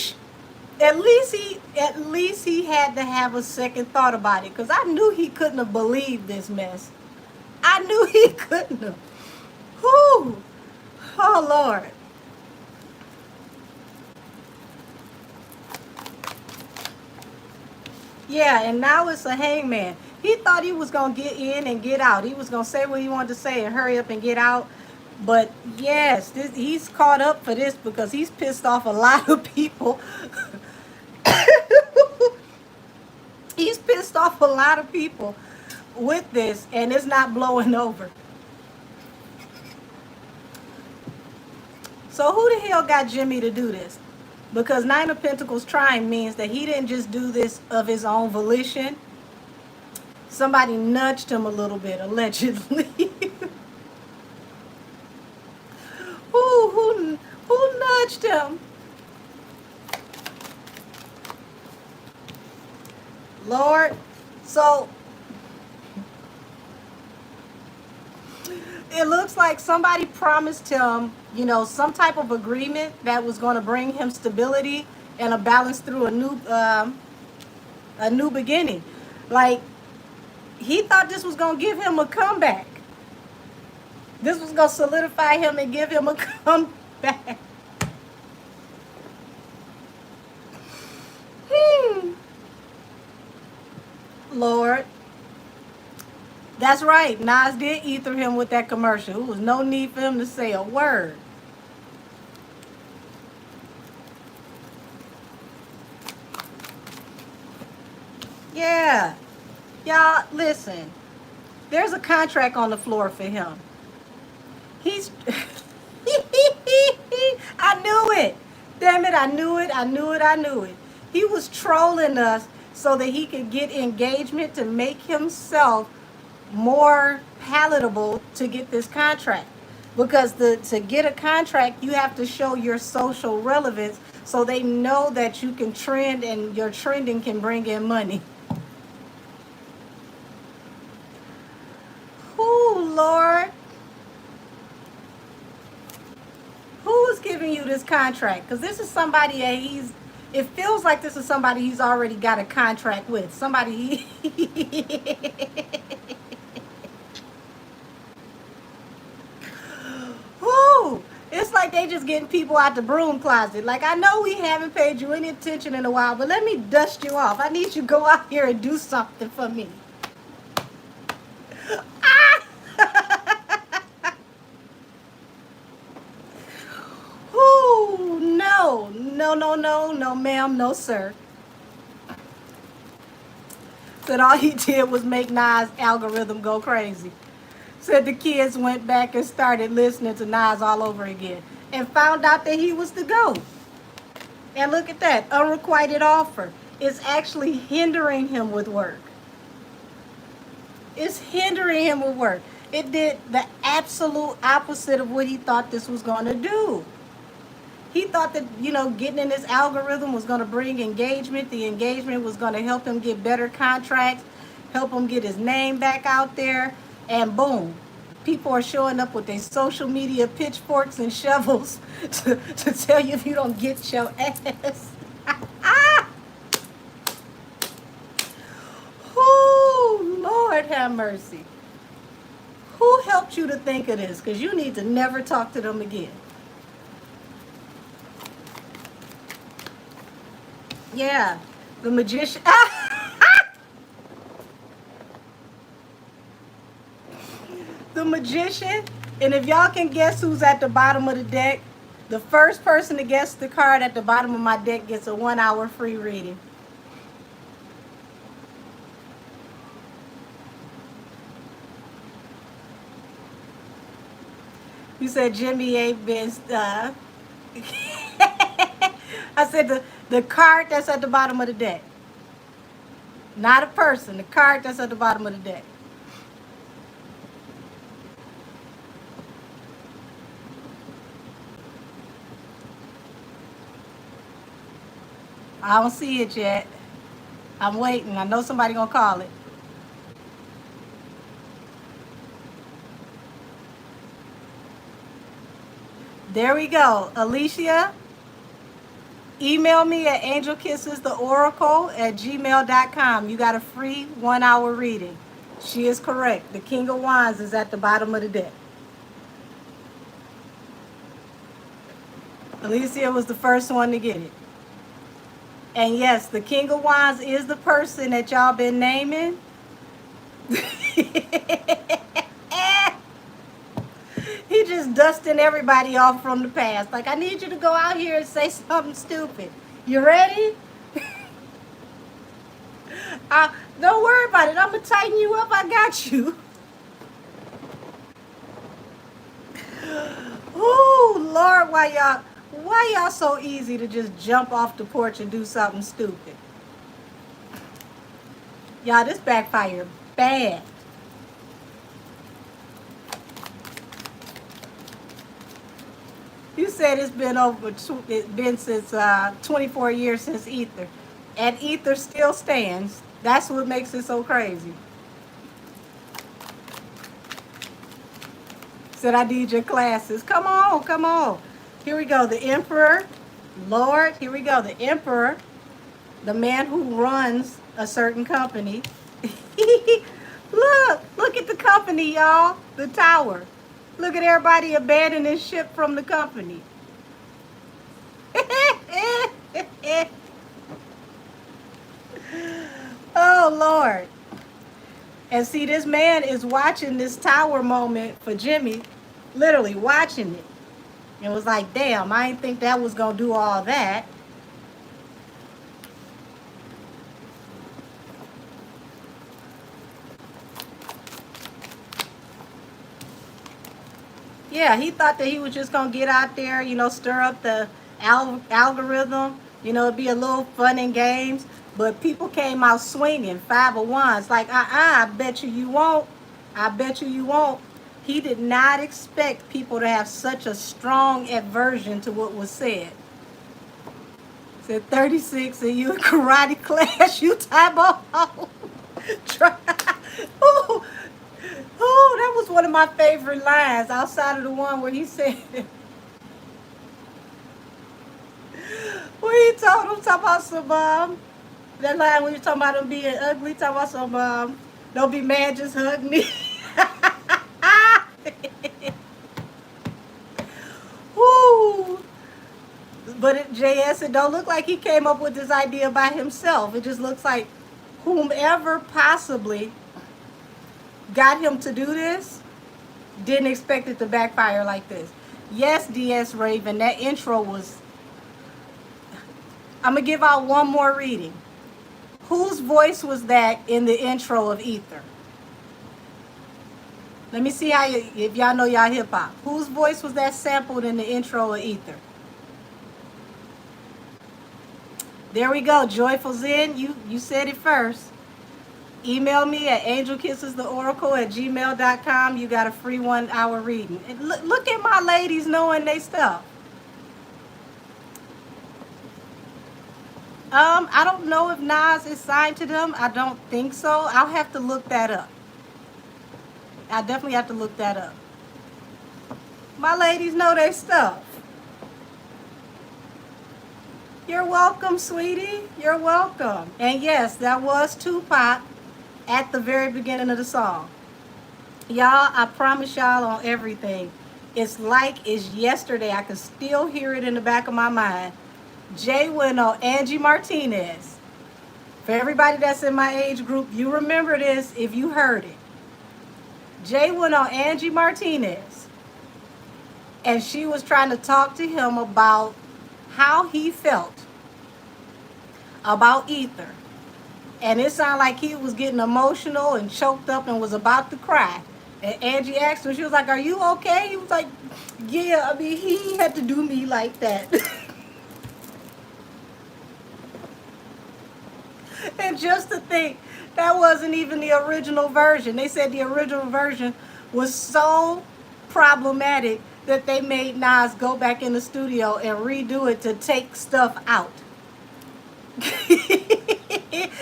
[SPEAKER 1] at least he had to have a second thought about it, because I knew he couldn't have believed this mess. I knew he couldn't have. Who? Oh Lord. Yeah, and now it's a hangman. He thought he was gonna get in and get out. He was gonna say what he wanted to say and hurry up and get out. But yes, he's caught up for this because he's pissed off a lot of people. He's pissed off a lot of people with this, and it's not blowing over. So who the hell got Jimmy to do this? Because Nine of Pentacles trying means that he didn't just do this of his own volition. Somebody nudged him a little bit, allegedly. Who nudged him? Lord. So it looks like somebody promised him, some type of agreement that was going to bring him stability and a balance through a new beginning. Like, he thought this was going to give him a comeback. This was going to solidify him and give him a comeback. Lord. That's right. Nas did ether him with that commercial. There was no need for him to say a word. Yeah. Y'all, listen. There's a contract on the floor for him. He's... I knew it. Damn it, I knew it. He was trolling us so that he could get engagement to make himself more palatable to get this contract. Because to get a contract, you have to show your social relevance so they know that you can trend and your trending can bring in money. Oh, Lord. Who is giving you this contract? Because this is somebody that it feels like this is somebody he's already got a contract with. Somebody Woo! It's like they just getting people out the broom closet. Like, I know we haven't paid you any attention in a while, but let me dust you off. I need you to go out here and do something for me. Ooh, no, ma'am, no, sir. Said all he did was make Nas' algorithm go crazy. Said the kids went back and started listening to Nas all over again and found out that he was the GOAT. And look at that, unrequited offer. It's actually hindering him with work. It's hindering him with work. It did the absolute opposite of what he thought this was going to do. He thought that, getting in this algorithm was going to bring engagement. The engagement was going to help him get better contracts, help him get his name back out there, and boom. People are showing up with their social media pitchforks and shovels to tell you if you don't get your ass. Oh, Lord have mercy. Who helped you to think of this? Because you need to never talk to them again. Yeah, the magician. The magician. And if y'all can guess who's at the bottom of the deck, the first person to guess the card at the bottom of my deck gets a 1 hour free reading. You said Jimmy ain't been I said the card that's at the bottom of the deck. Not a person, the card that's at the bottom of the deck. I don't see it yet. I'm waiting. I know somebody gonna call it. There we go. Alicia, email me at angelkissestheoracle@gmail.com. You got a free 1 hour reading. She is correct. The King of Wands is at the bottom of the deck. Alicia was the first one to get it. And yes, the King of Wands is the person that y'all been naming. He just dusting everybody off from the past. Like, I need you to go out here and say something stupid. You ready? Don't worry about it. I'm going to tighten you up. I got you. Ooh, Lord, why y'all so easy to just jump off the porch and do something stupid? Y'all, this backfired bad. You said it's been since 24 years since Ether. And Ether still stands. That's what makes it so crazy. Said I need your classes. Come on, come on. Here we go. The Emperor. Lord, here we go. The Emperor. The man who runs a certain company. Look at the company, y'all. The tower. Look at everybody abandoning ship from the company. Oh, Lord. And see, this man is watching this tower moment for Jimmy, literally watching it. And was like, damn, I didn't think that was going to do all that. Yeah, he thought that he was just going to get out there, stir up the algorithm, it'd be a little fun and games. But people came out swinging, 5 of Wands. Like, I bet you won't. I bet you won't. He did not expect people to have such a strong aversion to what was said. Said 36 and you in karate class, you type of try. Ooh, that was one of my favorite lines outside of the one where he said, where he told him, talking about some, that line when you talking about him being ugly, talking about some, don't be mad, just hug me. Woo. But JS, it don't look like he came up with this idea by himself. It just looks like whomever possibly got him to do this didn't expect it to backfire like this. Yes, DS Raven, that intro was... I'm going to give out one more reading. Whose voice was that in the intro of Ether? Let me see if y'all know y'all hip hop. Whose voice was that sampled in the intro of Ether? There we go. Joyful Zen, you said it first. Email me at angelkissestheoracle@gmail.com. You got a free 1 hour reading. And look at my ladies knowing they stuff. I don't know if Nas is signed to them. I don't think so. I'll have to look that up. I definitely have to look that up. My ladies know their stuff. You're welcome, sweetie. You're welcome. And yes, that was Tupac at the very beginning of the song. Y'all, I promise y'all on everything. It's like it's yesterday. I can still hear it in the back of my mind. Jay went on Angie Martinez. For everybody that's in my age group, you remember this if you heard it. Jay went on Angie Martinez, and she was trying to talk to him about how he felt about Ether. And it sounded like he was getting emotional and choked up and was about to cry. And Angie asked him, she was like, "Are you okay?" He was like, "Yeah, I mean, he had to do me like that." And just to think, that wasn't even the original version. They said the original version was so problematic that they made Nas go back in the studio and redo it to take stuff out.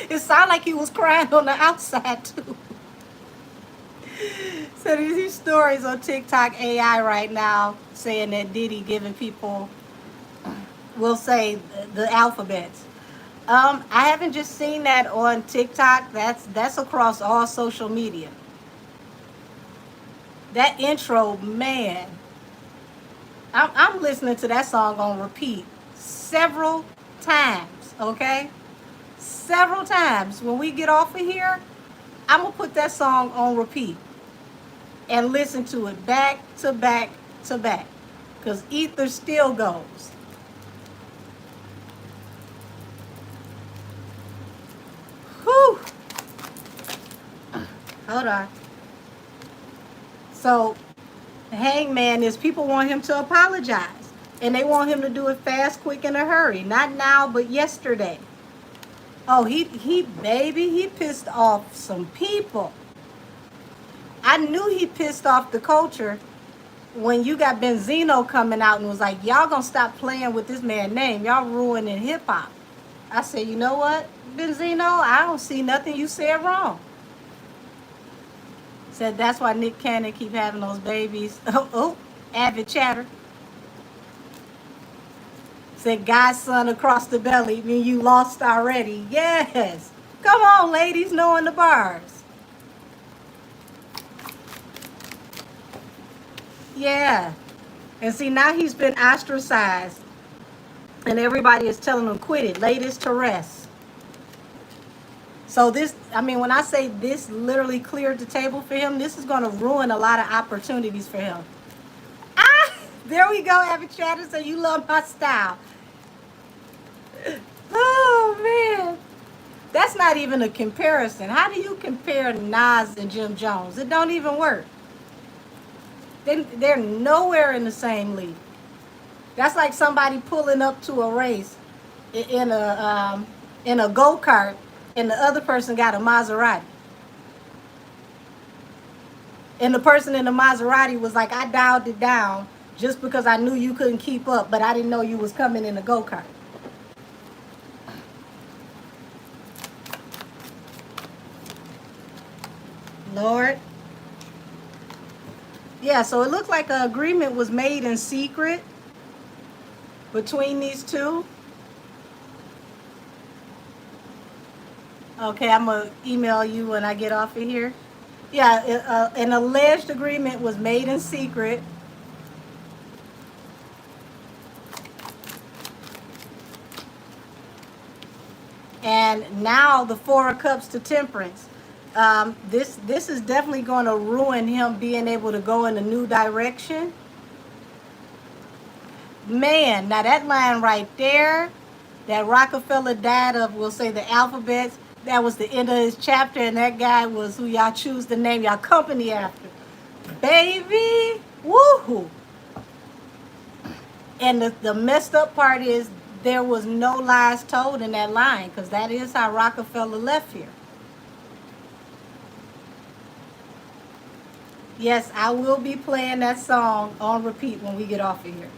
[SPEAKER 1] It sounded like he was crying on the outside too. So these stories on TikTok AI right now saying that Diddy giving people, we'll say, the alphabets. I haven't just seen that on TikTok. That's across all social media. That intro, man, I'm listening to that song on repeat several times. Okay, several times. When we get off of here, I'm gonna put that song on repeat and listen to it back to back to back, because Ether still goes. Whew. Hold on. So, Hangman is, people want him to apologize. And they want him to do it fast, quick, in a hurry. Not now, but yesterday. Oh, he pissed off some people. I knew he pissed off the culture when you got Benzino coming out and was like, "Y'all gonna stop playing with this man's name. Y'all ruining hip hop." I said, "You know what, Benzino? I don't see nothing you said wrong." Said that's why Nick Cannon keep having those babies. Oh, avid chatter. Said guy's son across the belly. Mean you lost already? Yes. Come on, ladies, knowing the bars. Yeah. And see, now he's been ostracized. And everybody is telling him, quit it, lay this to rest. So this, I mean, when I say this literally cleared the table for him, this is going to ruin a lot of opportunities for him. Ah, there we go, Avid Chatter. So you love my style. Oh, man. That's not even a comparison. How do you compare Nas and Jim Jones? It don't even work. They're nowhere in the same league. That's like somebody pulling up to a race in a go-kart, and the other person got a Maserati. And the person in the Maserati was like, "I dialed it down just because I knew you couldn't keep up, but I didn't know you was coming in a go-kart." Lord. Yeah, so it looked like an agreement was made in secret between these two. Okay, I'm going to email you when I get off of here. Yeah, an alleged agreement was made in secret. And now the Four of Cups to Temperance. This is definitely going to ruin him being able to go in a new direction. Man, now that line right there, that Rockefeller died of, we'll say, the alphabets, that was the end of his chapter, and that guy was who y'all choose to name y'all company after. Baby, woohoo. And the messed up part is there was no lies told in that line, because that is how Rockefeller left here. Yes, I will be playing that song on repeat when we get off of here.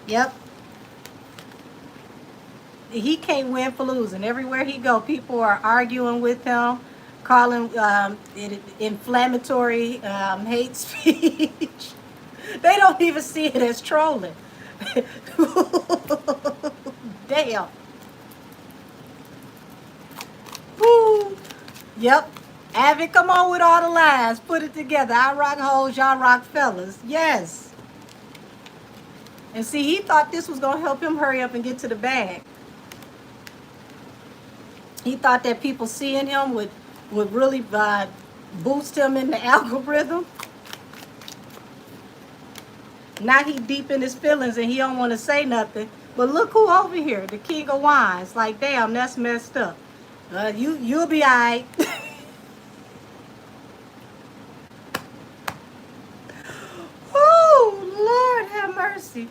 [SPEAKER 1] Yep. He can't win for losing. Everywhere he go, people are arguing with him, calling it inflammatory hate speech. They don't even see it as trolling. Damn. Woo. Yep. Avid, come on with all the lines. Put it together. I rock hoes, y'all rock fellas. Yes. And see, he thought this was going to help him hurry up and get to the bag. He thought that people seeing him would really boost him in the algorithm. Now he deep in his feelings and he don't want to say nothing. But look who over here, the king of wines. Like, damn, that's messed up. You'll be all right. Oh, Lord have mercy.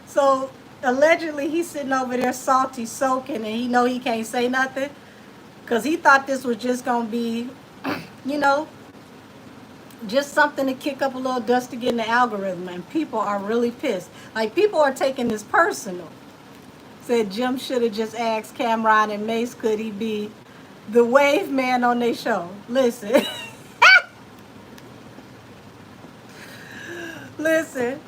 [SPEAKER 1] So allegedly he's sitting over there salty, soaking, and he know he can't say nothing because he thought this was just gonna be, you know, just something to kick up a little dust to get in the algorithm. And people are really pissed. Like, people are taking this personal. Said Jim should have just asked Cameron and Mace could he be the wave man on their show. Listen. Listen.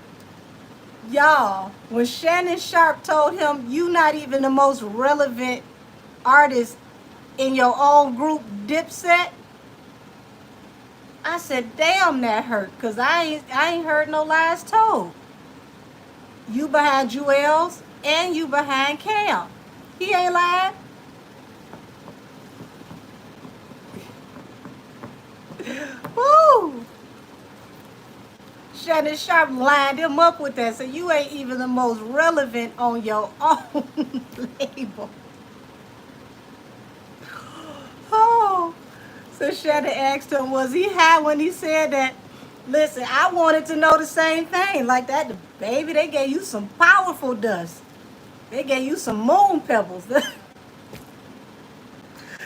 [SPEAKER 1] Y'all, when Shannon Sharp told him you not even the most relevant artist in your own group, Dipset, I said, damn, that hurt, because I ain't heard no lies told. You behind Jewels and you behind Cam. He ain't lying. Woo! Shannon Sharp lined him up with that. So you ain't even the most relevant on your own label. Oh. So Shannon asked him, was he high when he said that? Listen, I wanted to know the same thing. Like that, baby, they gave you some powerful dust. They gave you some moon pebbles.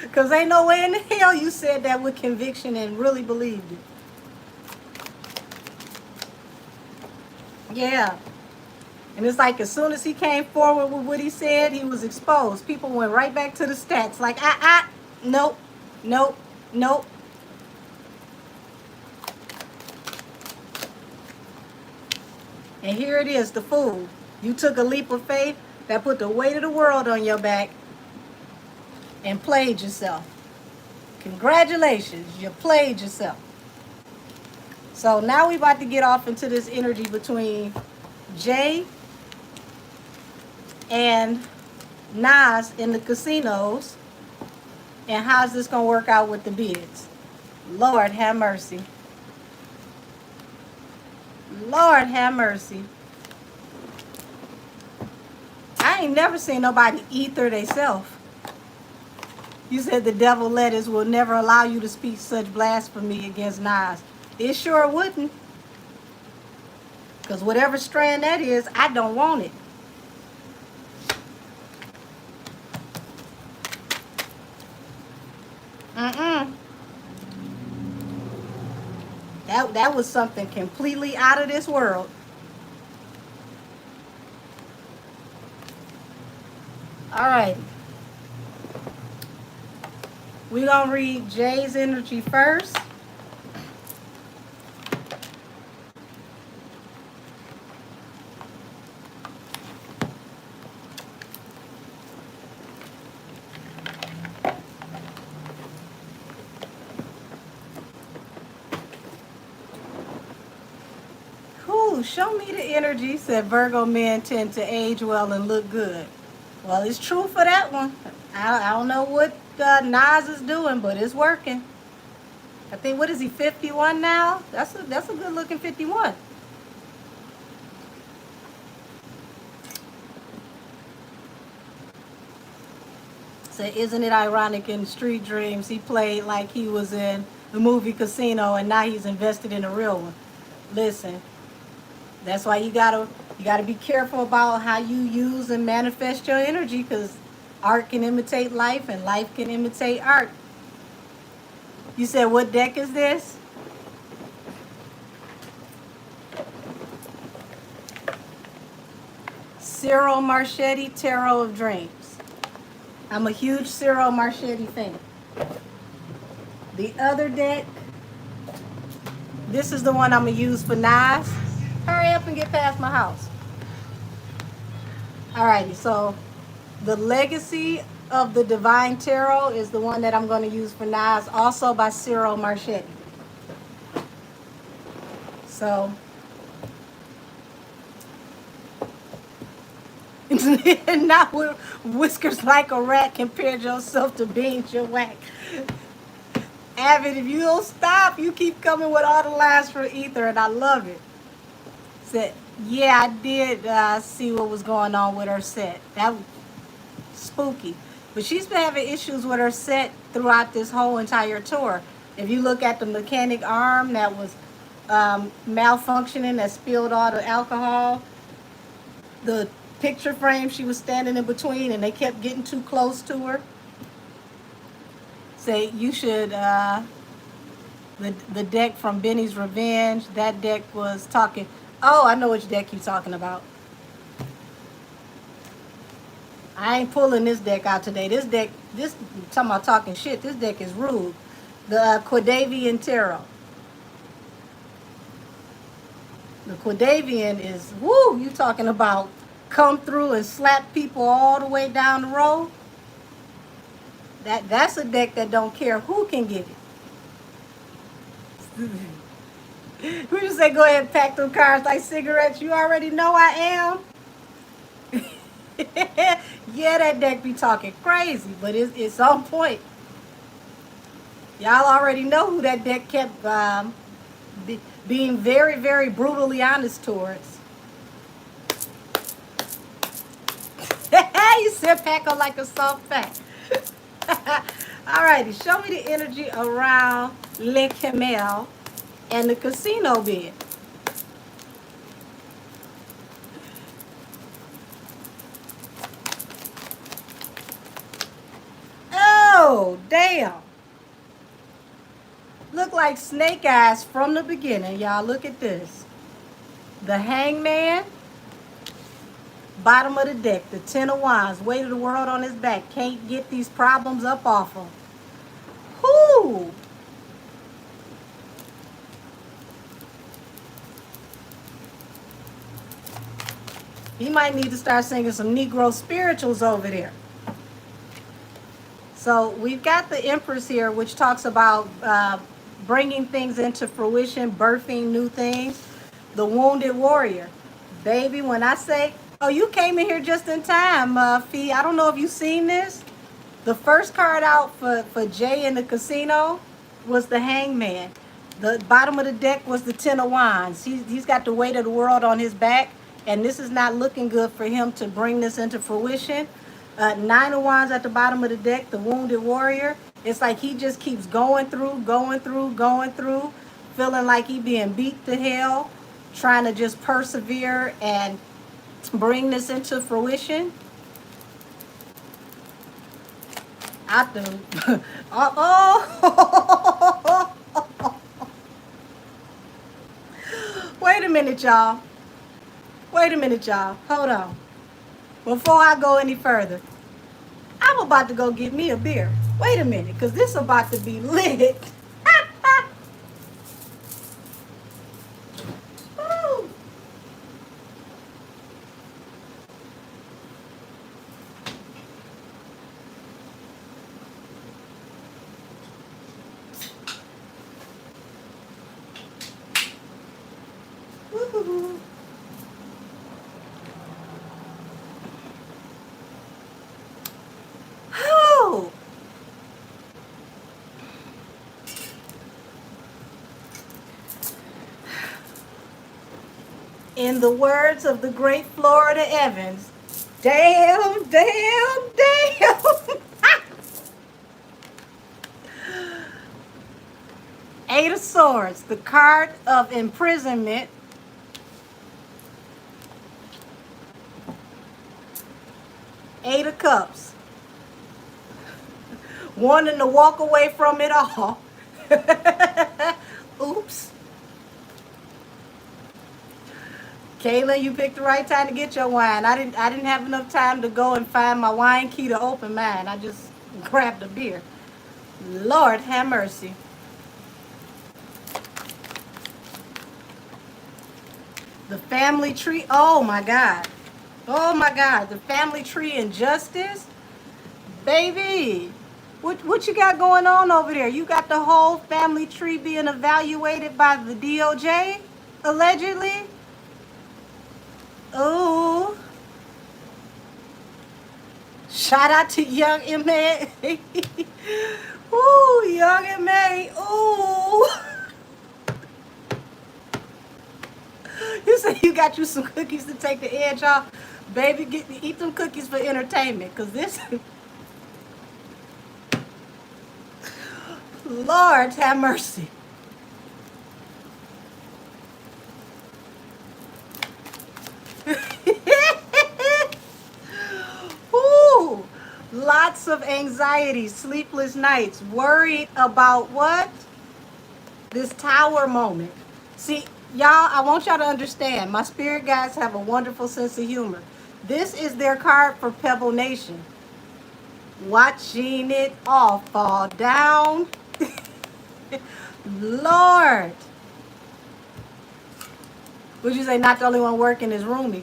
[SPEAKER 1] Because ain't no way in the hell you said that with conviction and really believed it. Yeah. And it's like as soon as he came forward with what he said, he was exposed. People went right back to the stats. Like, nope, nope, nope. And here it is, the fool. You took a leap of faith that put the weight of the world on your back and played yourself. Congratulations, you played yourself. So now we about to get off into this energy between Jay and Nas in the casinos. And how's this going to work out with the bids? Lord have mercy. Lord have mercy. I ain't never seen nobody ether theyself. You said the devil letters will never allow you to speak such blasphemy against Nas. It sure wouldn't. Because whatever strand that is, I don't want it. That was something completely out of this world. All right. We're going to read Jay's energy first. Show me the energy, said Virgo men tend to age well and look good. Well, it's true for that one. I don't know what Nas is doing, but it's working. I think, what is he, 51 now? That's a good looking 51. So isn't it ironic in Street Dreams he played like he was in the movie Casino and now he's invested in a real one? Listen. That's why you gotta be careful about how you use and manifest your energy, because art can imitate life and life can imitate art. You said, what deck is this? Cyril Marchetti, Tarot of Dreams. I'm a huge Cyril Marchetti fan. The other deck, this is the one I'm gonna use for Nas. Hurry up and get past my house. Alrighty, so the legacy of the Divine Tarot is the one that I'm going to use for Nas, also by Cyril Marchetti. So, not with whiskers like a rat, compared yourself to beans your whack. Avid, if you don't stop, you keep coming with all the lines for Ether, and I love it. Said, yeah, I did see what was going on with her set. That was spooky. But she's been having issues with her set throughout this whole entire tour. If you look at the mechanic arm that was malfunctioning, that spilled all the alcohol, the picture frame she was standing in between, and they kept getting too close to her. Say, you should, the deck from Benny's Revenge, that deck was talking. Oh, I know which deck you're talking about. I ain't pulling this deck out today. This deck, this talking about talking shit. This deck is rude. The Quadavian Tarot. The Quadavian is, woo, you talking about come through and slap people all the way down the road. That's a deck that don't care who can get it. We just say go ahead and pack them cards like cigarettes. You already know I am. Yeah, that deck be talking crazy, but it's on point. Y'all already know who that deck kept being very, very brutally honest towards. You said pack them like a soft pack. Alrighty, show me the energy around Le Camel and the casino bid. Oh, damn. Look like snake eyes from the beginning, y'all. Look at this. The Hangman, bottom of the deck, the Ten of Wands, weight of the world on his back. Can't get these problems up off him. Whoo! He might need to start singing some Negro spirituals over there. So we've got the Empress here, which talks about bringing things into fruition, birthing new things. The Wounded Warrior. Baby, when I say, oh, you came in here just in time, Fee. I don't know if you've seen this. The first card out for Jay in the casino was the Hangman. The bottom of the deck was the Ten of Wands. He's got the weight of the world on his back, and this is not looking good for him to bring this into fruition. Nine of Wands at the bottom of the deck, the Wounded Warrior. It's like he just keeps going through, feeling like he being beat to hell, trying to just persevere and bring this into fruition. I do. Oh. Wait a minute, y'all. Hold on. Before I go any further, I'm about to go get me a beer. Wait a minute, because this is about to be lit. Woo. Woo-hoo-hoo. Oh. In the words of the great Florida Evans, damn. Eight of Swords, the card of imprisonment. Eight of Cups, wanting to walk away from it all. Oops. Kayla, you picked the right time to get your wine. I didn't have enough time to go and find my wine key to open mine. I just grabbed a beer. Lord have mercy. The family tree. Oh my God. The family tree injustice. Baby, what you got going on over there? You got the whole family tree being evaluated by the DOJ, allegedly? Ooh. Shout out to Young M.A. Ooh, Young M.A. Ooh. You say you got you some cookies to take the edge off. Baby, eat them cookies for entertainment. Because this... Lord, have mercy. Ooh, lots of anxiety, sleepless nights, worried about what? This tower moment. See, y'all, I want y'all to understand, my spirit guides have a wonderful sense of humor. This is their card for Pebble Nation. Watching it all fall down. Lord. Would you say not the only one working is Rumi?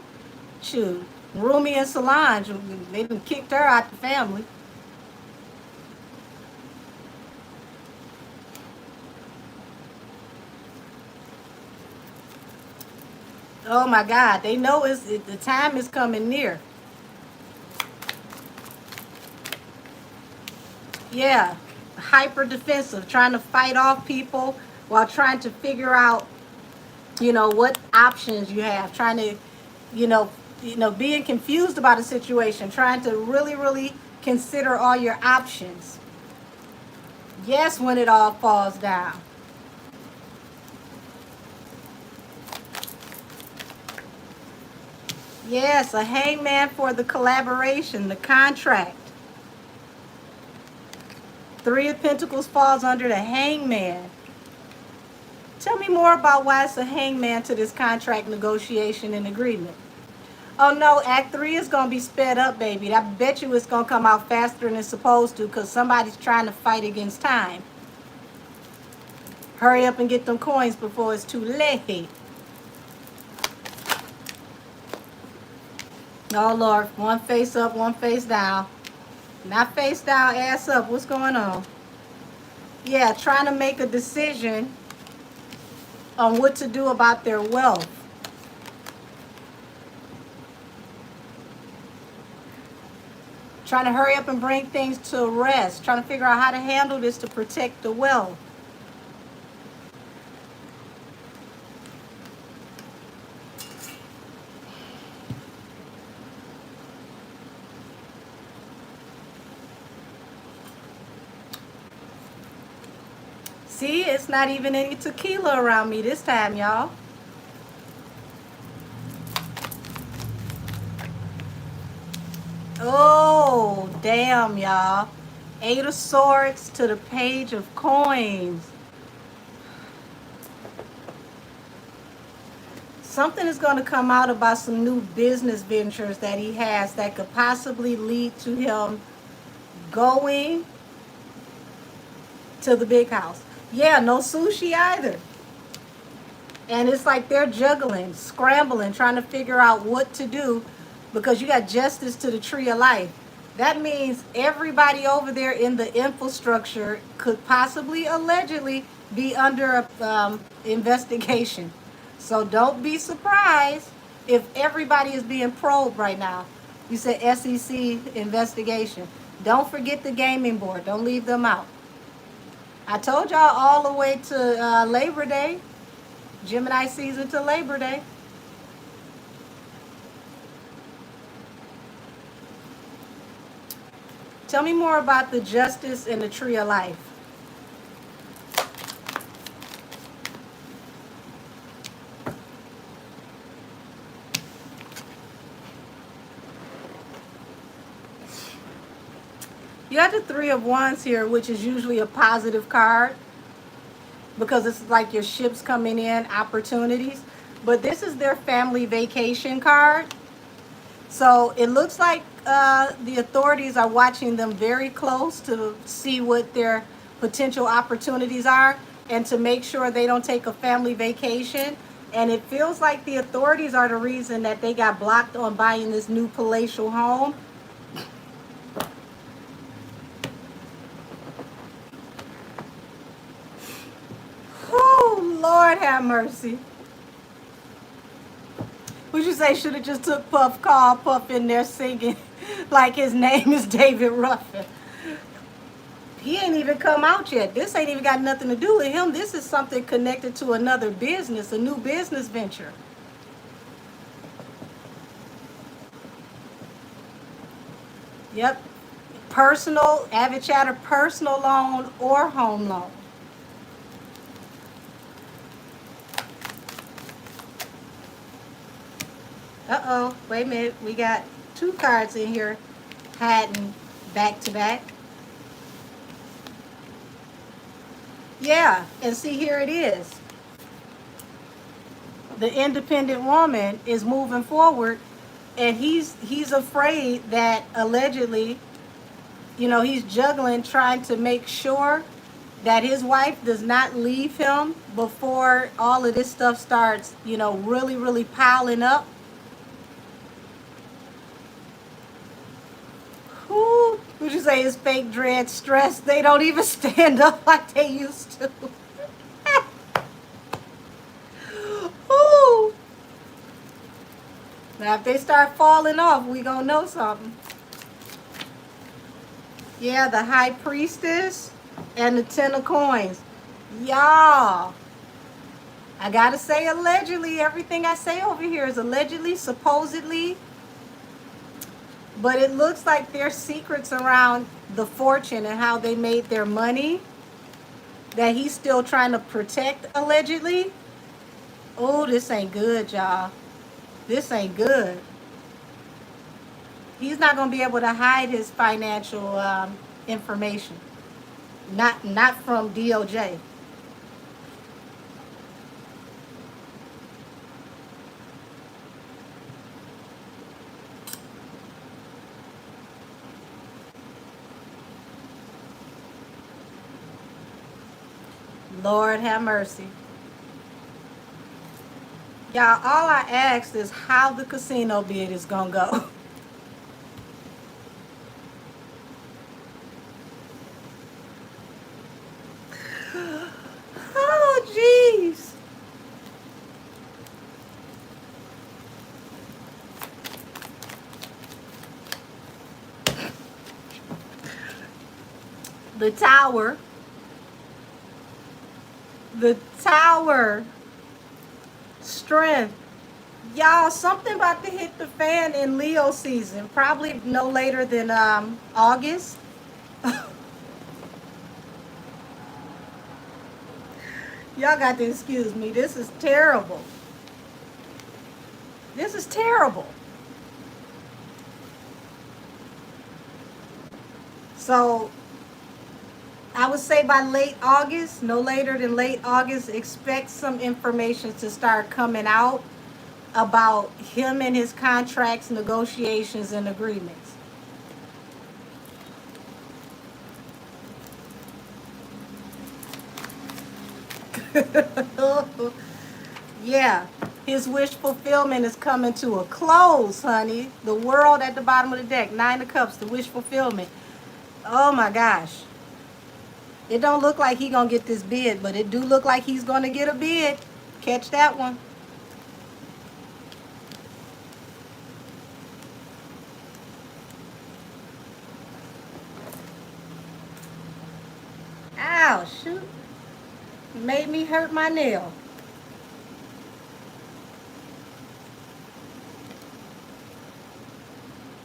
[SPEAKER 1] Shoot. Rumi and Solange, they done kicked her out the family. Oh my God, they know the time is coming near. Yeah, hyper defensive, trying to fight off people while trying to figure out, what options you have, trying to, being confused about a situation, trying to really, really consider all your options. Yes, when it all falls down. Yes, a hangman for the collaboration, the contract. Three of Pentacles falls under the hangman. Tell me more about why it's a hangman to this contract negotiation and agreement. Oh no, Act 3 is going to be sped up, baby. I bet you it's going to come out faster than it's supposed to because somebody's trying to fight against time. Hurry up and get them coins before it's too late. Oh Lord, one face up, one face down. Not face down, ass up. What's going on? Yeah, trying to make a decision on what to do about their wealth. Trying to hurry up and bring things to a rest. Trying to figure out how to handle this to protect the wealth. See, it's not even any tequila around me this time, y'all. Oh, damn, y'all. 8 of Swords to the Page of Coins. Something is going to come out about some new business ventures that he has that could possibly lead to him going to the big house. Yeah, no sushi either. And it's like they're juggling, scrambling, trying to figure out what to do because you got justice to the tree of life. That means everybody over there in the infrastructure could possibly, allegedly, be under a investigation. So don't be surprised if everybody is being probed right now. You said SEC investigation. Don't forget the gaming board. Don't leave them out. I told y'all all the way to Labor Day. Gemini season to Labor Day. Tell me more about the justice and the tree of life. You got the Three of Wands here, which is usually a positive card because it's like your ships coming in, opportunities. But this is their family vacation card. So it looks like the authorities are watching them very close to see what their potential opportunities are and to make sure they don't take a family vacation. And it feels like the authorities are the reason that they got blocked on buying this new palatial home. Lord have mercy. Would you say should have just took Puff, called Puff in there singing like his name is David Ruffin? He ain't even come out yet. This ain't even got nothing to do with him. This is something connected to another business, a new business venture. Yep. Personal, Avid Chatter, personal loan or home loan. Uh-oh, wait a minute. We got two cards in here hiding back to back. Yeah, and see, here it is. The independent woman is moving forward, and he's afraid that allegedly, he's juggling, trying to make sure that his wife does not leave him before all of this stuff starts, really, really piling up. Who would you say is fake dread stress? They don't even stand up like they used to. Ooh. Now, if they start falling off, we gonna know something. Yeah, the High Priestess and the Ten of Coins. Y'all, I gotta say allegedly. Everything I say over here is allegedly, supposedly. But it looks like there's secrets around the fortune and how they made their money that he's still trying to protect, allegedly. Oh, this ain't good, y'all. This ain't good. He's not going to be able to hide his financial information. Not from DOJ. Lord have mercy. Y'all, all I asked is how the casino bid is going to go. Oh, jeez. The tower. The tower. Strength. Y'all, something about to hit the fan in Leo season. Probably no later than August. Y'all got to excuse me. This is terrible. This is terrible. So, I would say by late August, no later than late August, expect some information to start coming out about him and his contracts, negotiations, and agreements. Yeah, his wish fulfillment is coming to a close, honey. The world at the bottom of the deck, 9 of Cups, the wish fulfillment. Oh my gosh. It don't look like he gonna get this bid, but it do look like he's gonna get a bid. Catch that one. Ow, shoot. Made me hurt my nail.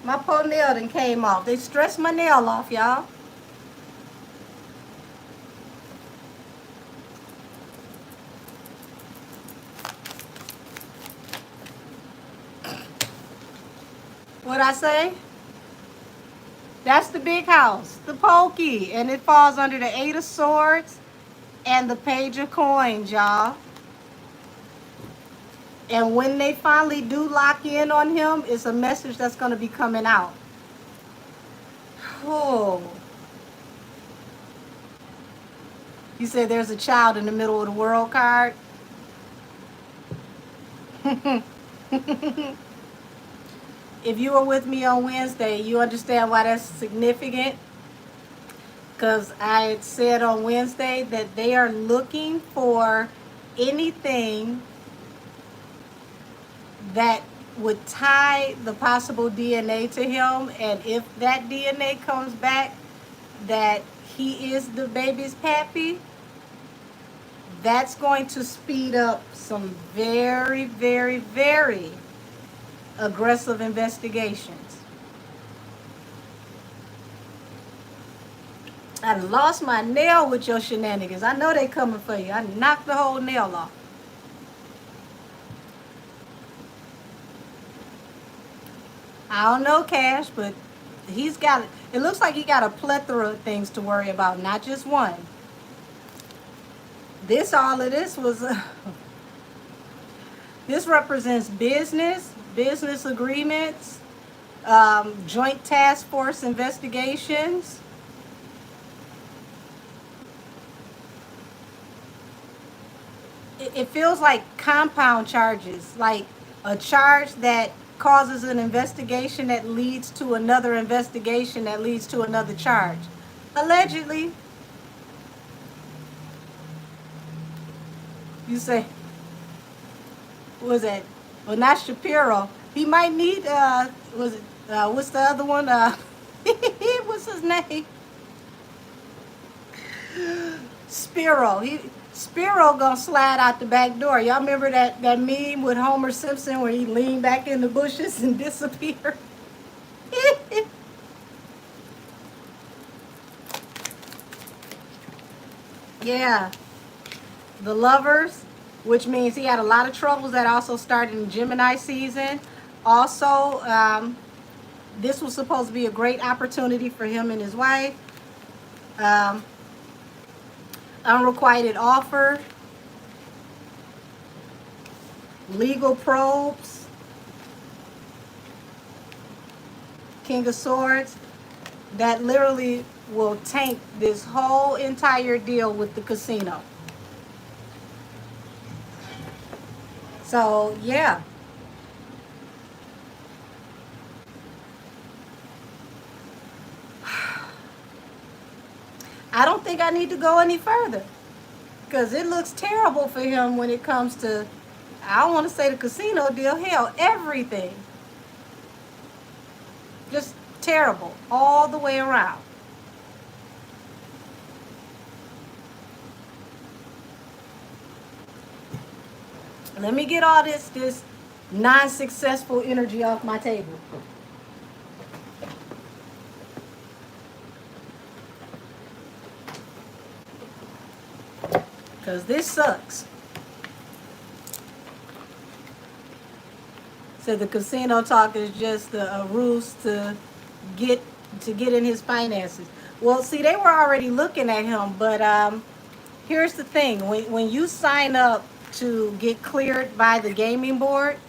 [SPEAKER 1] My poor nail done came off. They stressed my nail off, y'all. What'd I say? That's the big house, the pokey, and it falls under the 8 of Swords and the Page of Coins, y'all. And when they finally do lock in on him, it's a message that's going to be coming out. Oh. You said there's a child in the middle of the world card? If you were with me on Wednesday, you understand why that's significant. Because I had said on Wednesday that they are looking for anything that would tie the possible DNA to him, and if that DNA comes back that he is the baby's pappy, that's going to speed up some very, very, very aggressive investigations. I lost my nail with your shenanigans. I know they coming for you. I knocked the whole nail off. I don't know, Cash, but he's got, it looks like he got a plethora of things to worry about, not just one. All of this was, this represents business agreements, joint task force investigations. It feels like compound charges, like a charge that causes an investigation that leads to another investigation that leads to another charge. Allegedly, you say, what was that? Well, not Shapiro. He might need, was it, what's the other one? What's his name? Spiro gonna slide out the back door. Y'all remember that meme with Homer Simpson where he leaned back in the bushes and disappeared? Yeah. The Lovers, which means he had a lot of troubles that also started in Gemini season. Also, this was supposed to be a great opportunity for him and his wife. Um, Unrequited offer, legal probes, King of Swords, that literally will tank this whole entire deal with the casino. So, yeah. I don't think I need to go any further because it looks terrible for him when it comes to, I don't want to say the casino deal, hell, everything. Just terrible all the way around. Let me get all this non-successful energy off my table. Because this sucks. So the casino talk is just a ruse to get in his finances. Well, see, they were already looking at him, but here's the thing: when you sign up to get cleared by the gaming board,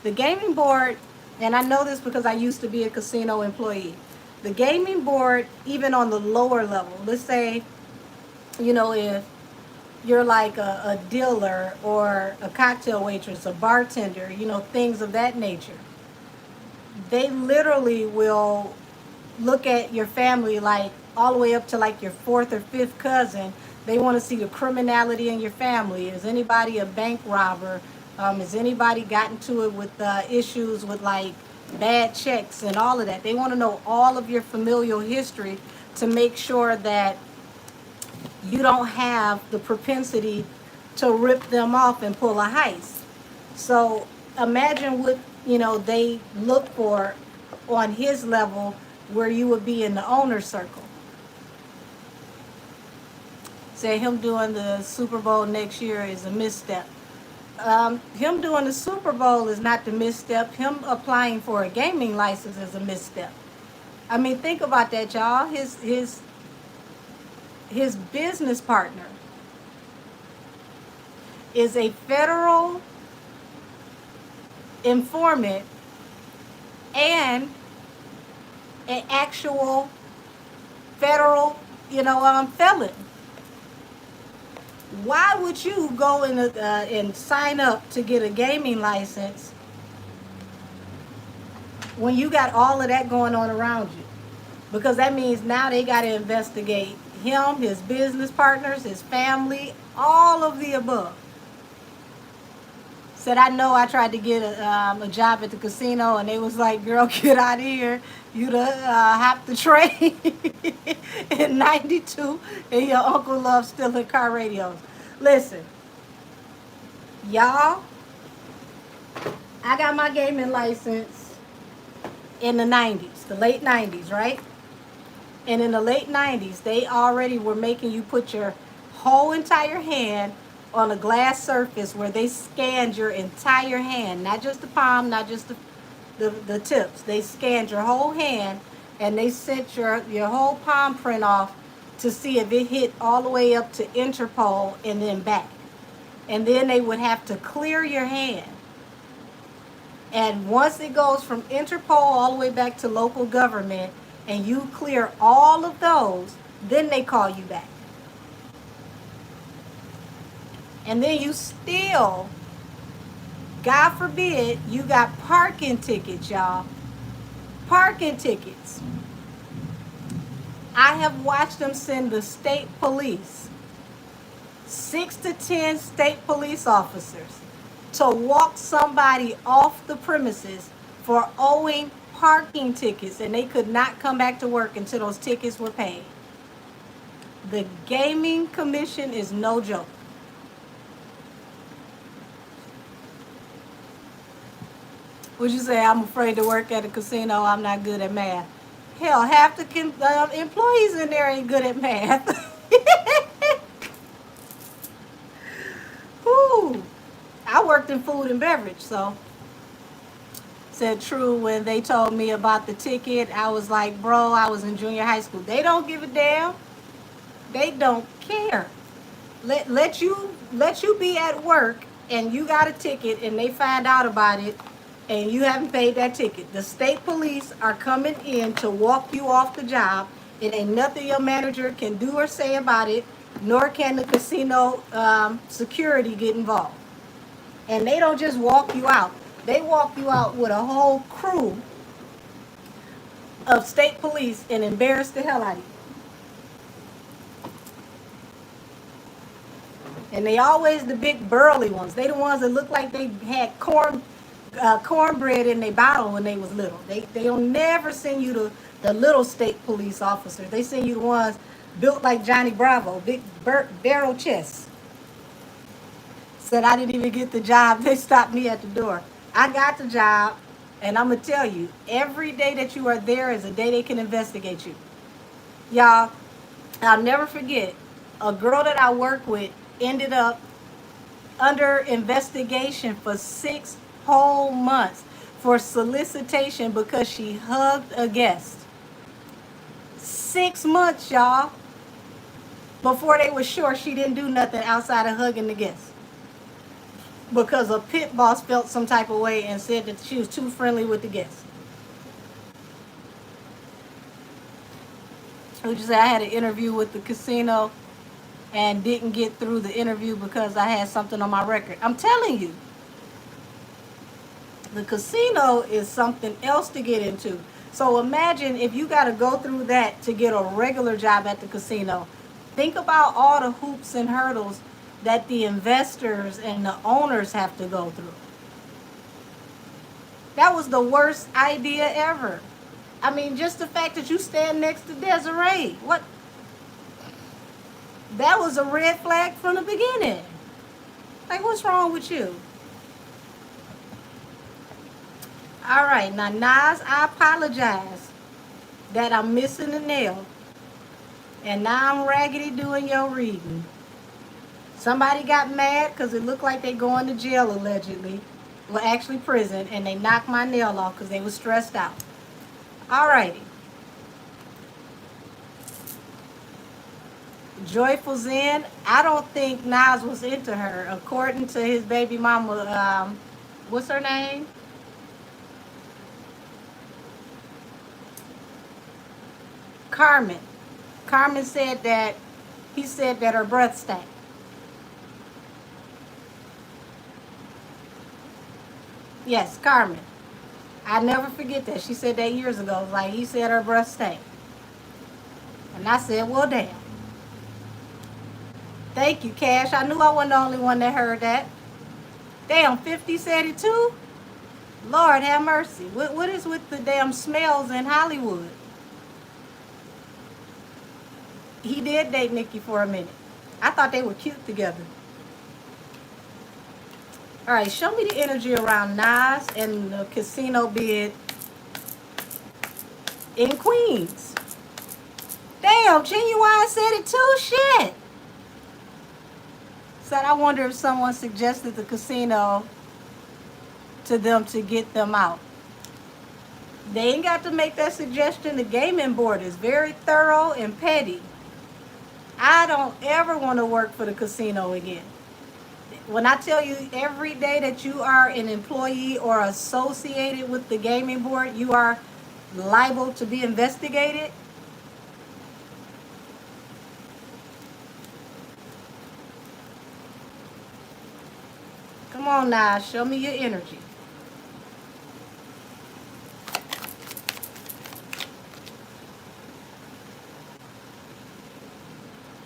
[SPEAKER 1] and I know this because I used to be a casino employee. The gaming board, even on the lower level, let's say, if you're like a dealer or a cocktail waitress, a bartender, things of that nature. They literally will look at your family like all the way up to like your fourth or fifth cousin. They want to see the criminality in your family. Is anybody a bank robber? Has anybody gotten to it with issues with like bad checks and all of that? They want to know all of your familial history to make sure that you don't have the propensity to rip them off and pull a heist. So imagine what they look for on his level where you would be in the owner circle. Say him doing the Super Bowl next year is a misstep. Him doing the Super Bowl is not the misstep. Him applying for a gaming license is a misstep. I mean, think about that, y'all. His business partner is a federal informant and an actual federal, felon. Why would you go and sign up to get a gaming license when you got all of that going on around you? Because that means now they got to investigate him, his business partners, his family, all of the above. Said, I know I tried to get a job at the casino, and they was like, girl, get out of here. You'd hop the train in 92, and your uncle loves stealing car radios. Listen, y'all, I got my gaming license in the 90s, the late 90s, right? And in the late 90s, they already were making you put your whole entire hand on a glass surface where they scanned your entire hand, not just the palm, not just the tips. They scanned your whole hand, and they sent your whole palm print off to see if it hit all the way up to Interpol and then back. And then they would have to clear your hand. And once it goes from Interpol all the way back to local government, and you clear all of those, then they call you back. And then you still, God forbid, you got parking tickets, y'all. Parking tickets. I have watched them send the state police, 6 to 10 state police officers, to walk somebody off the premises for owing parking tickets, and they could not come back to work until those tickets were paid. The gaming commission is no joke. Would you say I'm afraid to work at a casino? I'm not good at math. Hell, half the employees in there ain't good at math. Whew. I worked in food and beverage, so said true when they told me about the ticket. I was like, bro, I was in junior high school. They don't give a damn. They don't care. Let you be at work and you got a ticket and they find out about it and you haven't paid that ticket. The state police are coming in to walk you off the job. It ain't nothing your manager can do or say about it, nor can the casino security get involved. And they don't just walk you out. They walk you out with a whole crew of state police and embarrass the hell out of you. And they always the big burly ones. They the ones that look like they had cornbread in their bottle when they was little. They don't never send you the little state police officers. They send you the ones built like Johnny Bravo, big barrel chests. Said I didn't even get the job. They stopped me at the door. I got the job, and I'm going to tell you, every day that you are there is a day they can investigate you. Y'all, I'll never forget, a girl that I worked with ended up under investigation for 6 whole months for solicitation because she hugged a guest. 6 months, y'all, before they were sure she didn't do nothing outside of hugging the guest. Because a pit boss felt some type of way and said that she was too friendly with the guests. Would you say I had an interview with the casino and didn't get through the interview because I had something on my record? I'm telling you, the casino is something else to get into. So imagine if you got to go through that to get a regular job at the casino. Think about all the hoops and hurdles that the investors and the owners have to go through. That was the worst idea ever. I mean, just the fact that you stand next to Desiree. What? That was a red flag from the beginning. Like, what's wrong with you? All right, now Nas, I apologize that I'm missing a nail. And now I'm raggedy doing your reading. Somebody got mad because it looked like they going to jail allegedly. Well, actually prison. And they knocked my nail off because they were stressed out. Alrighty. Joyful Zen. I don't think Nas was into her. According to his baby mama, what's her name? Carmen. Carmen said that he said that her breath stank. Yes, Carmen. I never forget that. She said that years ago. Like, he said her breath stank. And I said, well, damn. Thank you, Cash. I knew I wasn't the only one that heard that. Damn, 50 said it too? Lord have mercy. What is with the damn smells in Hollywood? He did date Nicki for a minute. I thought they were cute together. All right, show me the energy around Nas and the casino bid in Queens. Damn, Genuine said it too. Shit. Said I wonder if someone suggested the casino to them to get them out. They ain't got to make that suggestion. The gaming board is very thorough and petty. I don't ever want to work for the casino again. When I tell you every day that you are an employee or associated with the gaming board, you are liable to be investigated. Come on now, show me your energy.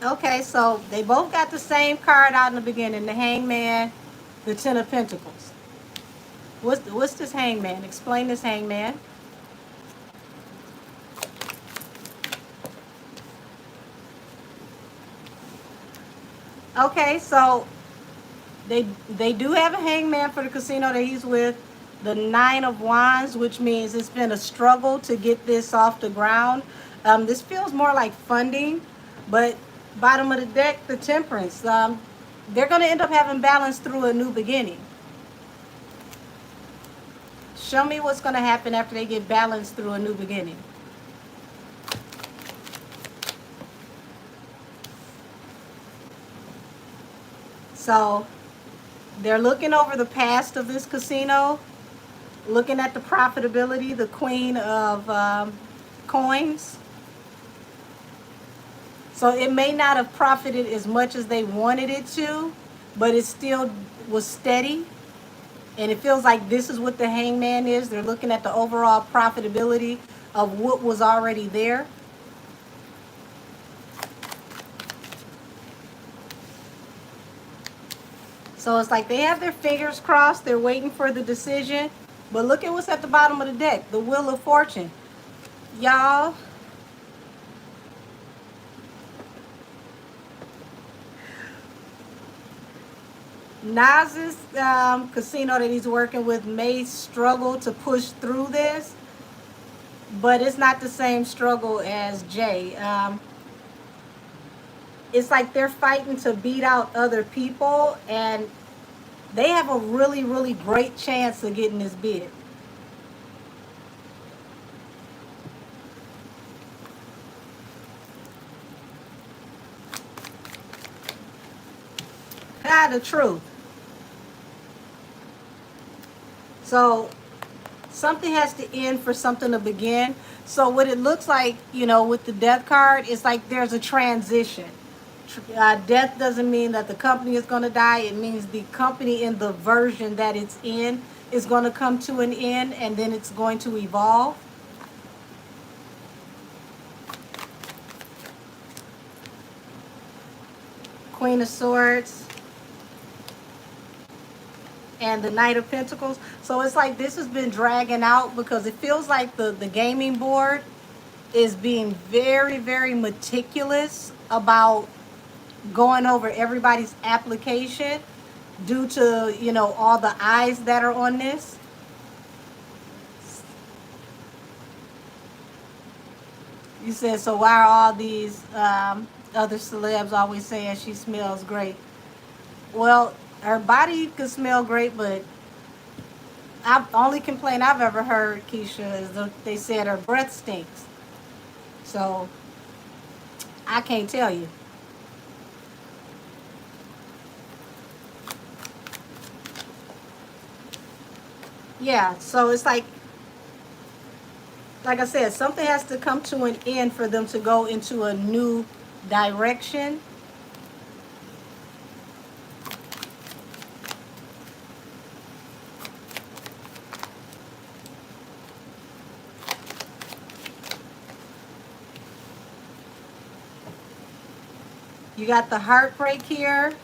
[SPEAKER 1] Okay, so they both got the same card out in the beginning, the Hangman, the Ten of Pentacles. What's this Hangman? Explain this Hangman. Okay, so they do have a Hangman for the casino that he's with. The Nine of Wands, which means it's been a struggle to get this off the ground. This feels more like funding, but bottom of the deck, the Temperance. They're going to end up having balance through a new beginning. Show me what's going to happen after they get balance through a new beginning. So they're looking over the past of this casino, looking at the profitability, the Queen of coins. So it may not have profited as much as they wanted it to, but it still was steady. And it feels like this is what the Hangman is. They're looking at the overall profitability of what was already there. So it's like they have their fingers crossed. They're waiting for the decision. But look at what's at the bottom of the deck. The Wheel of Fortune. Y'all. Nas's casino that he's working with may struggle to push through this. But it's not the same struggle as Jay. It's like they're fighting to beat out other people, and they have a really, really great chance of getting this bid. The truth. So something has to end for something to begin. So what it looks like, you know, with the death card, it's like there's a transition. Death doesn't mean that the company is going to die. It means the company in the version that it's in is going to come to an end, and then it's going to evolve. Queen of Swords and the Knight of Pentacles. So it's like this has been dragging out because it feels like the gaming board is being very, very meticulous about going over everybody's application due to, you know, all the eyes that are on this. You said, so why are all these other celebs always saying she smells great? Well, her body could smell great, but only complaint I've ever heard, Keisha, is they said her breath stinks. So I can't tell you. Yeah, so it's like I said, something has to come to an end for them to go into a new direction. You got the heartbreak here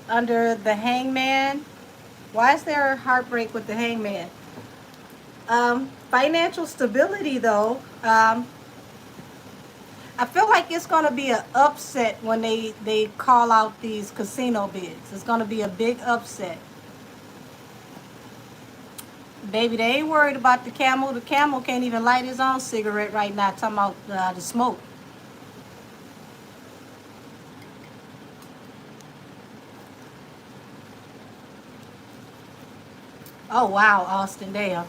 [SPEAKER 1] under the Hangman. Why is there heartbreak with the hangman? Financial stability, though. I feel like it's going to be an upset when they call out these casino bids. It's going to be a big upset. Baby, they ain't worried about the camel. The camel can't even light his own cigarette right now, talking about the smoke. Oh, wow, Austin, damn.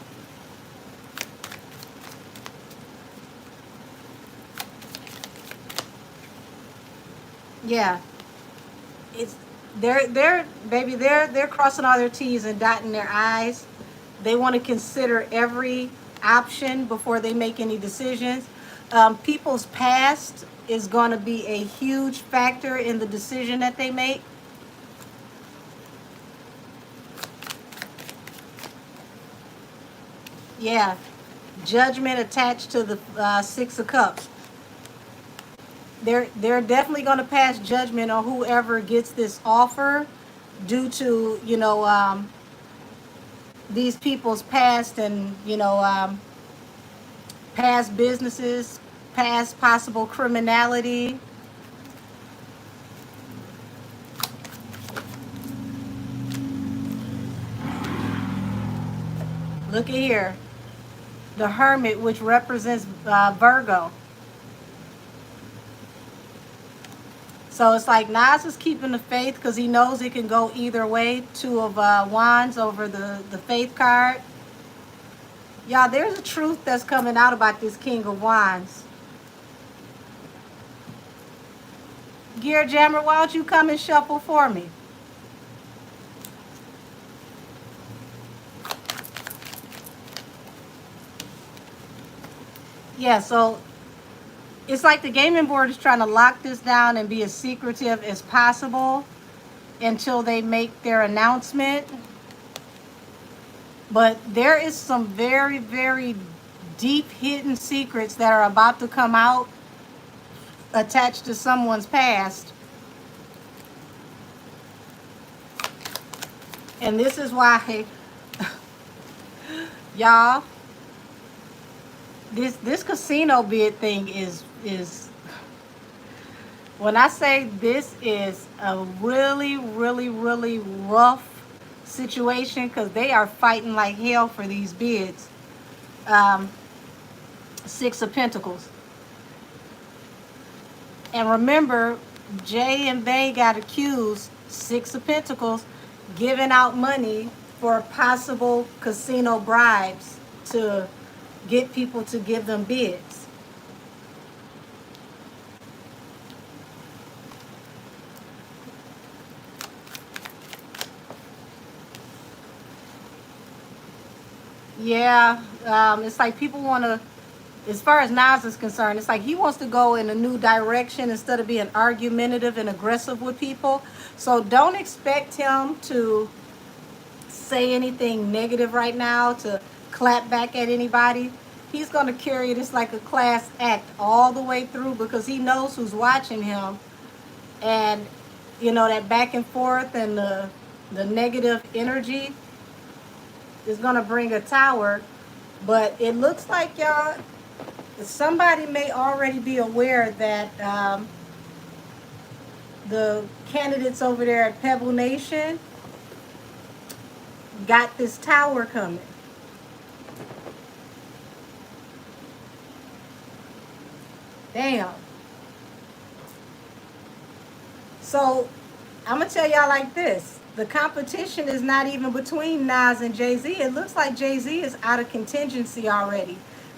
[SPEAKER 1] Yeah, it's they're baby, they're crossing all their T's and dotting their I's. They want to consider every option before they make any decisions. People's past is going to be a huge factor in the decision that they make. Yeah, judgment attached to the Six of Cups. They're definitely going to pass judgment on whoever gets this offer due to these people's past and past businesses, past possible criminality. Look at here, the Hermit, which represents Virgo. So it's like Nas is keeping the faith because he knows it can go either way. Two of Wands over the faith card. Y'all, there's a truth that's coming out about this King of Wands. Gear Jammer, why don't you come and shuffle for me? Yeah, so it's like the gaming board is trying to lock this down and be as secretive as possible until they make their announcement. But there is some very, very deep hidden secrets that are about to come out attached to someone's past. And this is why, y'all, this casino bid thing is when I say this is a really, really, really rough situation because they are fighting like hell for these bids. Six of Pentacles. And remember, Jay and Bay got accused, Six of Pentacles, giving out money for possible casino bribes to get people to give them bids. Yeah, it's like people want to, as far as Nas is concerned, it's like he wants to go in a new direction instead of being argumentative and aggressive with people. So don't expect him to say anything negative right now, to clap back at anybody. He's going to carry this like a class act all the way through because he knows who's watching him. And, that back and forth and the negative energy is going to bring a tower. But it looks like, y'all, somebody may already be aware that the candidates over there at Pebble Nation got this tower coming. Damn. So I'm going to tell y'all like this. The competition is not even between Nas and Jay-Z. It looks like Jay-Z is out of contingency already.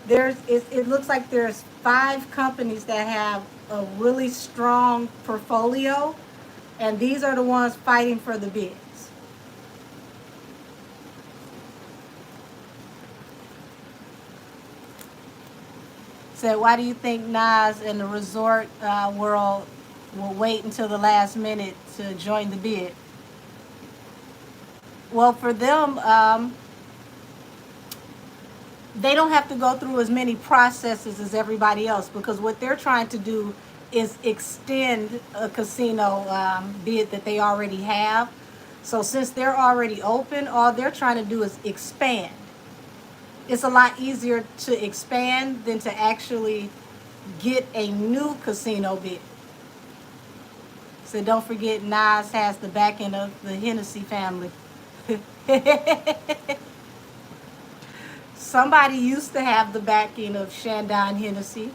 [SPEAKER 1] It looks like there's 5 companies that have a really strong portfolio, and these are the ones fighting for the bids. So why do you think Nas and the resort world will wait until the last minute to join the bid? Well, for them, they don't have to go through as many processes as everybody else because what they're trying to do is extend a casino bid that they already have. So since they're already open, all they're trying to do is expand. It's a lot easier to expand than to actually get a new casino bid. So don't forget, Nas has the backing of the Hennessy family. Somebody used to have the backing of Shandon Hennessy.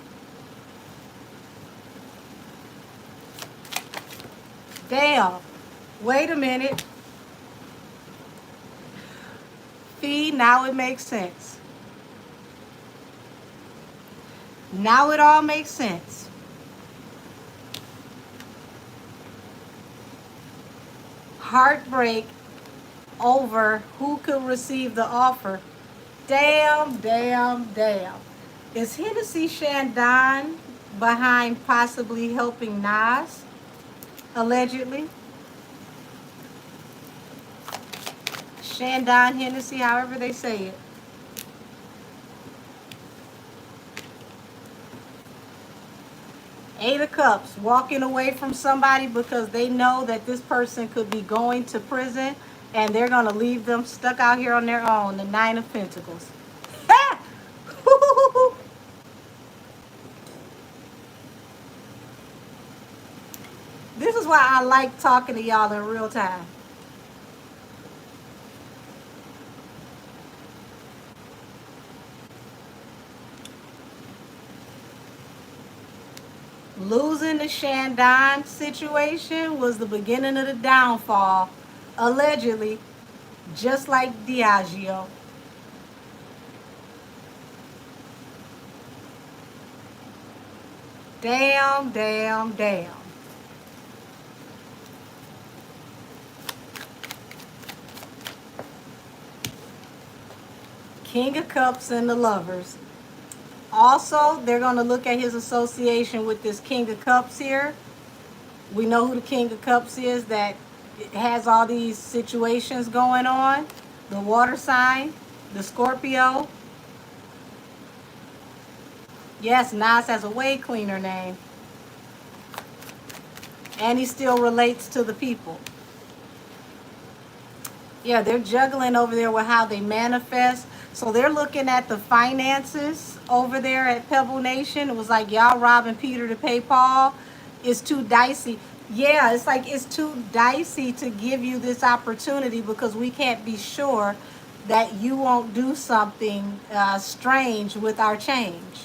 [SPEAKER 1] Damn. Wait a minute. Fee, now it makes sense. Now it all makes sense. Heartbreak over who could receive the offer. Damn, damn, damn. Is Hennessy Shandon behind possibly helping Nas? Allegedly? Shandon Hennessy, however they say it. Eight of Cups, walking away from somebody because they know that this person could be going to prison and they're going to leave them stuck out here on their own. The Nine of Pentacles. This is why I like talking to y'all in real time. Losing the Shandon situation was the beginning of the downfall, allegedly, just like Diageo. Damn, damn, damn. King of Cups and the Lovers. Also, they're going to look at his association with this King of Cups here. We know who the King of Cups is, that has all these situations going on. The water sign, the Scorpio. Yes, Nas has a way cleaner name. And he still relates to the people. Yeah, they're juggling over there with how they manifest. So they're looking at the finances over there at Pebble Nation. It was like, y'all robbing Peter to pay Paul. It's too dicey. Yeah, it's like it's too dicey to give you this opportunity because we can't be sure that you won't do something strange with our change.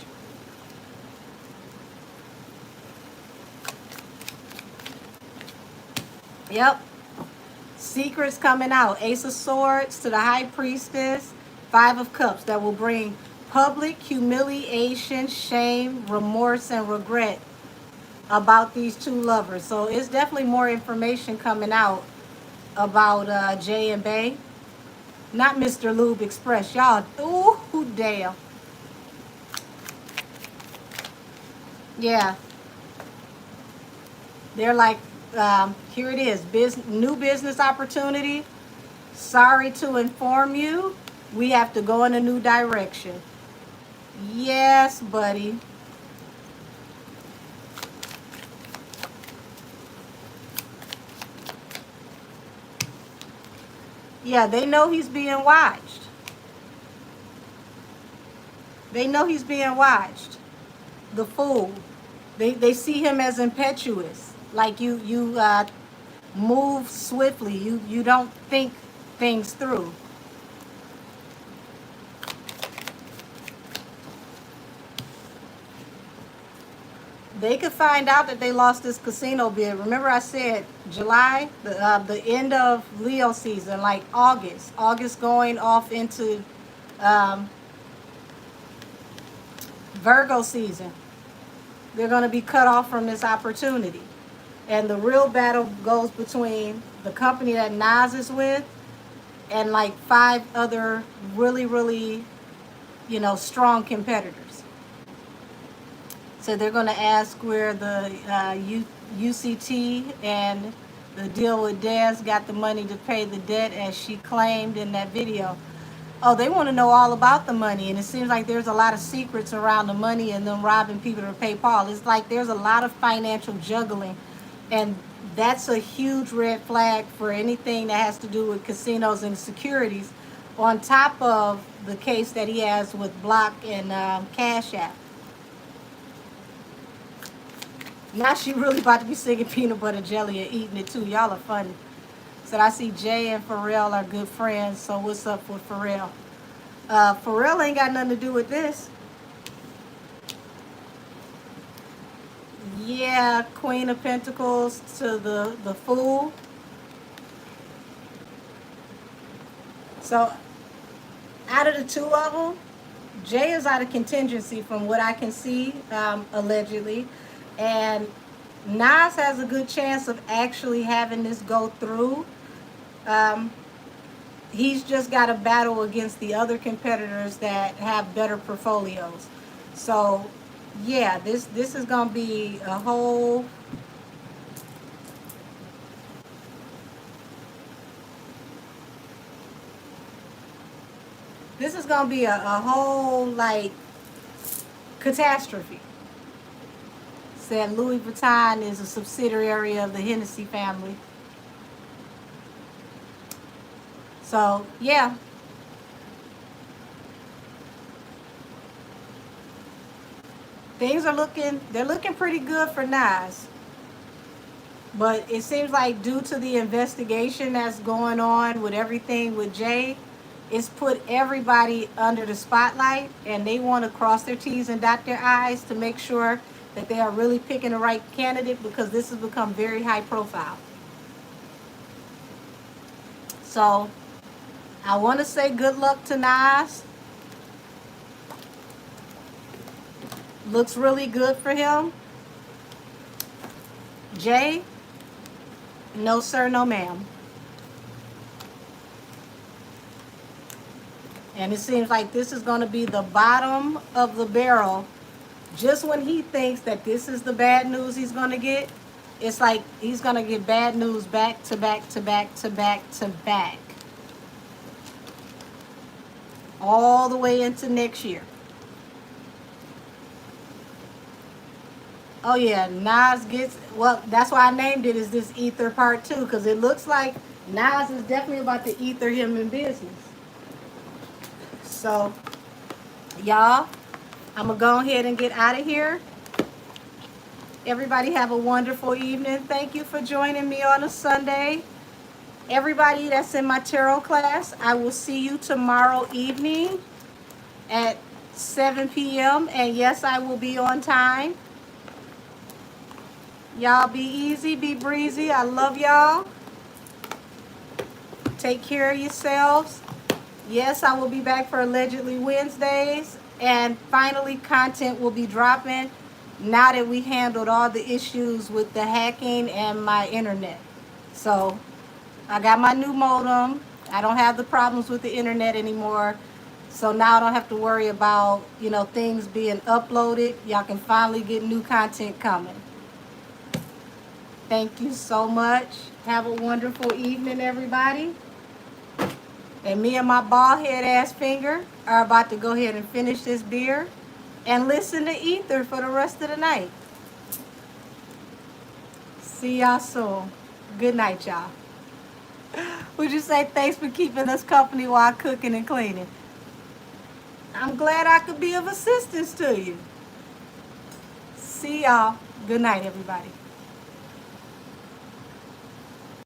[SPEAKER 1] Yep. Secrets coming out. Ace of Swords to the High Priestess. Five of Cups that will bring public humiliation, shame, remorse, and regret about these two lovers. So it's definitely more information coming out about Jay and Bay. Not Mr. Lube Express. Y'all, ooh, damn. Yeah. They're like, here it is. New business opportunity. Sorry to inform you, we have to go in a new direction. Yes, buddy. Yeah, they know he's being watched. They know he's being watched. The fool. They see him as impetuous. Like you move swiftly. You don't think things through. They could find out that they lost this casino bid. Remember I said July, the end of Leo season, like August. August going off into Virgo season. They're going to be cut off from this opportunity. And the real battle goes between the company that Nas is with and like 5 other really, strong competitors. So they're going to ask where the UCT and the deal with Dez got the money to pay the debt as she claimed in that video. Oh, they want to know all about the money. And it seems like there's a lot of secrets around the money and them robbing people to pay Paul. It's like there's a lot of financial juggling. And That's a huge red flag for anything that has to do with casinos and securities, on top of the case that he has with Block and Cash App. Now she really about to be singing peanut butter jelly and eating it too. Y'all are funny. Said I see Jay and Pharrell are good friends, so what's up with Pharrell? Pharrell ain't got nothing to do with this. Yeah, Queen of Pentacles to the Fool. So out of the two of them, Jay is out of contingency from what I can see, allegedly. And Nas has a good chance of actually having this go through. Um, he's just got to battle against the other competitors that have better portfolios. So, yeah, this is going to be a whole... This is going to be a whole, like, catastrophe. Said Louis Vuitton is a subsidiary of the Hennessy family. So, yeah. They're looking pretty good for Nas. But it seems like due to the investigation that's going on with everything with Jay, it's put everybody under the spotlight, and they want to cross their T's and dot their I's to make sure that they are really picking the right candidate, because this has become very high profile. So I want to say good luck to Nas. Looks really good for him. Jay, no sir, no ma'am. And it seems like this is going to be the bottom of the barrel. Just when he thinks that this is the bad news he's going to get, it's like he's going to get bad news back to back to back to back to back. All the way into next year. Oh yeah, Nas gets... Well, that's why I named it as this Ether Part 2, because it looks like Nas is definitely about to ether him in business. So, y'all, I'm going to go ahead and get out of here. Everybody have a wonderful evening. Thank you for joining me on a Sunday. Everybody that's in my tarot class, I will see you tomorrow evening at 7 p.m. And yes, I will be on time. Y'all be easy, be breezy. I love y'all. Take care of yourselves. Yes, I will be back for Allegedly Wednesdays. And finally, content will be dropping now that we handled all the issues with the hacking and my internet. So, I got my new modem. I don't have the problems with the internet anymore. So now I don't have to worry about, things being uploaded. Y'all can finally get new content coming. Thank you so much. Have a wonderful evening, everybody. And me and my bald head ass finger are about to go ahead and finish this beer and listen to Ether for the rest of the night. See y'all soon. Good night, y'all. Would you say thanks for keeping us company while cooking and cleaning? I'm glad I could be of assistance to you. See y'all. Good night, everybody.